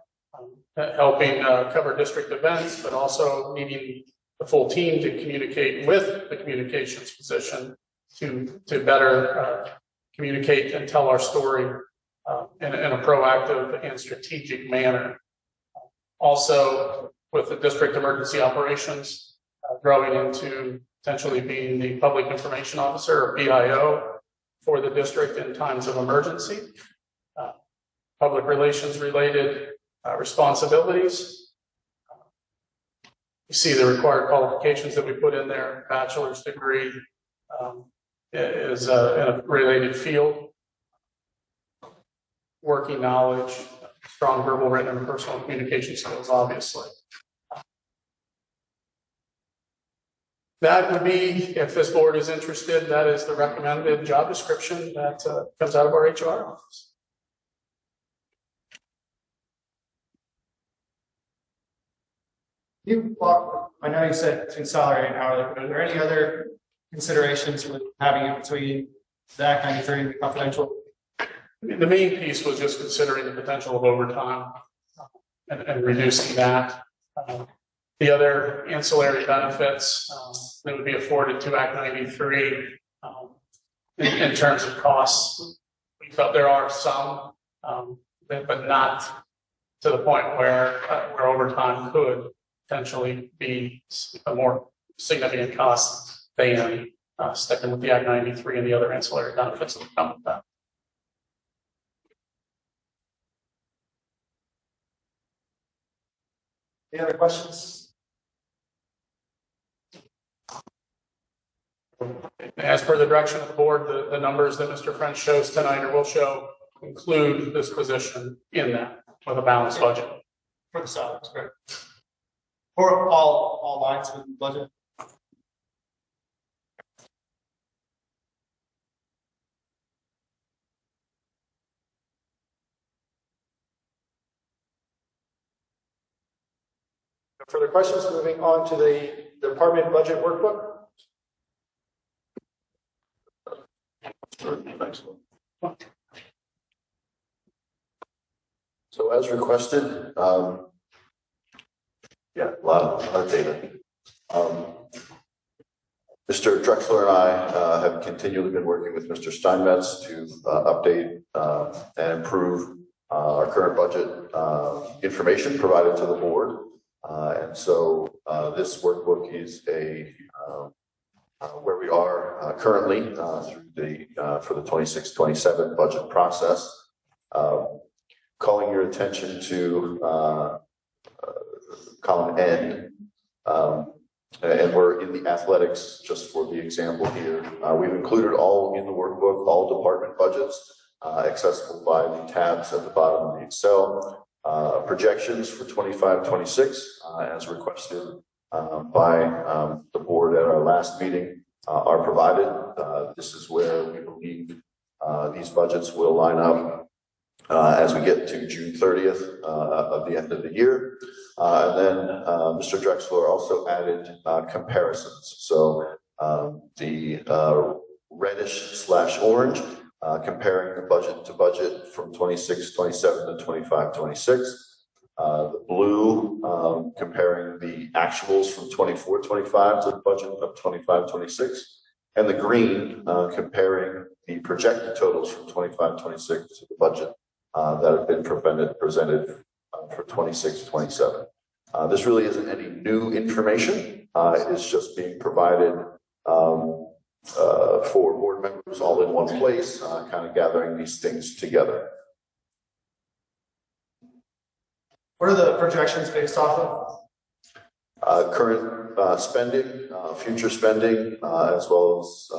Speaker 3: helping cover district events, but also needing the full team to communicate with the communications position to better communicate and tell our story in a proactive and strategic manner. Also, with the district emergency operations, growing into potentially being the public information officer or PIO for the district in times of emergency. Public relations related responsibilities. You see the required qualifications that we put in there. Bachelor's degree is in a related field. Working knowledge, strong verbal, written, and personal communication skills, obviously. That would be, if this board is interested, that is the recommended job description that comes out of our HR office.
Speaker 9: I know you said between salary and hourly, but are there any other considerations with having it between the Act 93 and the confidential?
Speaker 3: The main piece was just considering the potential of overtime and reducing that. The other ancillary benefits that would be afforded to Act 93 in terms of costs, we felt there are some, but not to the point where overtime could potentially be a more significant cost than sticking with the Act 93 and the other ancillary benefits that come with that.
Speaker 9: Any other questions?
Speaker 3: As per the direction of the board, the numbers that Mr. French shows tonight or will show include this position in that with a balanced budget.
Speaker 9: For the salaries, correct? For all lines of the budget? No further questions? Moving on to the department budget workbook.
Speaker 4: So as requested, yeah, a lot of data. Mr. Drexler and I have continually been working with Mr. Steinmetz to update and improve our current budget information provided to the board. And so this workbook is where we are currently through for the 26-27 budget process. Calling your attention to column N, and we're in the athletics just for the example here. We've included all in the workbook, all department budgets accessible by the tabs at the bottom of the Excel. Projections for 25-26 as requested by the board at our last meeting are provided. This is where we believe these budgets will line up as we get to June 30th of the end of the year. And then Mr. Drexler also added comparisons. So the reddish / orange comparing the budget to budget from 26-27 to 25-26. The blue comparing the actuals from 24-25 to the budget of 25-26. And the green comparing the projected totals from 25-26 to the budget that have been presented for 26-27. This really isn't any new information. It is just being provided for board members all in one place, kind of gathering these things together.
Speaker 9: What are the projections based off of?
Speaker 4: Current spending, future spending, as well as,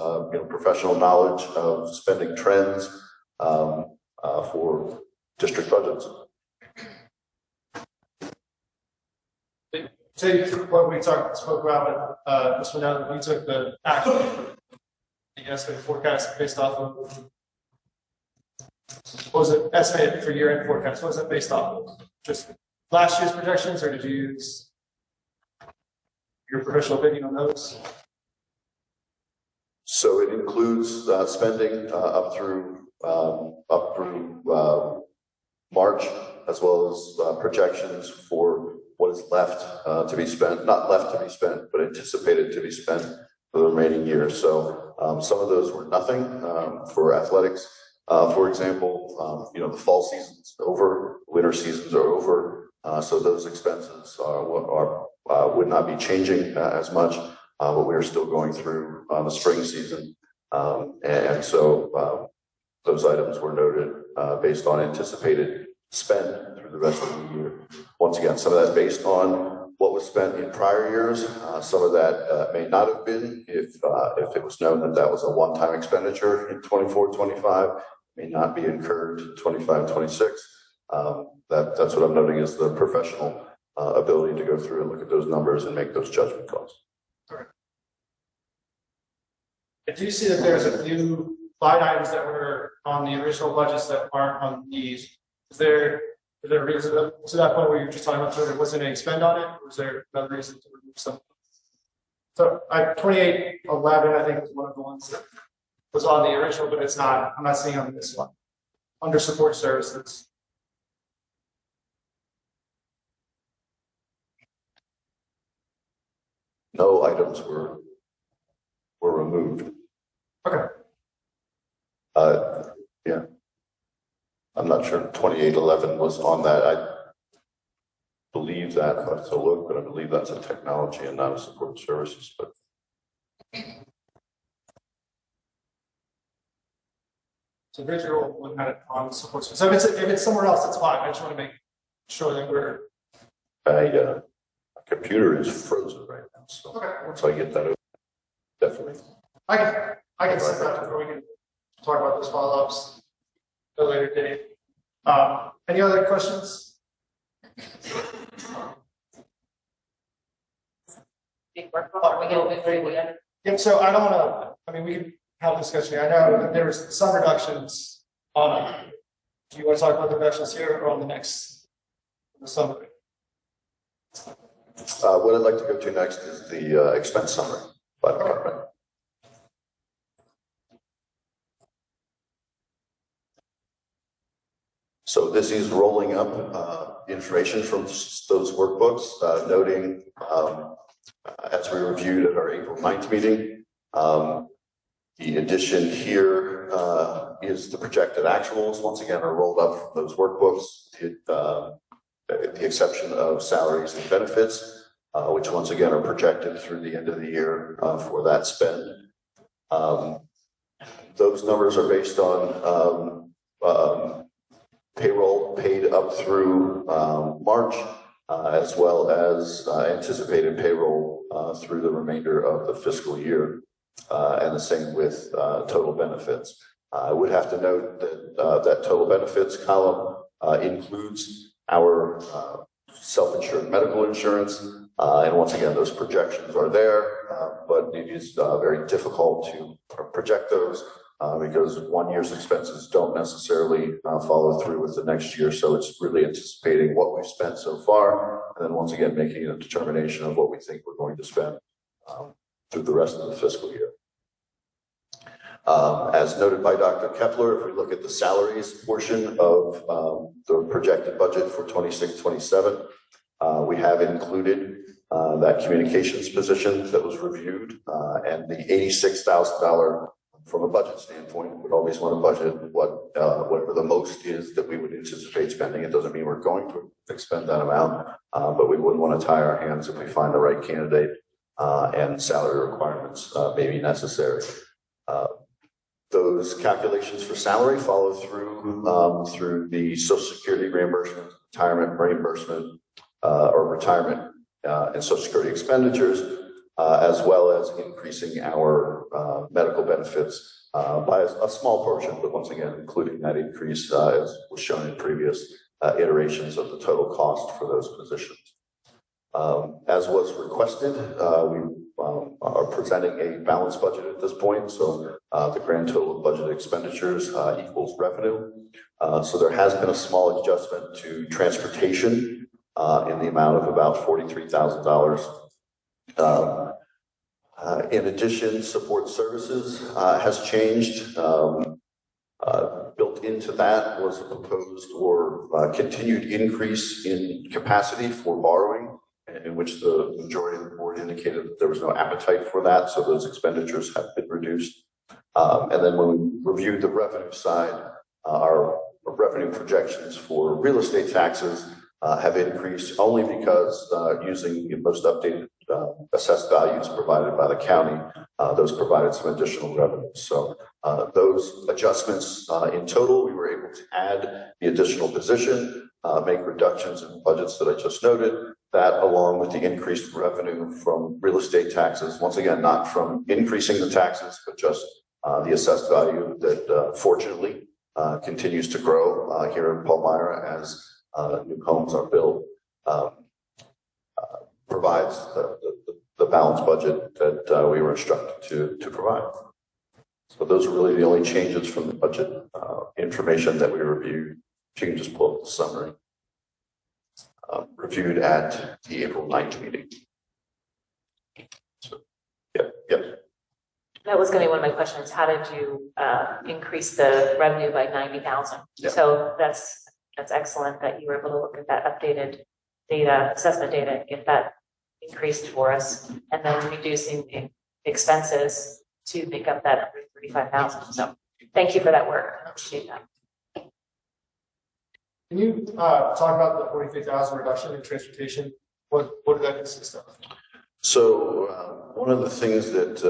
Speaker 4: professional knowledge of spending trends, for district budgets.
Speaker 9: So what we spoke about, Ms. Manel, we took the actual, the estimated forecast based off of, what was it, estimated for year-end forecast, what was it based off of? Just last year's projections, or did you use your professional opinion on those?
Speaker 4: So it includes spending up through March, as well as projections for what is left to be spent, not left to be spent, but anticipated to be spent for the remaining year. So some of those were nothing for athletics. For example, the fall season's over, winter seasons are over, so those expenses would not be changing as much, but we are still going through the spring season, and so those items were noted based on anticipated spend through the rest of the year. Once again, some of that based on what was spent in prior years. Some of that may not have been if it was known that that was a one-time expenditure in 24-25, may not be incurred 25-26. That's what I'm noting is the professional ability to go through and look at those numbers and make those judgment calls.
Speaker 9: I do see that there's a few line items that were on the original budgets that aren't on these. Is there a reason to that point where you were just talking about there wasn't any spend on it? Or was there another reason to remove some? So 2811, I think, is one of the ones that was on the original, but it's not. I'm not seeing on this one. Under support services.
Speaker 4: No items were removed.
Speaker 9: Okay.
Speaker 4: Yeah. I'm not sure 2811 was on that. I believe that, I have to look, but I believe that's a technology and not a support services, but.
Speaker 9: So there's your old one had it on support services. So if it's somewhere else, that's fine. I just want to make sure that we're.
Speaker 4: My computer is frozen right now, so once I get that over, definitely.
Speaker 9: I can set that up, or we can talk about those follow-ups at a later date. Any other questions? Yep, so I don't want to, I mean, we can have a discussion here. I know that there was some reductions on, do you want to talk about the reductions here or on the next summary?
Speaker 4: What I'd like to go to next is the expense summary by department. So this is rolling up information from those workbooks, noting, as we reviewed at our April 9th meeting, the addition here is the projected actuals, once again, are rolled up from those workbooks, the exception of salaries and benefits, which once again are projected through the end of the year for that spend. Those numbers are based on payroll paid up through March, as well as anticipated payroll through the remainder of the fiscal year, and the same with total benefits. I would have to note that that total benefits column includes our self-insured medical insurance, and once again, those projections are there, but it is very difficult to project those. Because 1 year's expenses don't necessarily follow through with the next year. So it's really anticipating what we've spent so far, and then once again, making a determination of what we think we're going to spend through the rest of the fiscal year. As noted by Dr. Kepler, if we look at the salaries portion of the projected budget for 26-27, we have included that communications position that was reviewed, and the $86,000 from a budget standpoint, we'd always want to budget whatever the most is that we would anticipate spending. It doesn't mean we're going to expend that amount, but we wouldn't want to tie our hands if we find the right candidate, and salary requirements may be necessary. Those calculations for salary follow through the Social Security reimbursement, retirement reimbursement, or retirement and Social Security expenditures, as well as increasing our medical benefits by a small portion, but once again, including that increase as was shown in previous iterations of the total cost for those positions. As was requested, we are presenting a balanced budget at this point, so the grand total of budget expenditures equals revenue. So there has been a small adjustment to transportation in the amount of about $43,000. In addition, support services has changed. Built into that was a proposed or continued increase in capacity for borrowing, in which the majority of the board indicated that there was no appetite for that, so those expenditures have been reduced. And then when we reviewed the revenue side, our revenue projections for real estate taxes have increased only because using the most updated assessed values provided by the county, those provided some additional revenue. So those adjustments in total, we were able to add the additional position, make reductions in budgets that I just noted. That, along with the increased revenue from real estate taxes, once again, not from increasing the taxes, but just the assessed value that fortunately continues to grow here in Palmyra as new homes are built, provides the balanced budget that we were instructed to provide. So those are really the only changes from the budget information that we reviewed. If you can just pull up the summary. Reviewed at the April 9th meeting. So, yeah.
Speaker 2: That was going to be one of my questions. How did you increase the revenue by 90,000?
Speaker 4: Yeah.
Speaker 2: So that's excellent that you were able to look at that updated data, assessment data, and get that increased for us, and then reducing the expenses to make up that 135,000. So thank you for that work. I appreciate that.
Speaker 9: Can you talk about the 43,000 reduction in transportation? What did that consist of?
Speaker 4: So one of the things that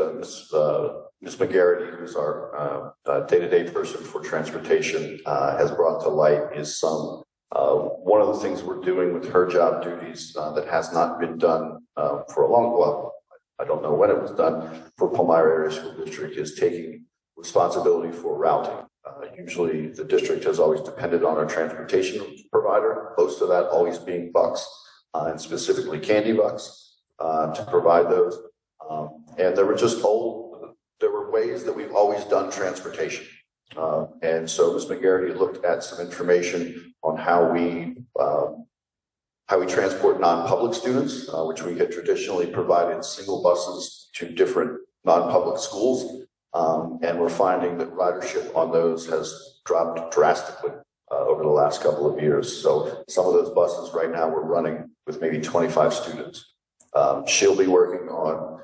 Speaker 4: Ms. McGarity, who's our day-to-day person for transportation, has brought to light is some one of the things we're doing with her job duties that has not been done for a long while. I don't know when it was done for Palmyra Area School District, is taking responsibility for routing. Usually the district has always depended on our transportation provider, most of that always being Bucks, and specifically Candy Bucks, to provide those. And there were ways that we've always done transportation. And so Ms. McGarity looked at some information on how we transport non-public students, which we had traditionally provided single buses to different non-public schools. And we're finding that ridership on those has dropped drastically over the last couple of years. So some of those buses right now we're running with maybe 25 students. She'll be working on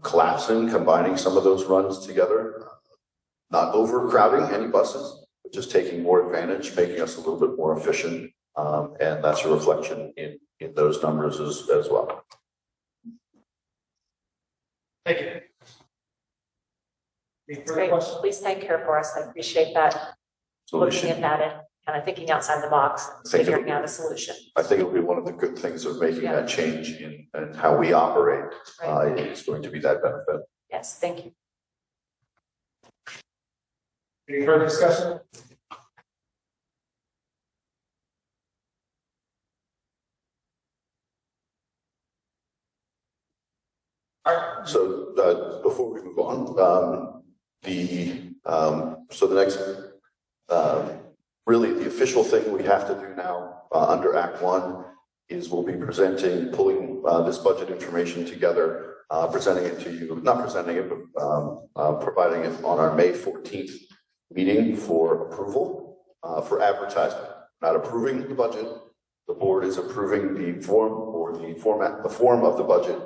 Speaker 4: combining some of those runs together, not overcrowding any buses, but just taking more advantage, making us a little bit more efficient. And that's a reflection in those numbers as well.
Speaker 9: Thank you.
Speaker 2: Great. Please thank her for us. I appreciate that. Looking at that and kind of thinking outside the box, figuring out a solution.
Speaker 4: I think it'll be one of the good things of making that change in how we operate. It's going to be that benefit.
Speaker 2: Yes, thank you.
Speaker 9: Any further discussion?
Speaker 4: All right. So before we move on, so the next really the official thing we have to do now under Act 1 is we'll be pulling this budget information together, presenting it to you, not presenting it, but providing it on our May 14th meeting for approval for advertisement. Not approving the budget. The board is approving the form or the form of the budget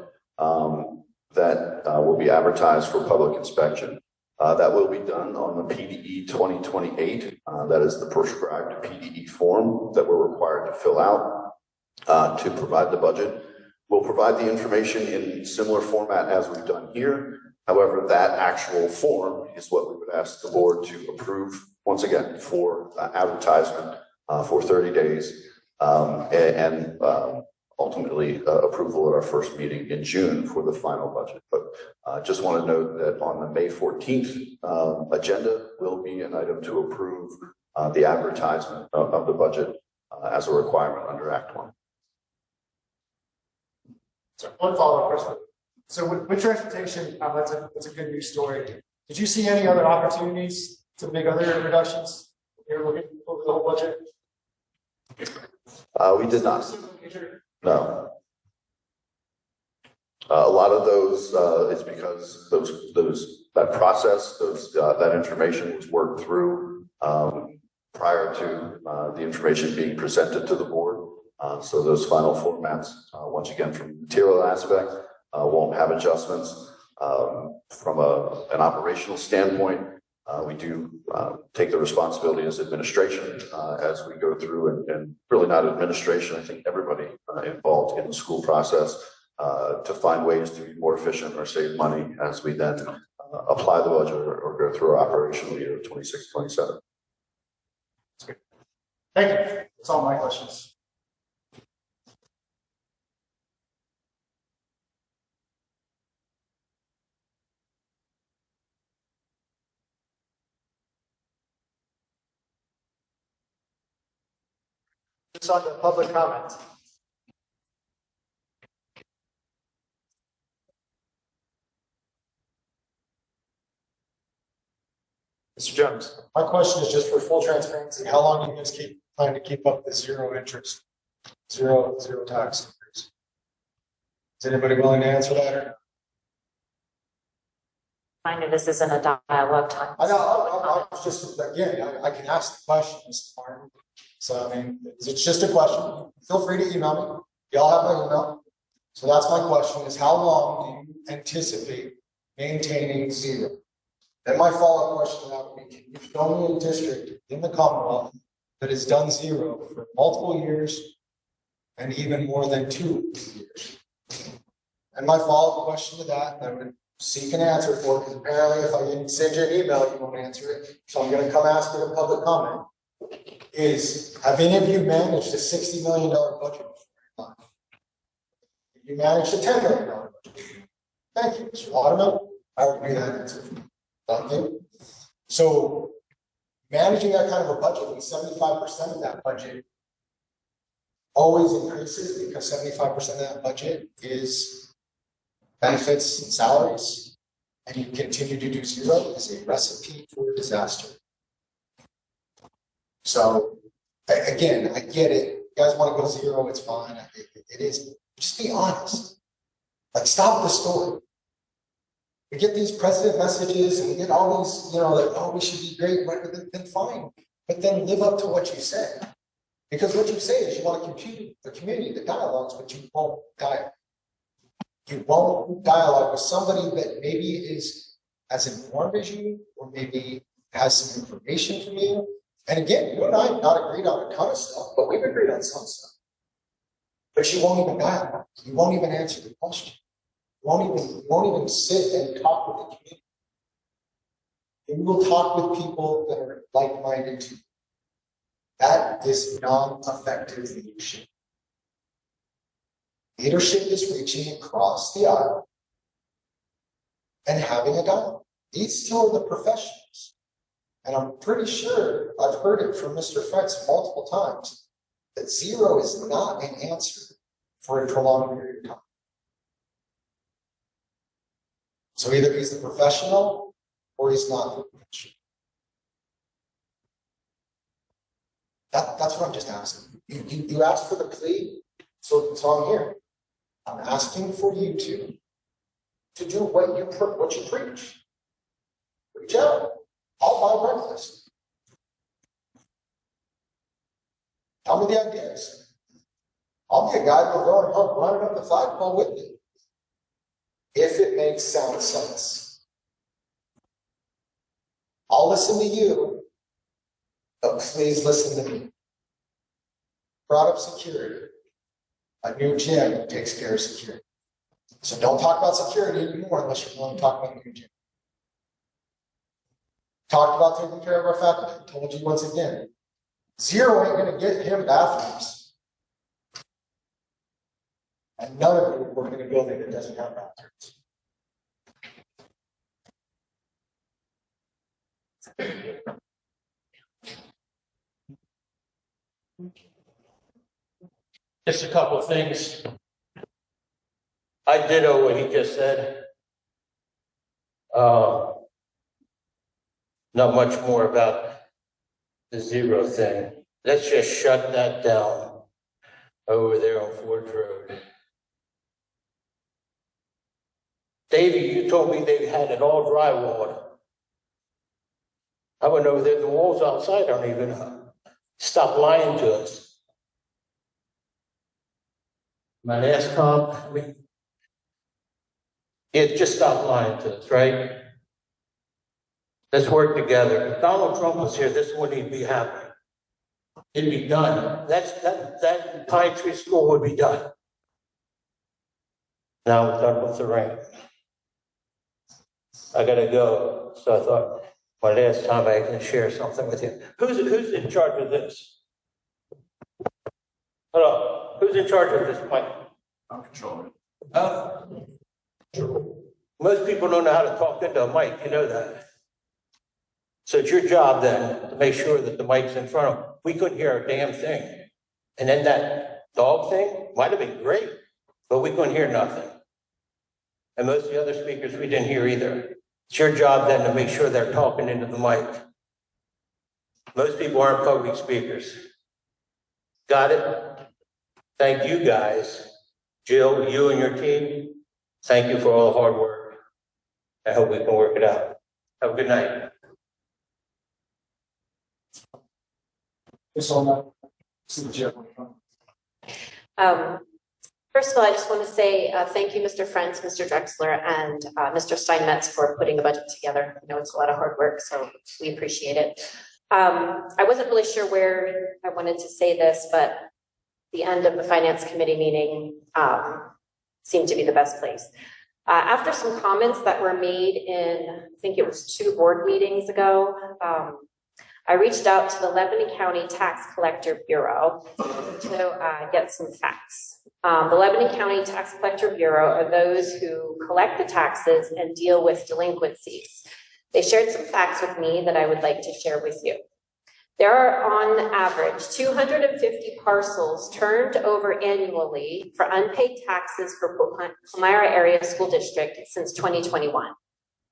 Speaker 4: that will be advertised for public inspection. That will be done on the PDE 2028. That is the prescribed PDE form that we're required to fill out to provide the budget. We'll provide the information in similar format as we've done here. However, that actual form is what we would ask the board to approve once again for advertisement for 30 days. And ultimately approval at our first meeting in June for the final budget. But just want to note that on the May 14th agenda will be an item to approve the advertisement of the budget as a requirement under Act 1.
Speaker 9: So one follow-up question. So with transportation, that's a good news story. Did you see any other opportunities to make other reductions? You're looking over the whole budget?
Speaker 4: We did not. No. A lot of those is because that process, that information was worked through prior to the information being presented to the board. So those final formats, once again, from the material aspect, won't have adjustments. From an operational standpoint, we do take the responsibility as administration as we go through, and really not administration, I think everybody involved in the school process to find ways to be more efficient or save money as we then apply the budget or go through our operational year 26-27.
Speaker 9: Thank you. That's all my questions. Just on to public comment. Mr. Jones.
Speaker 17: My question is just for full transparency, how long do you guys plan to keep up the zero interest, zero tax increase? Is anybody willing to answer that? Or?
Speaker 2: Reminder, this isn't a dialogue time.
Speaker 17: I know, I was just, again, I can ask the question, Mr. Martin. So, I mean, it's just a question. Feel free to email me. Y'all have my email. So that's my question is how long do you anticipate maintaining zero? Then my follow-up question to that would be, can you show me a district in the Commonwealth that has done zero for multiple years and even more than 2 years? And my follow-up question to that, I would seek an answer for, because apparently if I didn't send you an email, you won't answer it. So I'm going to come ask you a public comment. Is, have any of you managed a $60 million budget before? Have you managed a $10 million budget? Thank you, Mr. Waterman. I would agree that answer. Thank you. So managing that kind of a budget when 75% of that budget always increases because 75% of that budget is benefits and salaries, and you continue to do zero is a recipe for disaster. So again, I get it. You guys want to go zero, it's fine. It is. Just be honest. Like, stop the story. We get these president messages and we get all these, like, oh, we should be great, then fine. But then live up to what you say. Because what you say is you want to compute the community, the dialogues, but you won't dialogue. You won't dialogue with somebody that maybe is as informed as you, or maybe has some information from you. And again, you and I have not agreed on a ton of stuff, but we've agreed on some stuff. But you won't even dialogue. You won't even answer the question. You won't even sit and talk with the community. You will talk with people that are like-minded to you. That is non-effective leadership. Leadership is reaching across the aisle and having a dialogue. These two are the professionals. And I'm pretty sure I've heard it from Mr. Fetz multiple times that zero is not an answer for a prolonged period of time. So either he's the professional or he's not the professional. That's what I'm just asking. You asked for the plea, so I'm here. I'm asking for you to do what you preach. Reach out. I'll buy breakfast. Tell me the ideas. I'll be a guy who'll go and help running up the flagpole with me. If it makes sound sense. I'll listen to you, but please listen to me. Brought up security. A new gym takes care of security. So don't talk about security anymore unless you're willing to talk about a new gym. Talked about taking care of our faculty. Told you once again. Zero ain't going to get him bathrooms. And none of you work in a building that doesn't have bathrooms.
Speaker 7: Just a couple of things. I ditto what he just said. Not much more about the zero thing. Let's just shut that down over there on Ford Road. Davey, you told me they had it all drywalled. I went over there, the walls outside aren't even up. Stop lying to us. My last comment, just stop lying to us, right? Let's work together. If Donald Trump was here, this wouldn't be happening. It'd be done. That Pine Tree School would be done. Now we're done with the rain. I gotta go. So I thought, my last time I can share something with you. Who's in charge of this? Hello, who's in charge of this mic?
Speaker 10: I'm controlling.
Speaker 7: Most people don't know how to talk into a mic, you know that. So it's your job then to make sure that the mic's in front of them. We couldn't hear a damn thing. And then that dog thing might have been great, but we couldn't hear nothing. And most of the other speakers we didn't hear either. It's your job then to make sure they're talking into the mic. Most people aren't public speakers. Got it? Thank you guys. Jill, you and your team, thank you for all the hard work. I hope we can work it out. Have a good night.
Speaker 9: First of all, I just want to say thank you, Mr. Friends, Mr. Drexler, and Mr. Steinmetz for putting the budget together. I know it's a lot of hard work, so we appreciate it. I wasn't really sure where I wanted to say this, but the end of the Finance Committee meeting seemed to be the best place. After some comments that were made in, I think it was 2 board meetings ago, I reached out to the Lebanon County Tax Collector Bureau to get some facts. The Lebanon County Tax Collector Bureau are those who collect the taxes and deal with delinquencies. They shared some facts with me that I would like to share with you. There are on average 250 parcels turned over annually for unpaid taxes for Palmyra Area School District since 2021.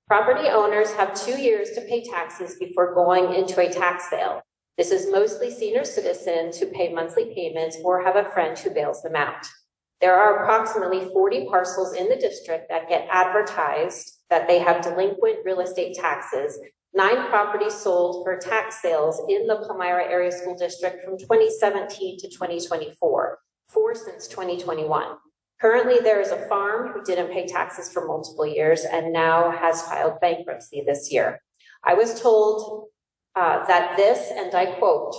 Speaker 9: Property owners have 2 years to pay taxes before going into a tax sale. This is mostly senior citizens who pay monthly payments or have a friend who bails them out. There are approximately 40 parcels in the district that get advertised that they have delinquent real estate taxes. 9 properties sold for tax sales in the Palmyra Area School District from 2017 to 2024, 4 since 2021. Currently, there is a farm who didn't pay taxes for multiple years and now has filed bankruptcy this year. I was told that this, and I quote,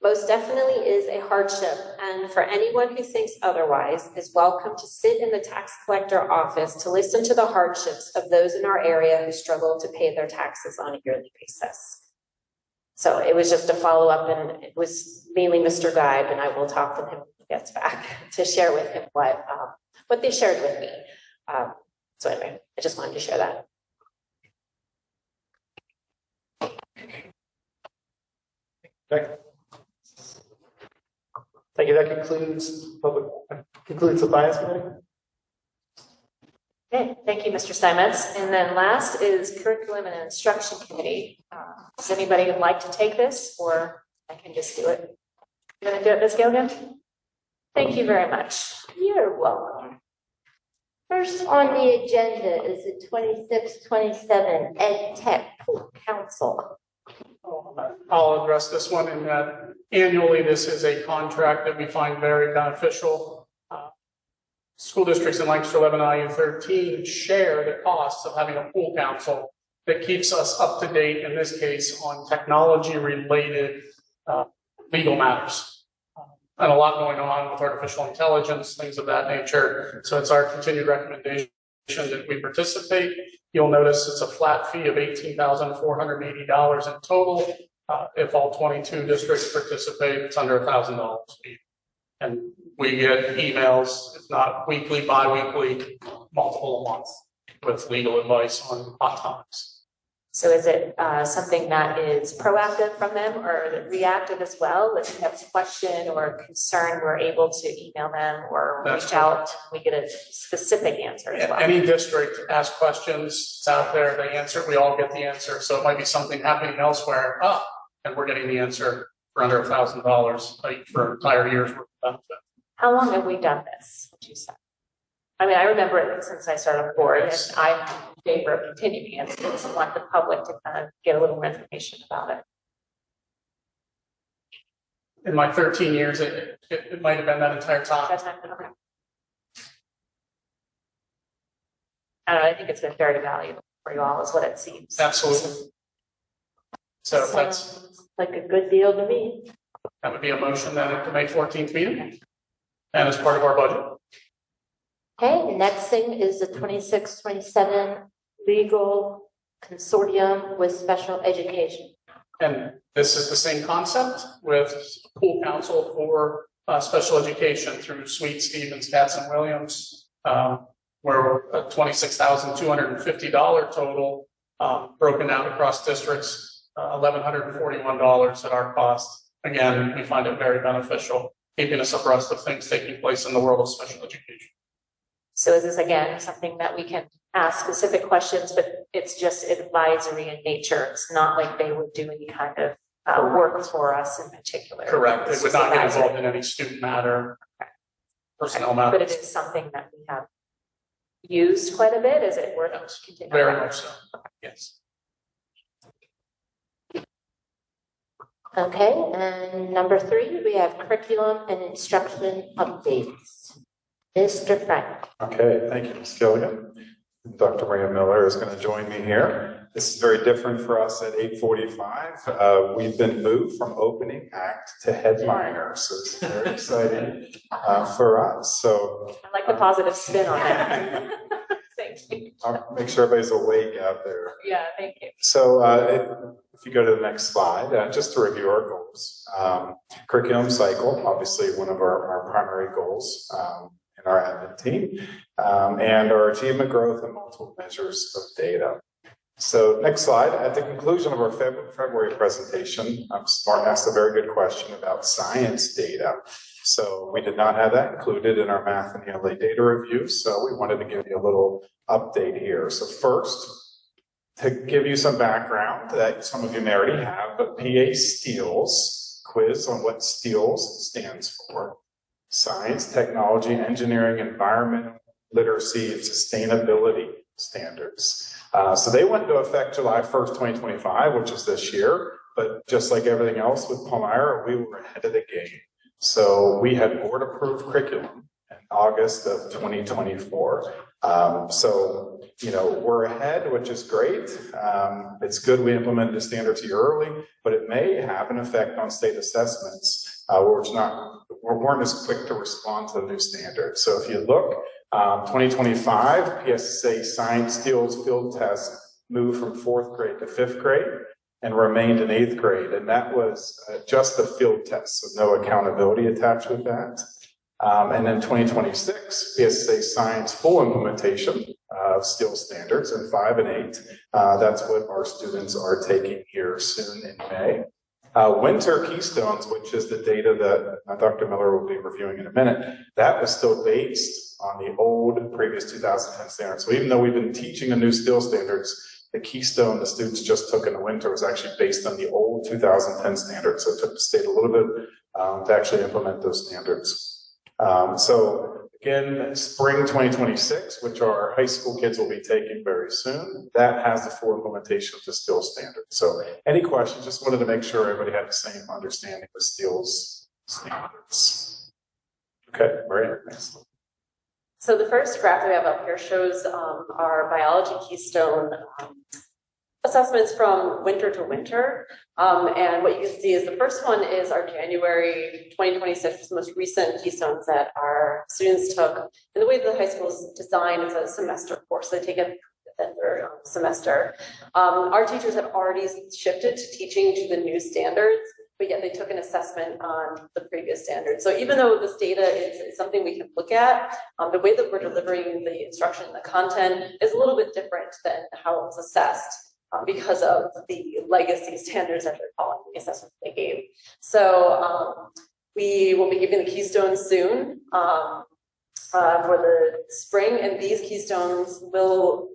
Speaker 9: most definitely is a hardship, and for anyone who thinks otherwise is welcome to sit in the tax collector office to listen to the hardships of those in our area who struggle to pay their taxes on a yearly basis. So it was just a follow-up, and it was mainly Mr. Guide, and I will talk to him when he gets back to share with him what they shared with me. So anyway, I just wanted to share that.
Speaker 18: Okay. Thank you. That concludes the Finance Committee.
Speaker 2: Okay, thank you, Mr. Steinmetz. And then last is Curriculum and Instruction Committee. Does anybody like to take this, or I can just do it? You want to do it, Ms. Gilligan? Thank you very much.
Speaker 11: You're welcome. First on the agenda is the 26-27 Ed Tech Council.
Speaker 3: I'll address this one in that annually this is a contract that we find very beneficial. School districts in Lancaster, Lebanon, IU13 share the costs of having a pool council that keeps us up to date, in this case, on technology-related legal matters. And a lot going on with artificial intelligence, things of that nature. So it's our continued recommendation that we participate. You'll notice it's a flat fee of $18,480 in total. If all 22 districts participate, it's under $1,000 a year. And we get emails, if not weekly, bi-weekly, multiple a month with legal advice on hot topics.
Speaker 2: So is it something that is proactive from them or reactive as well? If we have a question or a concern, we're able to email them or reach out. We get a specific answer as well.
Speaker 3: Any district asks questions, it's out there, they answer, we all get the answer. So it might be something happening elsewhere, and we're getting the answer for under $1,000 for an entire year's worth of benefit.
Speaker 2: How long have we done this, would you say? I mean, I remember it since I started on board, and I'm in favor of continuing it. I just want the public to kind of get a little more information about it.
Speaker 3: In my 13 years, it might have been that entire time.
Speaker 2: Okay. I don't know, I think it's been very valuable for you all, is what it seems.
Speaker 3: Absolutely. So that's
Speaker 11: Sounds like a good deal to me.
Speaker 3: that would be a motion then at the May 14th meeting, and as part of our budget.
Speaker 11: Okay, the next thing is the 26-27 legal consortium with special education.
Speaker 3: And this is the same concept with pool counsel for special education through Sweet, Stevens, Katz and Williams. We're a $26,250 total, broken down across districts, $1,141 at our cost. Again, we find it very beneficial, keeping us abreast of things taking place in the world of special education.
Speaker 2: So is this again something that we can ask specific questions, but it's just advisory in nature? It's not like they would do any kind of work for us in particular.
Speaker 3: Correct.
Speaker 2: It's
Speaker 3: It would
Speaker 2: just
Speaker 3: not get
Speaker 2: advisory.
Speaker 3: involved in any student matter, personnel matter.
Speaker 2: But it is something that we have used quite a bit. Is it worth continuing?
Speaker 3: Very much so. Yes.
Speaker 11: Okay, and number 3, we have curriculum and instruction updates. Mr. Frank.
Speaker 19: Okay, thank you, Ms. Gilligan. Dr. Maria Miller is going to join me here. This is very different for us at 8:45. We've been moved from opening act to headliner, so it's very exciting for us. So
Speaker 2: I like the positive spin on that. Thank you.
Speaker 19: I'll make sure everybody's awake out there.
Speaker 2: Yeah, thank you.
Speaker 19: So if you go to the next slide, just to review our goals. Curriculum cycle, obviously one of our primary goals in our admin team, and our achievement growth and multiple measures of data. So next slide, at the conclusion of our February presentation, Martin asked a very good question about science data. So we did not have that included in our math and ELA data review, so we wanted to give you a little update here. So first, to give you some background that some of you may already have, but PA STEELS, quiz on what STEELS stands for. Science, technology, engineering, environmental, literacy, and sustainability standards. So they went into effect July 1st, 2025, which is this year, but just like everything else with Palmyra, we were ahead of the game. So we had board approved curriculum in August of 2024. So, you know, we're ahead, which is great. It's good we implemented the standards here early, but it may have an effect on state assessments where we weren't as quick to respond to the new standards. So if you look, 2025, PSSA Science STEELS field test moved from 4th grade to 5th grade and remained in 8th grade. And that was just the field test, so no accountability attached with that. And then 2026, PSSA Science full implementation of STEELS standards in 5 and 8. That's what our students are taking here soon in May. Winter Keystones, which is the data that Dr. Miller will be reviewing in a minute, that was still based on the old previous 2010 standards. So even though we've been teaching the new STEELS standards, the Keystone the students just took in the winter was actually based on the old 2010 standards. So it took the state a little bit to actually implement those standards. So again, spring 2026, which our high school kids will be taking very soon, that has the full implementation of the STEELS standards. So any questions, just wanted to make sure everybody had the same understanding of STEELS standards. Okay, Maria, next.
Speaker 20: So the first graph that we have up here shows our biology keystone assessments from winter to winter. And what you can see is the first one is our January 2026, the most recent keystones that our students took. And the way that the high school is designed is a semester course. They take it in their semester. Our teachers had already shifted to teaching to the new standards. but yet they took an assessment on the previous standard. So even though this data is something we can look at, the way that we're delivering the instruction and the content is a little bit different than how it was assessed because of the legacy standards that they're calling the assessment they gave. So we will be giving the Keystones soon for the spring, and these Keystones will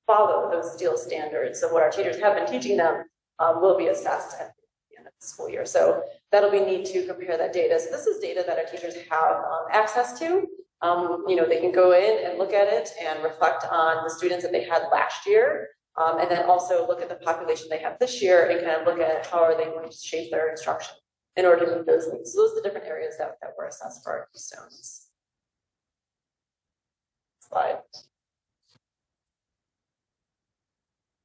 Speaker 20: follow those Steele standards. So what our teachers have been teaching them will be assessed at the end of the school year. So that'll be neat to compare that data. So this is data that our teachers have access to. You know, they can go in and look at it and reflect on the students that they had last year. And then also look at the population they have this year and kind of look at how are they going to shape their instruction in order to meet those needs. So those are the different areas that were assessed for our Keystones. Slide.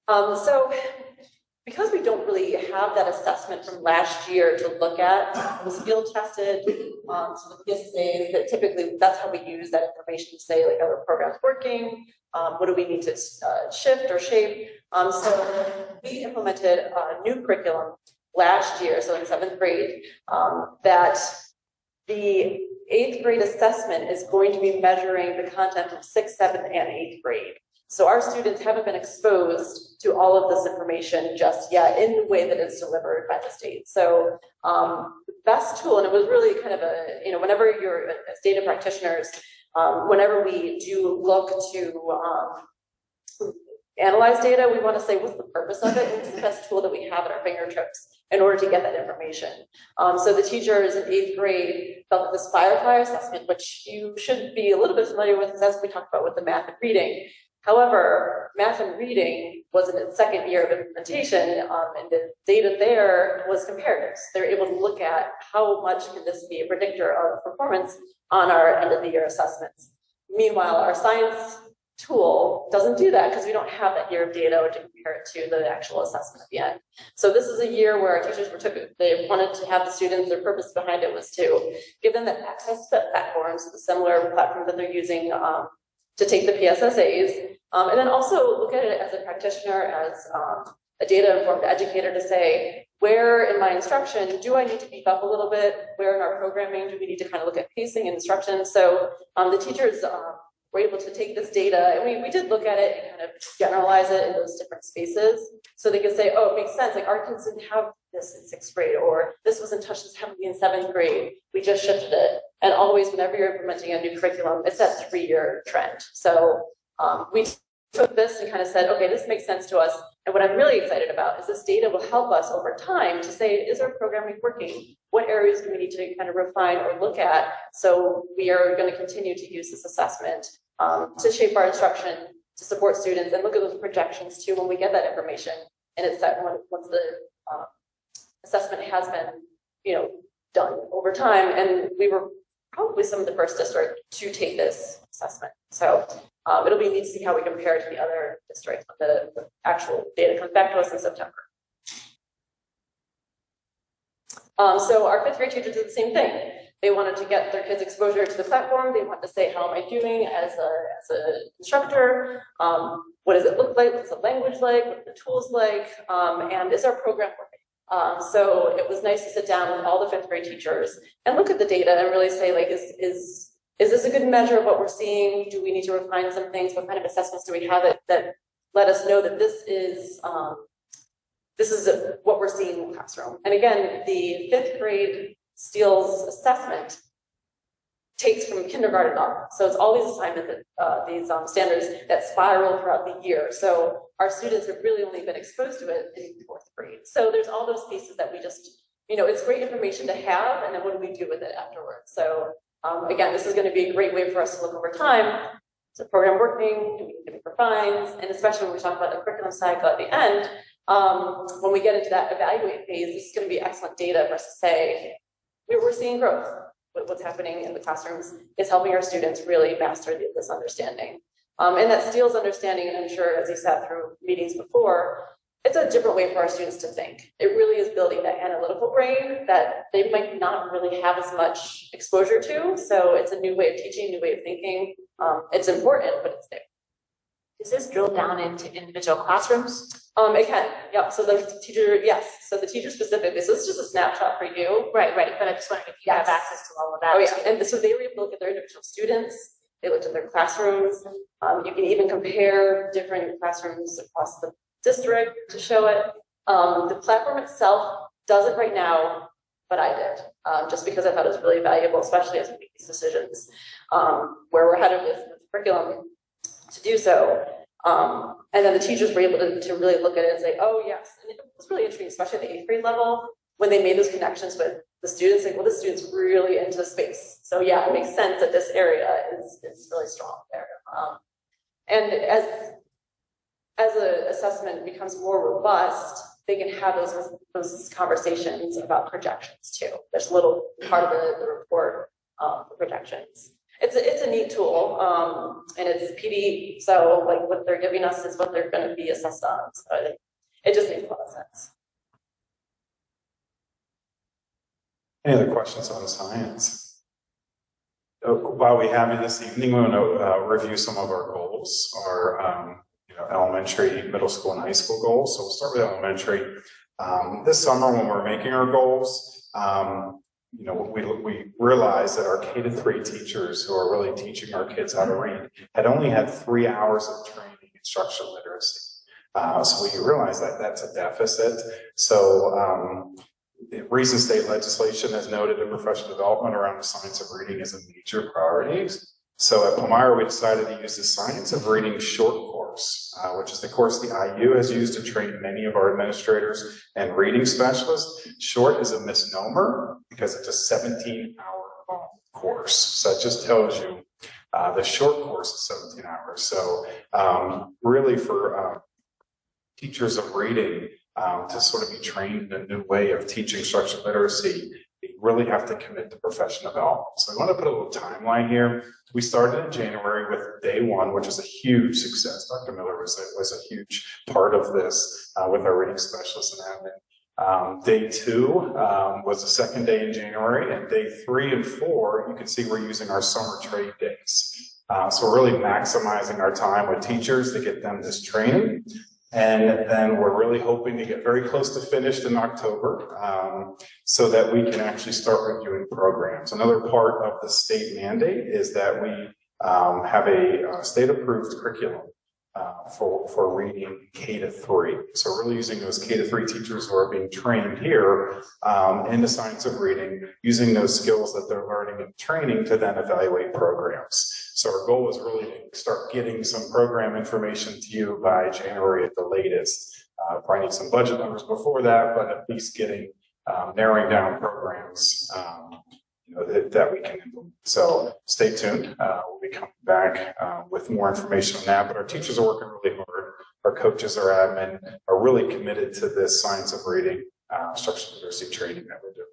Speaker 20: So because we don't really have that assessment from last year to look at, it was field tested, so the PSSAs, that typically that's how we use that information to say, like, are the programs working? What do we need to shift or shape? So we implemented a new curriculum last year, so in 7th grade, that the 8th grade assessment is going to be measuring the content from 6th, 7th, and 8th grade. So our students haven't been exposed to all of this information just yet in the way that it's delivered by the state. So the best tool, and it was really kind of a, you know, whenever you're as data practitioners, whenever we do look to analyze data, we want to say, what's the purpose of it? What's the best tool that we have at our fingertips in order to get that information? So the teachers in 8th grade felt that this Firefly assessment, which you should be a little bit familiar with, as we talked about with the math and reading. However, math and reading was in its 2nd year of implementation, and the data there was comparatives. They're able to look at how much can this be a predictor of performance on our end of the year assessments. Meanwhile, our science tool doesn't do that because we don't have that year of data to compare it to the actual assessment at the end. So this is a year where our teachers they wanted to have the students, their purpose behind it was to give them that access to platforms, the similar platform that they're using to take the PSSAs, and then also look at it as a practitioner, as a data-informed educator to say, where in my instruction do I need to beef up a little bit? Where in our programming do we need to kind of look at pacing and instruction? So the teachers were able to take this data, and we did look at it and kind of generalize it in those different spaces. So they could say, oh, it makes sense, like our kids didn't have this in 6th grade, or this wasn't touched as heavily in 7th grade. We just shifted it. And always, whenever you're implementing a new curriculum, it's that 3-year trend. So we took this and kind of said, okay, this makes sense to us. And what I'm really excited about is this data will help us over time to say, is our programming working? What areas do we need to kind of refine or look at? So we are going to continue to use this assessment to shape our instruction, to support students, and look at those projections too when we get that information. And it's that once the assessment has been, you know, done over time, and we were probably some of the first district to take this assessment. So it'll be neat to see how we compare to the other districts when the actual data comes back to us in September. So our 5th grade teachers did the same thing. They wanted to get their kids exposure to the platform. They wanted to say, how am I doing as an instructor? What does it look like? What's the language like? What are the tools like? And is our program working? So it was nice to sit down with all the 5th grade teachers and look at the data and really say, like, is this a good measure of what we're seeing? Do we need to refine some things? What kind of assessments do we have that let us know that this is what we're seeing in the classroom? And again, the 5th grade Steele's assessment takes from kindergarten up. So it's all these assignments, these standards that spiral throughout the year. So our students have really only been exposed to it in 4th grade. So there's all those pieces that we just, you know, it's great information to have, and then what do we do with it afterwards? So again, this is going to be a great way for us to look over time. Is the program working? Do we need to make refines? And especially when we talk about the curriculum cycle at the end, when we get into that evaluate phase, this is going to be excellent data for us to say, we're seeing growth. What's happening in the classrooms is helping our students really master this understanding. And that Steele's understanding, and I'm sure as you sat through meetings before, it's a different way for our students to think. It really is building that analytical brain that they might not really have as much exposure to. So it's a new way of teaching, new way of thinking. It's important, but it's there.
Speaker 2: Is this drilled down into individual classrooms?
Speaker 20: It can, yep, so the teacher, yes, so the teacher specifically, so this is just a snapshot for you.
Speaker 2: Right, but I just wondered if you have access to all of that.
Speaker 20: Oh, yeah,
Speaker 2: too.
Speaker 20: and so they were able to look at their individual students, they looked at their classrooms. You can even compare different classrooms across the district to show it. The platform itself doesn't right now, but I did, just because I thought it was really valuable, especially as we make these decisions, where we're headed with curriculum to do so. And then the teachers were able to really look at it and say, oh, yes. And it was really interesting, especially at the 8th grade level, when they made those connections with the students, like, well, the student's really into space. So yeah, it makes sense that this area is really strong there. And as an assessment becomes more robust, they can have those conversations about projections too. There's a little part of the report, the projections. It's a neat tool, and it's PD, so like what they're giving us is what they're going to be assessed on. So it just makes a lot of sense.
Speaker 19: Any other questions on science? While we have you this evening, we want to review some of our goals, our elementary, middle school, and high school goals. So we'll start with elementary. This summer, when we're making our goals, we realized that our K-3 teachers who are really teaching our kids how to read had only had 3 hours of training in structural literacy. So we realized that that's a deficit. So recent state legislation has noted that professional development around the science of reading is a major priority. So at Palmyra, we decided to use the Science of Reading short course, which is the course the IU has used to train many of our administrators and reading specialists. Short is a misnomer because it's a 17-hour course. So it just tells you the short course is 17 hours. So really for teachers of reading to sort of be trained in a new way of teaching structured literacy, you really have to commit to professional development. So I want to put a little timeline here. We started in January with day one, which was a huge success. Dr. Miller was a huge part of this with our reading specialists and admin. Day two was the second day in January, and day 3 and 4, you can see we're using our summer trade days. So we're really maximizing our time with teachers to get them this training. And then we're really hoping to get very close to finished in October so that we can actually start reviewing programs. Another part of the state mandate is that we have a state-approved curriculum for reading K-3. So we're really using those K-3 teachers who are being trained here in the science of reading, using those skills that they're learning and training to then evaluate programs. So our goal is really to start getting some program information to you by January at the latest. Probably need some budget numbers before that, but at least getting narrowing down programs that we can implement. So stay tuned. We'll be coming back with more information on that. But our teachers are working really hard. Our coaches, our admin are really committed to this science of reading, structural literacy training that we're doing.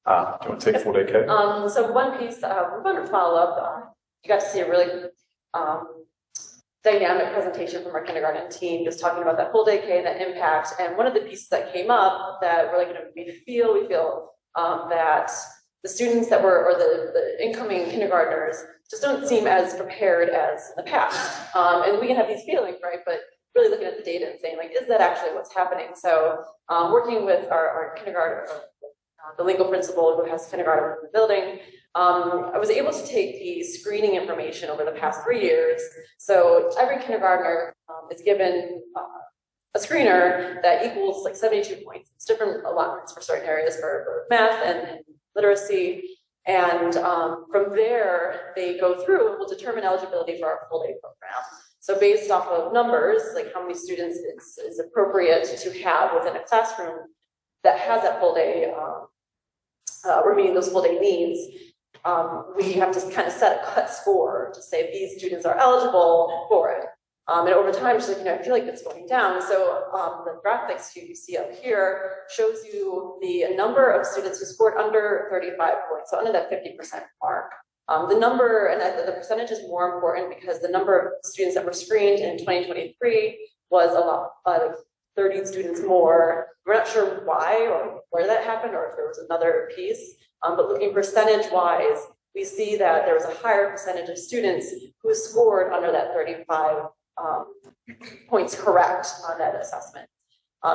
Speaker 19: Do you want to take full day, Kate?
Speaker 20: So one piece, we're going to follow up. You got to see a really dynamic presentation from our kindergarten team, just talking about that full day K and that impact. And one of the pieces that came up that really going to we feel that the students that were, or the incoming kindergartners, just don't seem as prepared as in the past. And we can have these feelings, right? But really looking at the data and saying, like, is that actually what's happening? So working with our kindergarten, the legal principal who has kindergarten in the building, I was able to take the screening information over the past 3 years. So every kindergartner is given a screener that equals like 72 points. It's different allotments for certain areas for math and literacy. And from there, they go through and will determine eligibility for our full day program. So based off of numbers, like how many students is appropriate to have within a classroom that has that full day, or meeting those full day needs, we have to kind of set a cut score to say these students are eligible for it. And over time, just like, I feel like it's going down. So the graphics you see up here shows you the number of students who scored under 35 points, so under that 50% mark. The number and the percentage is more important because the number of students that were screened in 2023 was a lot, like 30 students more. We're not sure why or where that happened or if there was another piece, but looking percentage-wise, we see that there was a higher percentage of students who scored under that 35 points correct on that assessment.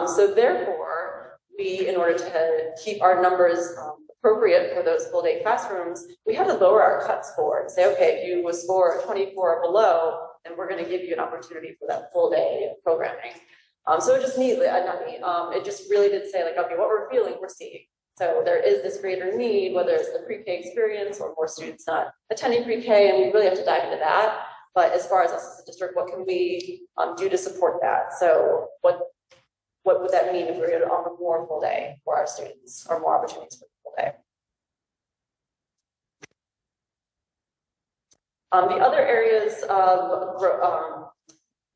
Speaker 20: So therefore, we, in order to keep our numbers appropriate for those full day classrooms, we had to lower our cut score and say, okay, if you was score 24 or below, then we're going to give you an opportunity for that full day programming. So it just neat, not neat, it just really did say like, okay, what we're feeling, we're seeing. So there is this greater need, whether it's the pre-K experience or more students not attending pre-K, and we really have to dive into that. But as far as us as a district, what can we do to support that? So what would that mean if we were able to offer more full day for our students or more opportunities for full day? The other areas of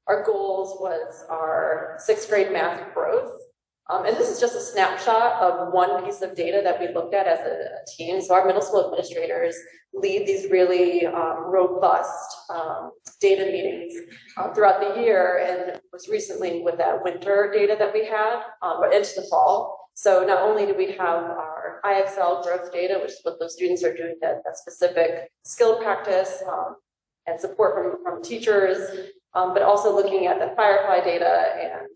Speaker 20: our goals was our 6th grade math growth. And this is just a snapshot of one piece of data that we looked at as a team. So our middle school administrators lead these really robust data meetings throughout the year, and was recently with that winter data that we had, but into the fall. So not only do we have our IXL growth data, which is what those students are doing, that specific skill practice and support from teachers, but also looking at the Firefly data and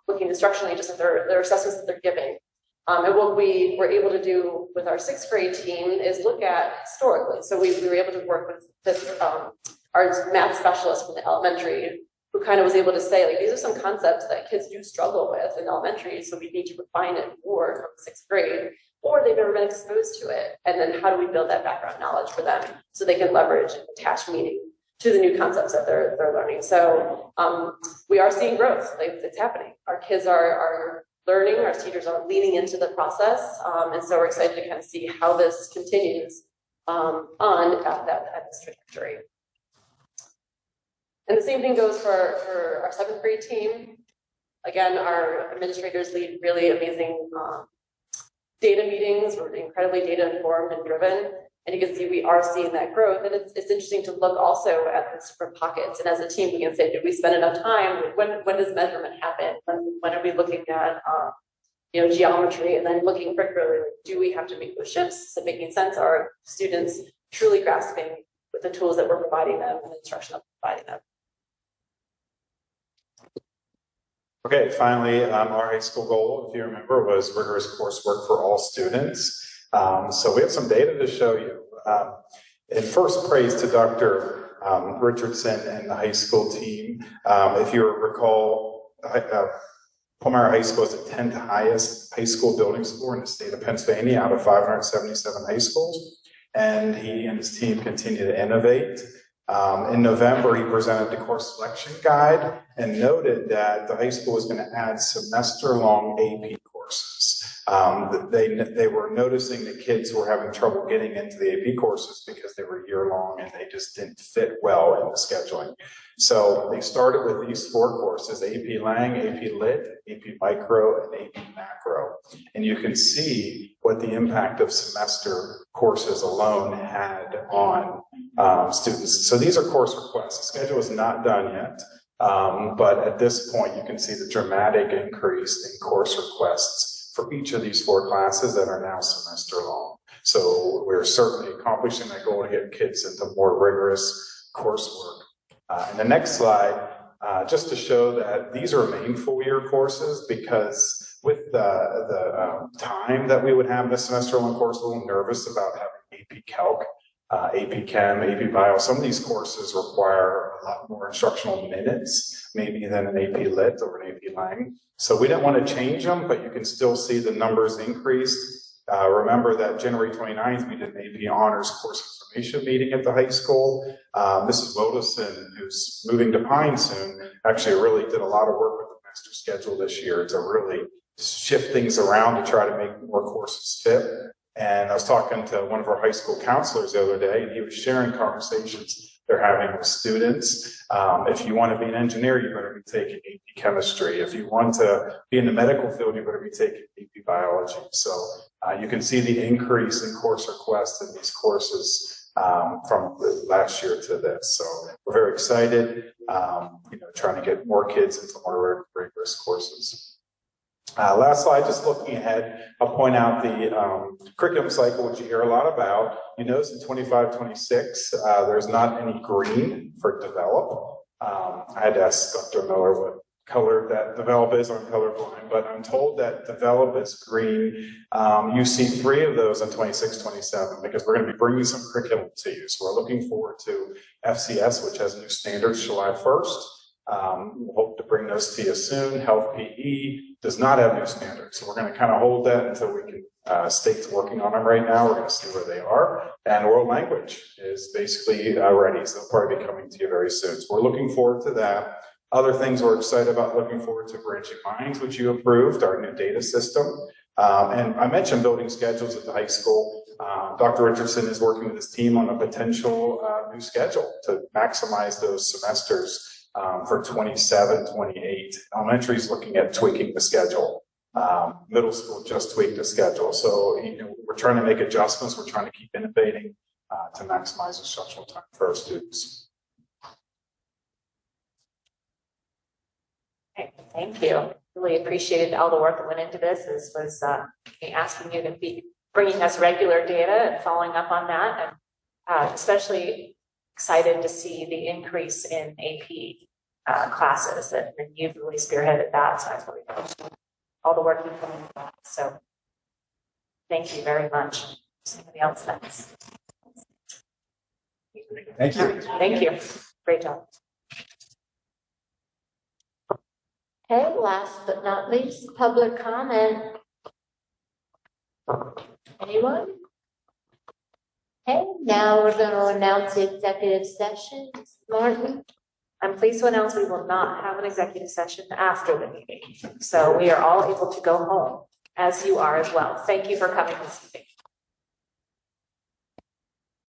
Speaker 20: looking instructionally just at their assessments that they're giving. And what we were able to do with our 6th grade team is look at historically. So we were able to work with this, our math specialist from the elementary, who kind of was able to say, like, these are some concepts that kids do struggle with in elementary, so we need to refine it more from 6th grade, or they've never been exposed to it. And then how do we build that background knowledge for them so they can leverage and attach meaning to the new concepts that they're learning. So we are seeing growth, like it's happening. Our kids are learning, our teachers are leaning into the process. And so we're excited to kind of see how this continues on at this trajectory. And the same thing goes for our 7th grade team. Again, our administrators lead really amazing data meetings. We're incredibly data informed and driven. And you can see we are seeing that growth. And it's interesting to look also at the different pockets. And as a team, we can say, did we spend enough time? When does measurement happen? When are we looking at geometry? And then looking particularly, do we have to make those shifts? Is it making sense? Are students truly grasping with the tools that we're providing them and the instruction that we're providing them?
Speaker 19: Okay, finally, our high school goal, if you remember, was rigorous coursework for all students. So we have some data to show you. And first, praise to Dr. Richardson and the high school team. If you recall, Palmyra High School is the 10th highest high school building score in the state of Pennsylvania out of 577 high schools. And he and his team continue to innovate. In November, he presented the course selection guide and noted that the high school was going to add semester-long AP courses. They were noticing that kids were having trouble getting into the AP courses because they were year-long and they just didn't fit well in the scheduling. So they started with these 4 courses: AP Lang, AP Lit, AP Micro, and AP Macro. And you can see what the impact of semester courses alone had on students. So these are course requests. The schedule is not done yet, but at this point, you can see the dramatic increase in course requests for each of these 4 classes that are now semester long. So we're certainly accomplishing that goal to get kids into more rigorous coursework. And the next slide, just to show that these remain full year courses, because with the time that we would have this semester long course, a little nervous about having AP Calc, AP Chem, AP Bio. Some of these courses require a lot more instructional minutes, maybe than an AP Lit or an AP Lang. So we didn't want to change them, but you can still see the numbers increased. Remember that January 29th, we did an AP Honors course information meeting at the high school. Mrs. Wodelson, who's moving to Pine soon, actually really did a lot of work with the master schedule this year to really shift things around to try to make more courses fit. And I was talking to one of our high school counselors the other day, and he was sharing conversations they're having with students. If you want to be an engineer, you better be taking AP Chemistry. If you want to be in the medical field, you better be taking AP Biology. So you can see the increase in course requests in these courses from last year to this. So we're very excited, trying to get more kids into more rigorous courses. Last slide, just looking ahead, I'll point out the curriculum cycle, which you hear a lot about. You notice in 25-26, there's not any green for develop. I had to ask Dr. Miller what color that develop is. I'm colorblind, but I'm told that develop is green. You see 3 of those in 26, 27, because we're going to be bringing some curriculum to you. So we're looking forward to FCS, which has new standards July 1st. We'll hope to bring those to you soon. Health PE does not have new standards. So we're going to kind of hold that until we can, state's working on them right now. We're going to see where they are. And world language is basically ready. So they'll probably be coming to you very soon. So we're looking forward to that. Other things we're excited about, looking forward to Branching Minds, which you approved, our new data system. And I mentioned building schedules at the high school. Dr. Richardson is working with his team on a potential new schedule to maximize those semesters for 27, 28. Elementary is looking at tweaking the schedule. Middle school just tweaked the schedule. So we're trying to make adjustments. We're trying to keep innovating to maximize instructional time for our students.
Speaker 2: Okay, thank you. Really appreciated all the work that went into this. This was me asking you to be bringing us regular data and following up on that, and especially excited to see the increase in AP classes, and you've really spearheaded that. So I really appreciate all the work you've done on that. So thank you very much. Somebody else next.
Speaker 8: Thank you.
Speaker 2: Thank you. Great job.
Speaker 11: Okay, last but not least, public comment. Anyone? Okay, now we're going to announce the executive session. Martin?
Speaker 2: I'm pleased to announce we will not have an executive session after the meeting. So we are all able to go home, as you are as well. Thank you for coming this evening.